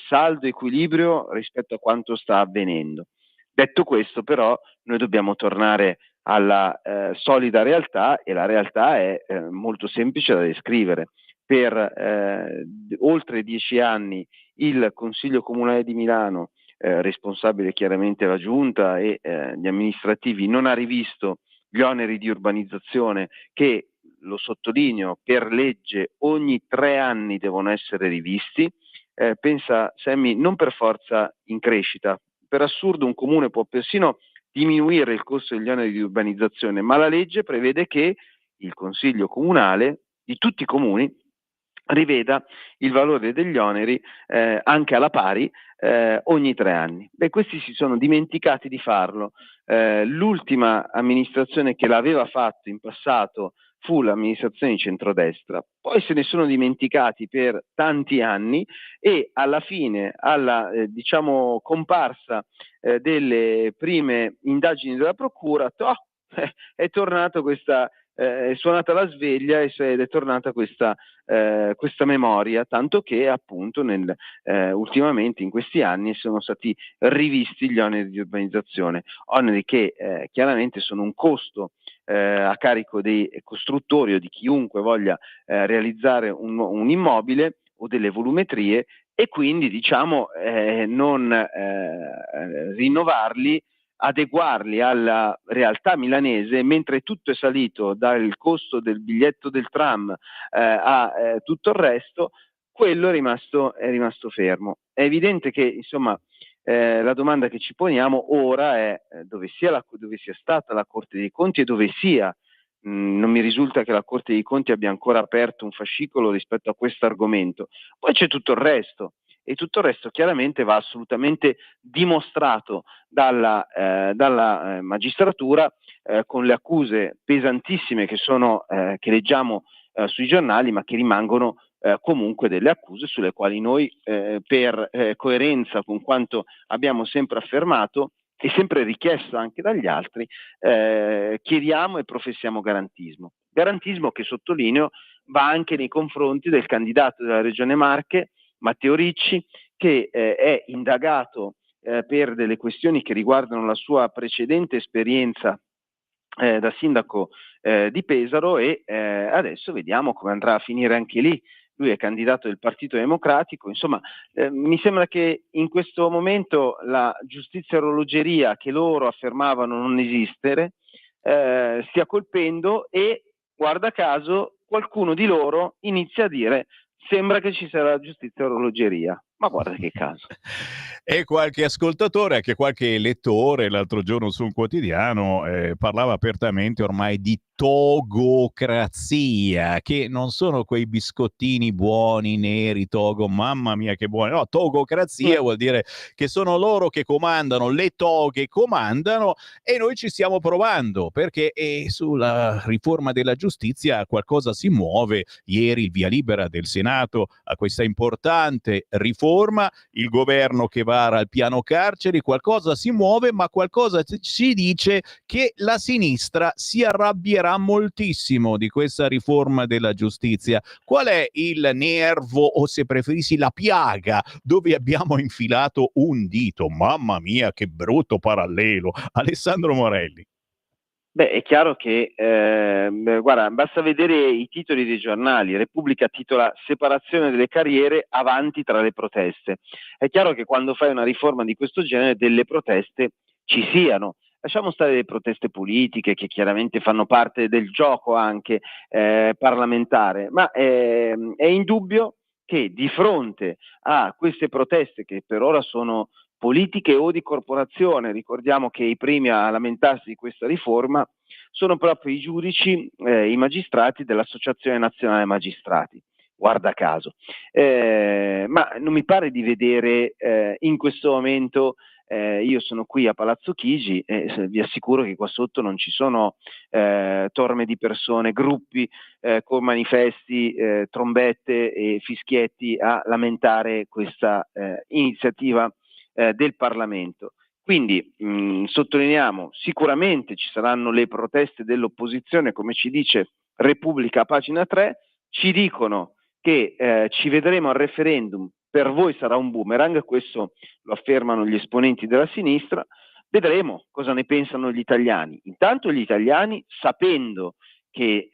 saldo equilibrio rispetto a quanto sta avvenendo. Detto questo, però, noi dobbiamo tornare alla solida realtà, e la realtà è molto semplice da descrivere. Per oltre 10 anni il Consiglio Comunale di Milano, responsabile chiaramente la Giunta e gli amministrativi, non ha rivisto gli oneri di urbanizzazione che, lo sottolineo, per legge ogni 3 anni devono essere rivisti. Pensa, Sammy, non per forza in crescita. Per assurdo un comune può persino diminuire il costo degli oneri di urbanizzazione, ma la legge prevede che il Consiglio Comunale di tutti i comuni riveda il valore degli oneri anche alla pari ogni 3 anni. Questi si sono dimenticati di farlo. L'ultima amministrazione che l'aveva fatto in passato fu l'amministrazione di centrodestra, poi se ne sono dimenticati per tanti anni, e alla fine, alla diciamo comparsa delle prime indagini della procura, è tornato questa è suonata la sveglia ed è tornata questa memoria, tanto che appunto ultimamente in questi anni sono stati rivisti gli oneri di urbanizzazione, oneri che chiaramente sono un costo a carico dei costruttori o di chiunque voglia realizzare un immobile o delle volumetrie, e quindi diciamo non rinnovarli, adeguarli alla realtà milanese, mentre tutto è salito dal costo del biglietto del tram a tutto il resto, quello è rimasto fermo. È evidente che insomma la domanda che ci poniamo ora è dove sia stata la Corte dei Conti e dove sia. Non mi risulta che la Corte dei Conti abbia ancora aperto un fascicolo rispetto a questo argomento. Poi c'è tutto il resto, e tutto il resto chiaramente va assolutamente dimostrato dalla magistratura con le accuse pesantissime che leggiamo sui giornali, ma che rimangono comunque delle accuse sulle quali noi per coerenza con quanto abbiamo sempre affermato e sempre richiesto anche dagli altri, chiediamo e professiamo garantismo. Garantismo che, sottolineo, va anche nei confronti del candidato della Regione Marche, Matteo Ricci, che è indagato per delle questioni che riguardano la sua precedente esperienza da sindaco di Pesaro e adesso vediamo come andrà a finire anche lì. Lui è candidato del Partito Democratico, insomma mi sembra che in questo momento la giustizia orologeria che loro affermavano non esistere stia colpendo e guarda caso qualcuno di loro inizia a dire sembra che ci sia la giustizia orologeria. Ma guarda che caso. E qualche ascoltatore, anche qualche lettore l'altro giorno su un quotidiano parlava apertamente ormai di togocrazia, che non sono quei biscottini buoni, neri, togo, mamma mia che buoni, no, togocrazia vuol dire che sono loro che comandano, le toghe comandano e noi ci stiamo provando perché sulla riforma della giustizia qualcosa si muove. Ieri il via libera del Senato a questa importante riforma, il governo che vara il piano carceri, qualcosa si muove, ma qualcosa ci dice che la sinistra si arrabbierà moltissimo di questa riforma della giustizia. Qual è il nervo o, se preferisci, la piaga dove abbiamo infilato un dito? Mamma mia, che brutto parallelo. Alessandro Morelli. Beh, è chiaro che, guarda, basta vedere i titoli dei giornali. Repubblica titola "Separazione delle carriere, avanti tra le proteste". È chiaro che quando fai una riforma di questo genere delle proteste ci siano. Lasciamo stare le proteste politiche che chiaramente fanno parte del gioco anche parlamentare, ma è indubbio che di fronte a queste proteste che per ora sono politiche o di corporazione, ricordiamo che i primi a lamentarsi di questa riforma sono proprio i giudici, i magistrati dell'Associazione Nazionale Magistrati, guarda caso. Ma non mi pare di vedere in questo momento, io sono qui a Palazzo Chigi e vi assicuro che qua sotto non ci sono torme di persone, gruppi con manifesti, trombette e fischietti a lamentare questa iniziativa del Parlamento. Quindi sottolineiamo, sicuramente ci saranno le proteste dell'opposizione, come ci dice Repubblica a pagina 3, ci dicono che ci vedremo al referendum, per voi sarà un boomerang, questo lo affermano gli esponenti della sinistra, vedremo cosa ne pensano gli italiani. Intanto gli italiani, sapendo che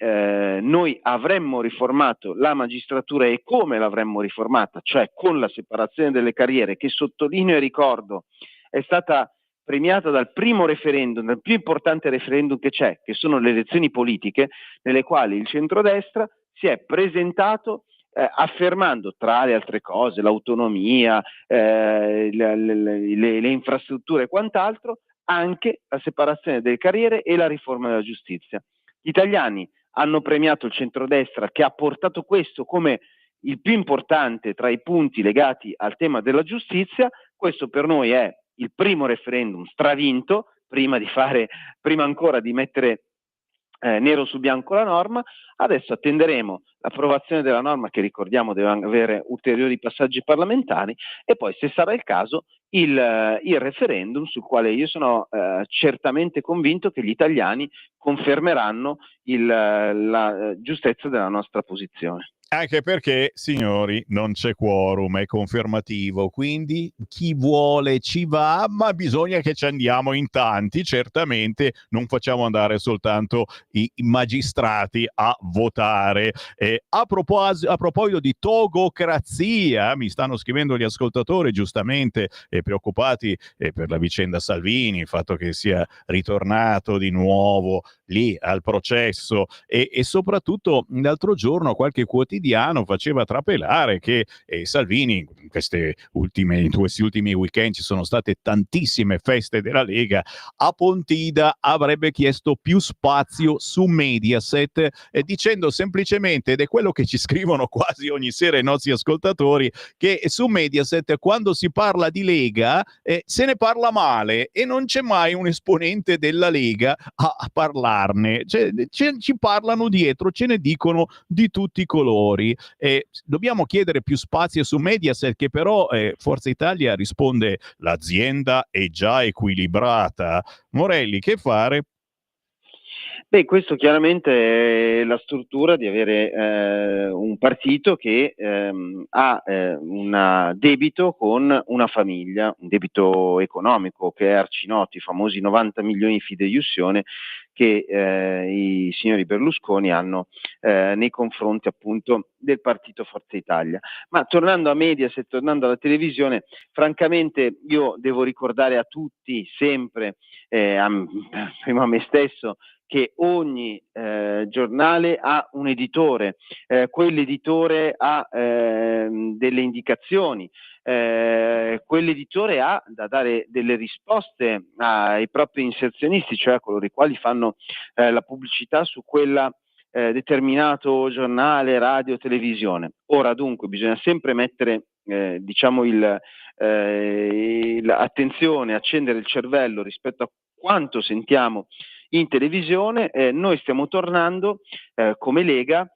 noi avremmo riformato la magistratura e come l'avremmo riformata, cioè con la separazione delle carriere, che sottolineo e ricordo è stata premiata dal primo referendum, dal più importante referendum che c'è, che sono le elezioni politiche, nelle quali il centrodestra si è presentato affermando, tra le altre cose, l'autonomia, le infrastrutture e quant'altro, anche la separazione delle carriere e la riforma della giustizia. Gli italiani hanno premiato il centrodestra che ha portato questo come il più importante tra i punti legati al tema della giustizia. Questo per noi è il primo referendum stravinto, prima ancora di mettere nero su bianco la norma. Adesso attenderemo l'approvazione della norma, che ricordiamo deve avere ulteriori passaggi parlamentari, e poi, se sarà il caso, il referendum, sul quale io sono certamente convinto che gli italiani confermeranno la giustezza della nostra posizione. Anche perché, signori, non c'è quorum, è confermativo, quindi chi vuole ci va, ma bisogna che ci andiamo in tanti, certamente non facciamo andare soltanto i magistrati a votare. A proposito di togocrazia, mi stanno scrivendo gli ascoltatori, giustamente preoccupati per la vicenda Salvini, il fatto che sia ritornato di nuovo lì al processo e soprattutto l'altro giorno qualche quotidiano faceva trapelare che Salvini in questi ultimi weekend ci sono state tantissime feste della Lega, a Pontida avrebbe chiesto più spazio su Mediaset, dicendo semplicemente, ed è quello che ci scrivono quasi ogni sera i nostri ascoltatori, che su Mediaset quando si parla di Lega se ne parla male e non c'è mai un esponente della Lega a parlarne, ci parlano dietro, ce ne dicono di tutti i colori. Dobbiamo chiedere più spazio su Mediaset, che però Forza Italia risponde: l'azienda è già equilibrata. Morelli, che fare? Beh, questo chiaramente è la struttura di avere un partito che ha un debito con una famiglia, un debito economico che è arcinoto, i famosi 90 milioni di fideiussione che i signori Berlusconi hanno nei confronti appunto del partito Forza Italia. Ma tornando a Mediaset, tornando alla televisione, francamente io devo ricordare a tutti sempre, prima a me stesso, che ogni giornale ha un editore, quell'editore ha delle indicazioni, quell'editore ha da dare delle risposte ai propri inserzionisti, cioè a coloro i quali fanno la pubblicità su quella determinato giornale, radio, televisione. Ora dunque bisogna sempre mettere diciamo l'attenzione, accendere il cervello rispetto a quanto sentiamo in televisione. Noi stiamo tornando come Lega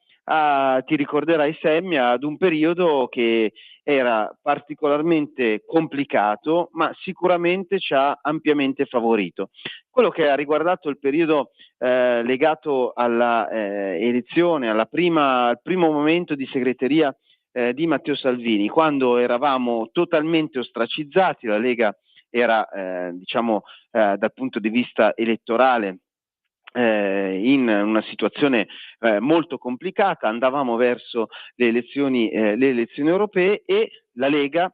ti ricorderai Sammy, ad un periodo che era particolarmente complicato, ma sicuramente ci ha ampiamente favorito. Quello che ha riguardato il periodo legato alla elezione, al primo momento di segreteria di Matteo Salvini, quando eravamo totalmente ostracizzati, la Lega era dal punto di vista elettorale in una situazione molto complicata, andavamo verso le elezioni europee e la Lega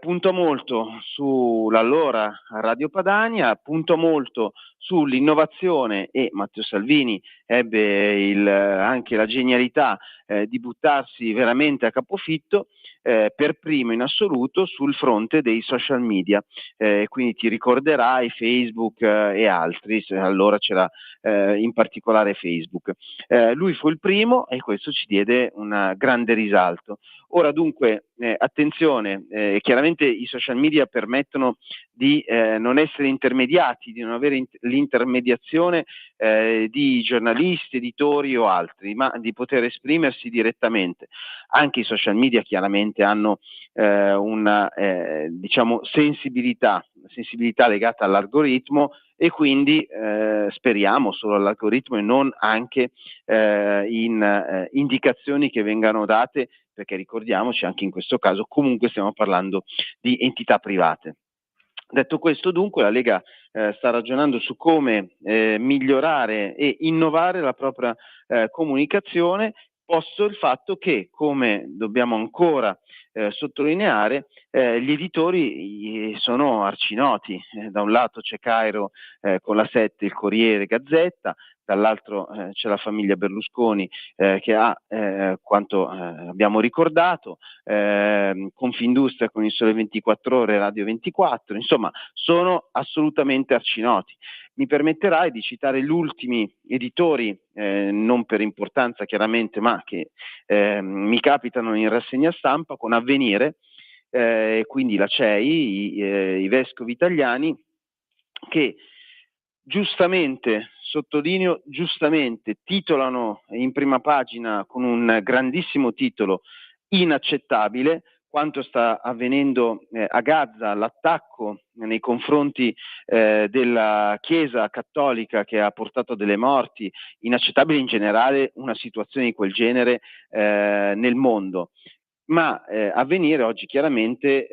puntò molto sull'allora Radio Padania, puntò molto sull'innovazione e Matteo Salvini ebbe anche la genialità di buttarsi veramente a capofitto per primo in assoluto sul fronte dei social media, quindi ti ricorderai Facebook e altri, allora c'era in particolare Facebook. Lui fu il primo e questo ci diede un grande risalto. Ora dunque attenzione, chiaramente i social media permettono di non essere intermediati, di non avere l'intermediazione di giornalisti, editori o altri, ma di poter esprimersi direttamente. Anche i social media chiaramente hanno una sensibilità legata all'algoritmo e quindi speriamo solo all'algoritmo e non anche in indicazioni che vengano date, perché ricordiamoci anche in questo caso comunque stiamo parlando di entità private. Detto questo, dunque, la Lega sta ragionando su come migliorare e innovare la propria comunicazione, posto il fatto che, come dobbiamo ancora sottolineare, gli editori sono arcinoti. Da un lato c'è Cairo con la 7, il Corriere, Gazzetta, dall'altro c'è la famiglia Berlusconi che ha, quanto abbiamo ricordato, Confindustria con il Sole 24 Ore, Radio 24, insomma sono assolutamente arcinoti. Mi permetterai di citare gli ultimi editori, non per importanza chiaramente, ma che mi capitano in rassegna stampa con Avvenire, quindi la CEI, i vescovi italiani, che giustamente, sottolineo giustamente, titolano in prima pagina con un grandissimo titolo: inaccettabile quanto sta avvenendo a Gaza, l'attacco nei confronti della Chiesa cattolica che ha portato delle morti, inaccettabile in generale una situazione di quel genere nel mondo. Ma Avvenire oggi chiaramente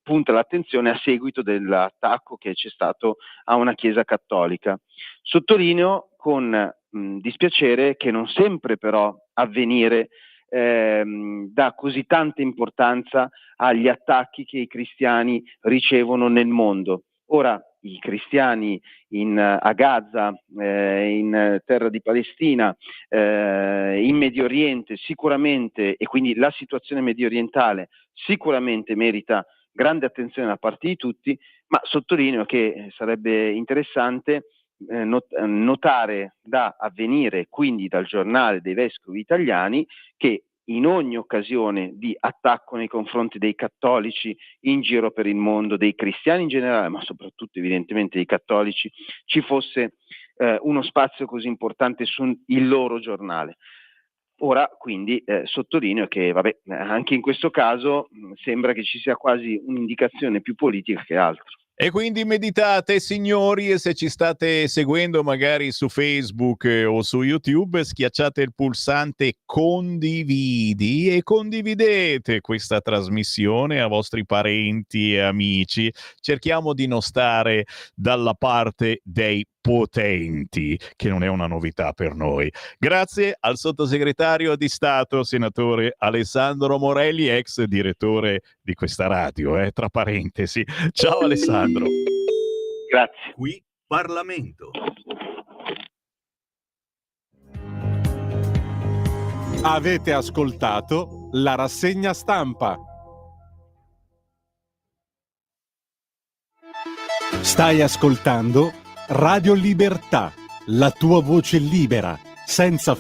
punta l'attenzione a seguito dell'attacco che c'è stato a una chiesa cattolica. Sottolineo con dispiacere che non sempre però Avvenire dà così tanta importanza agli attacchi che i cristiani ricevono nel mondo. Ora, i cristiani a Gaza, in terra di Palestina, in Medio Oriente sicuramente, e quindi la situazione medio orientale sicuramente merita grande attenzione da parte di tutti, ma sottolineo che sarebbe interessante notare da Avvenire, quindi dal giornale dei vescovi italiani, che in ogni occasione di attacco nei confronti dei cattolici in giro per il mondo, dei cristiani in generale, ma soprattutto evidentemente dei cattolici, ci fosse uno spazio così importante sul loro giornale. Ora quindi sottolineo che anche in questo caso sembra che ci sia quasi un'indicazione più politica che altro. E quindi meditate, signori, e se ci state seguendo magari su Facebook o su YouTube, schiacciate il pulsante condividi e condividete questa trasmissione a vostri parenti e amici. Cerchiamo di non stare dalla parte dei potenti, che non è una novità per noi. Grazie al sottosegretario di Stato, senatore Alessandro Morelli, ex direttore di questa radio, tra parentesi. Ciao Alessandro. Grazie. Qui Parlamento. Avete ascoltato la rassegna stampa. Stai ascoltando Radio Libertà, la tua voce libera, senza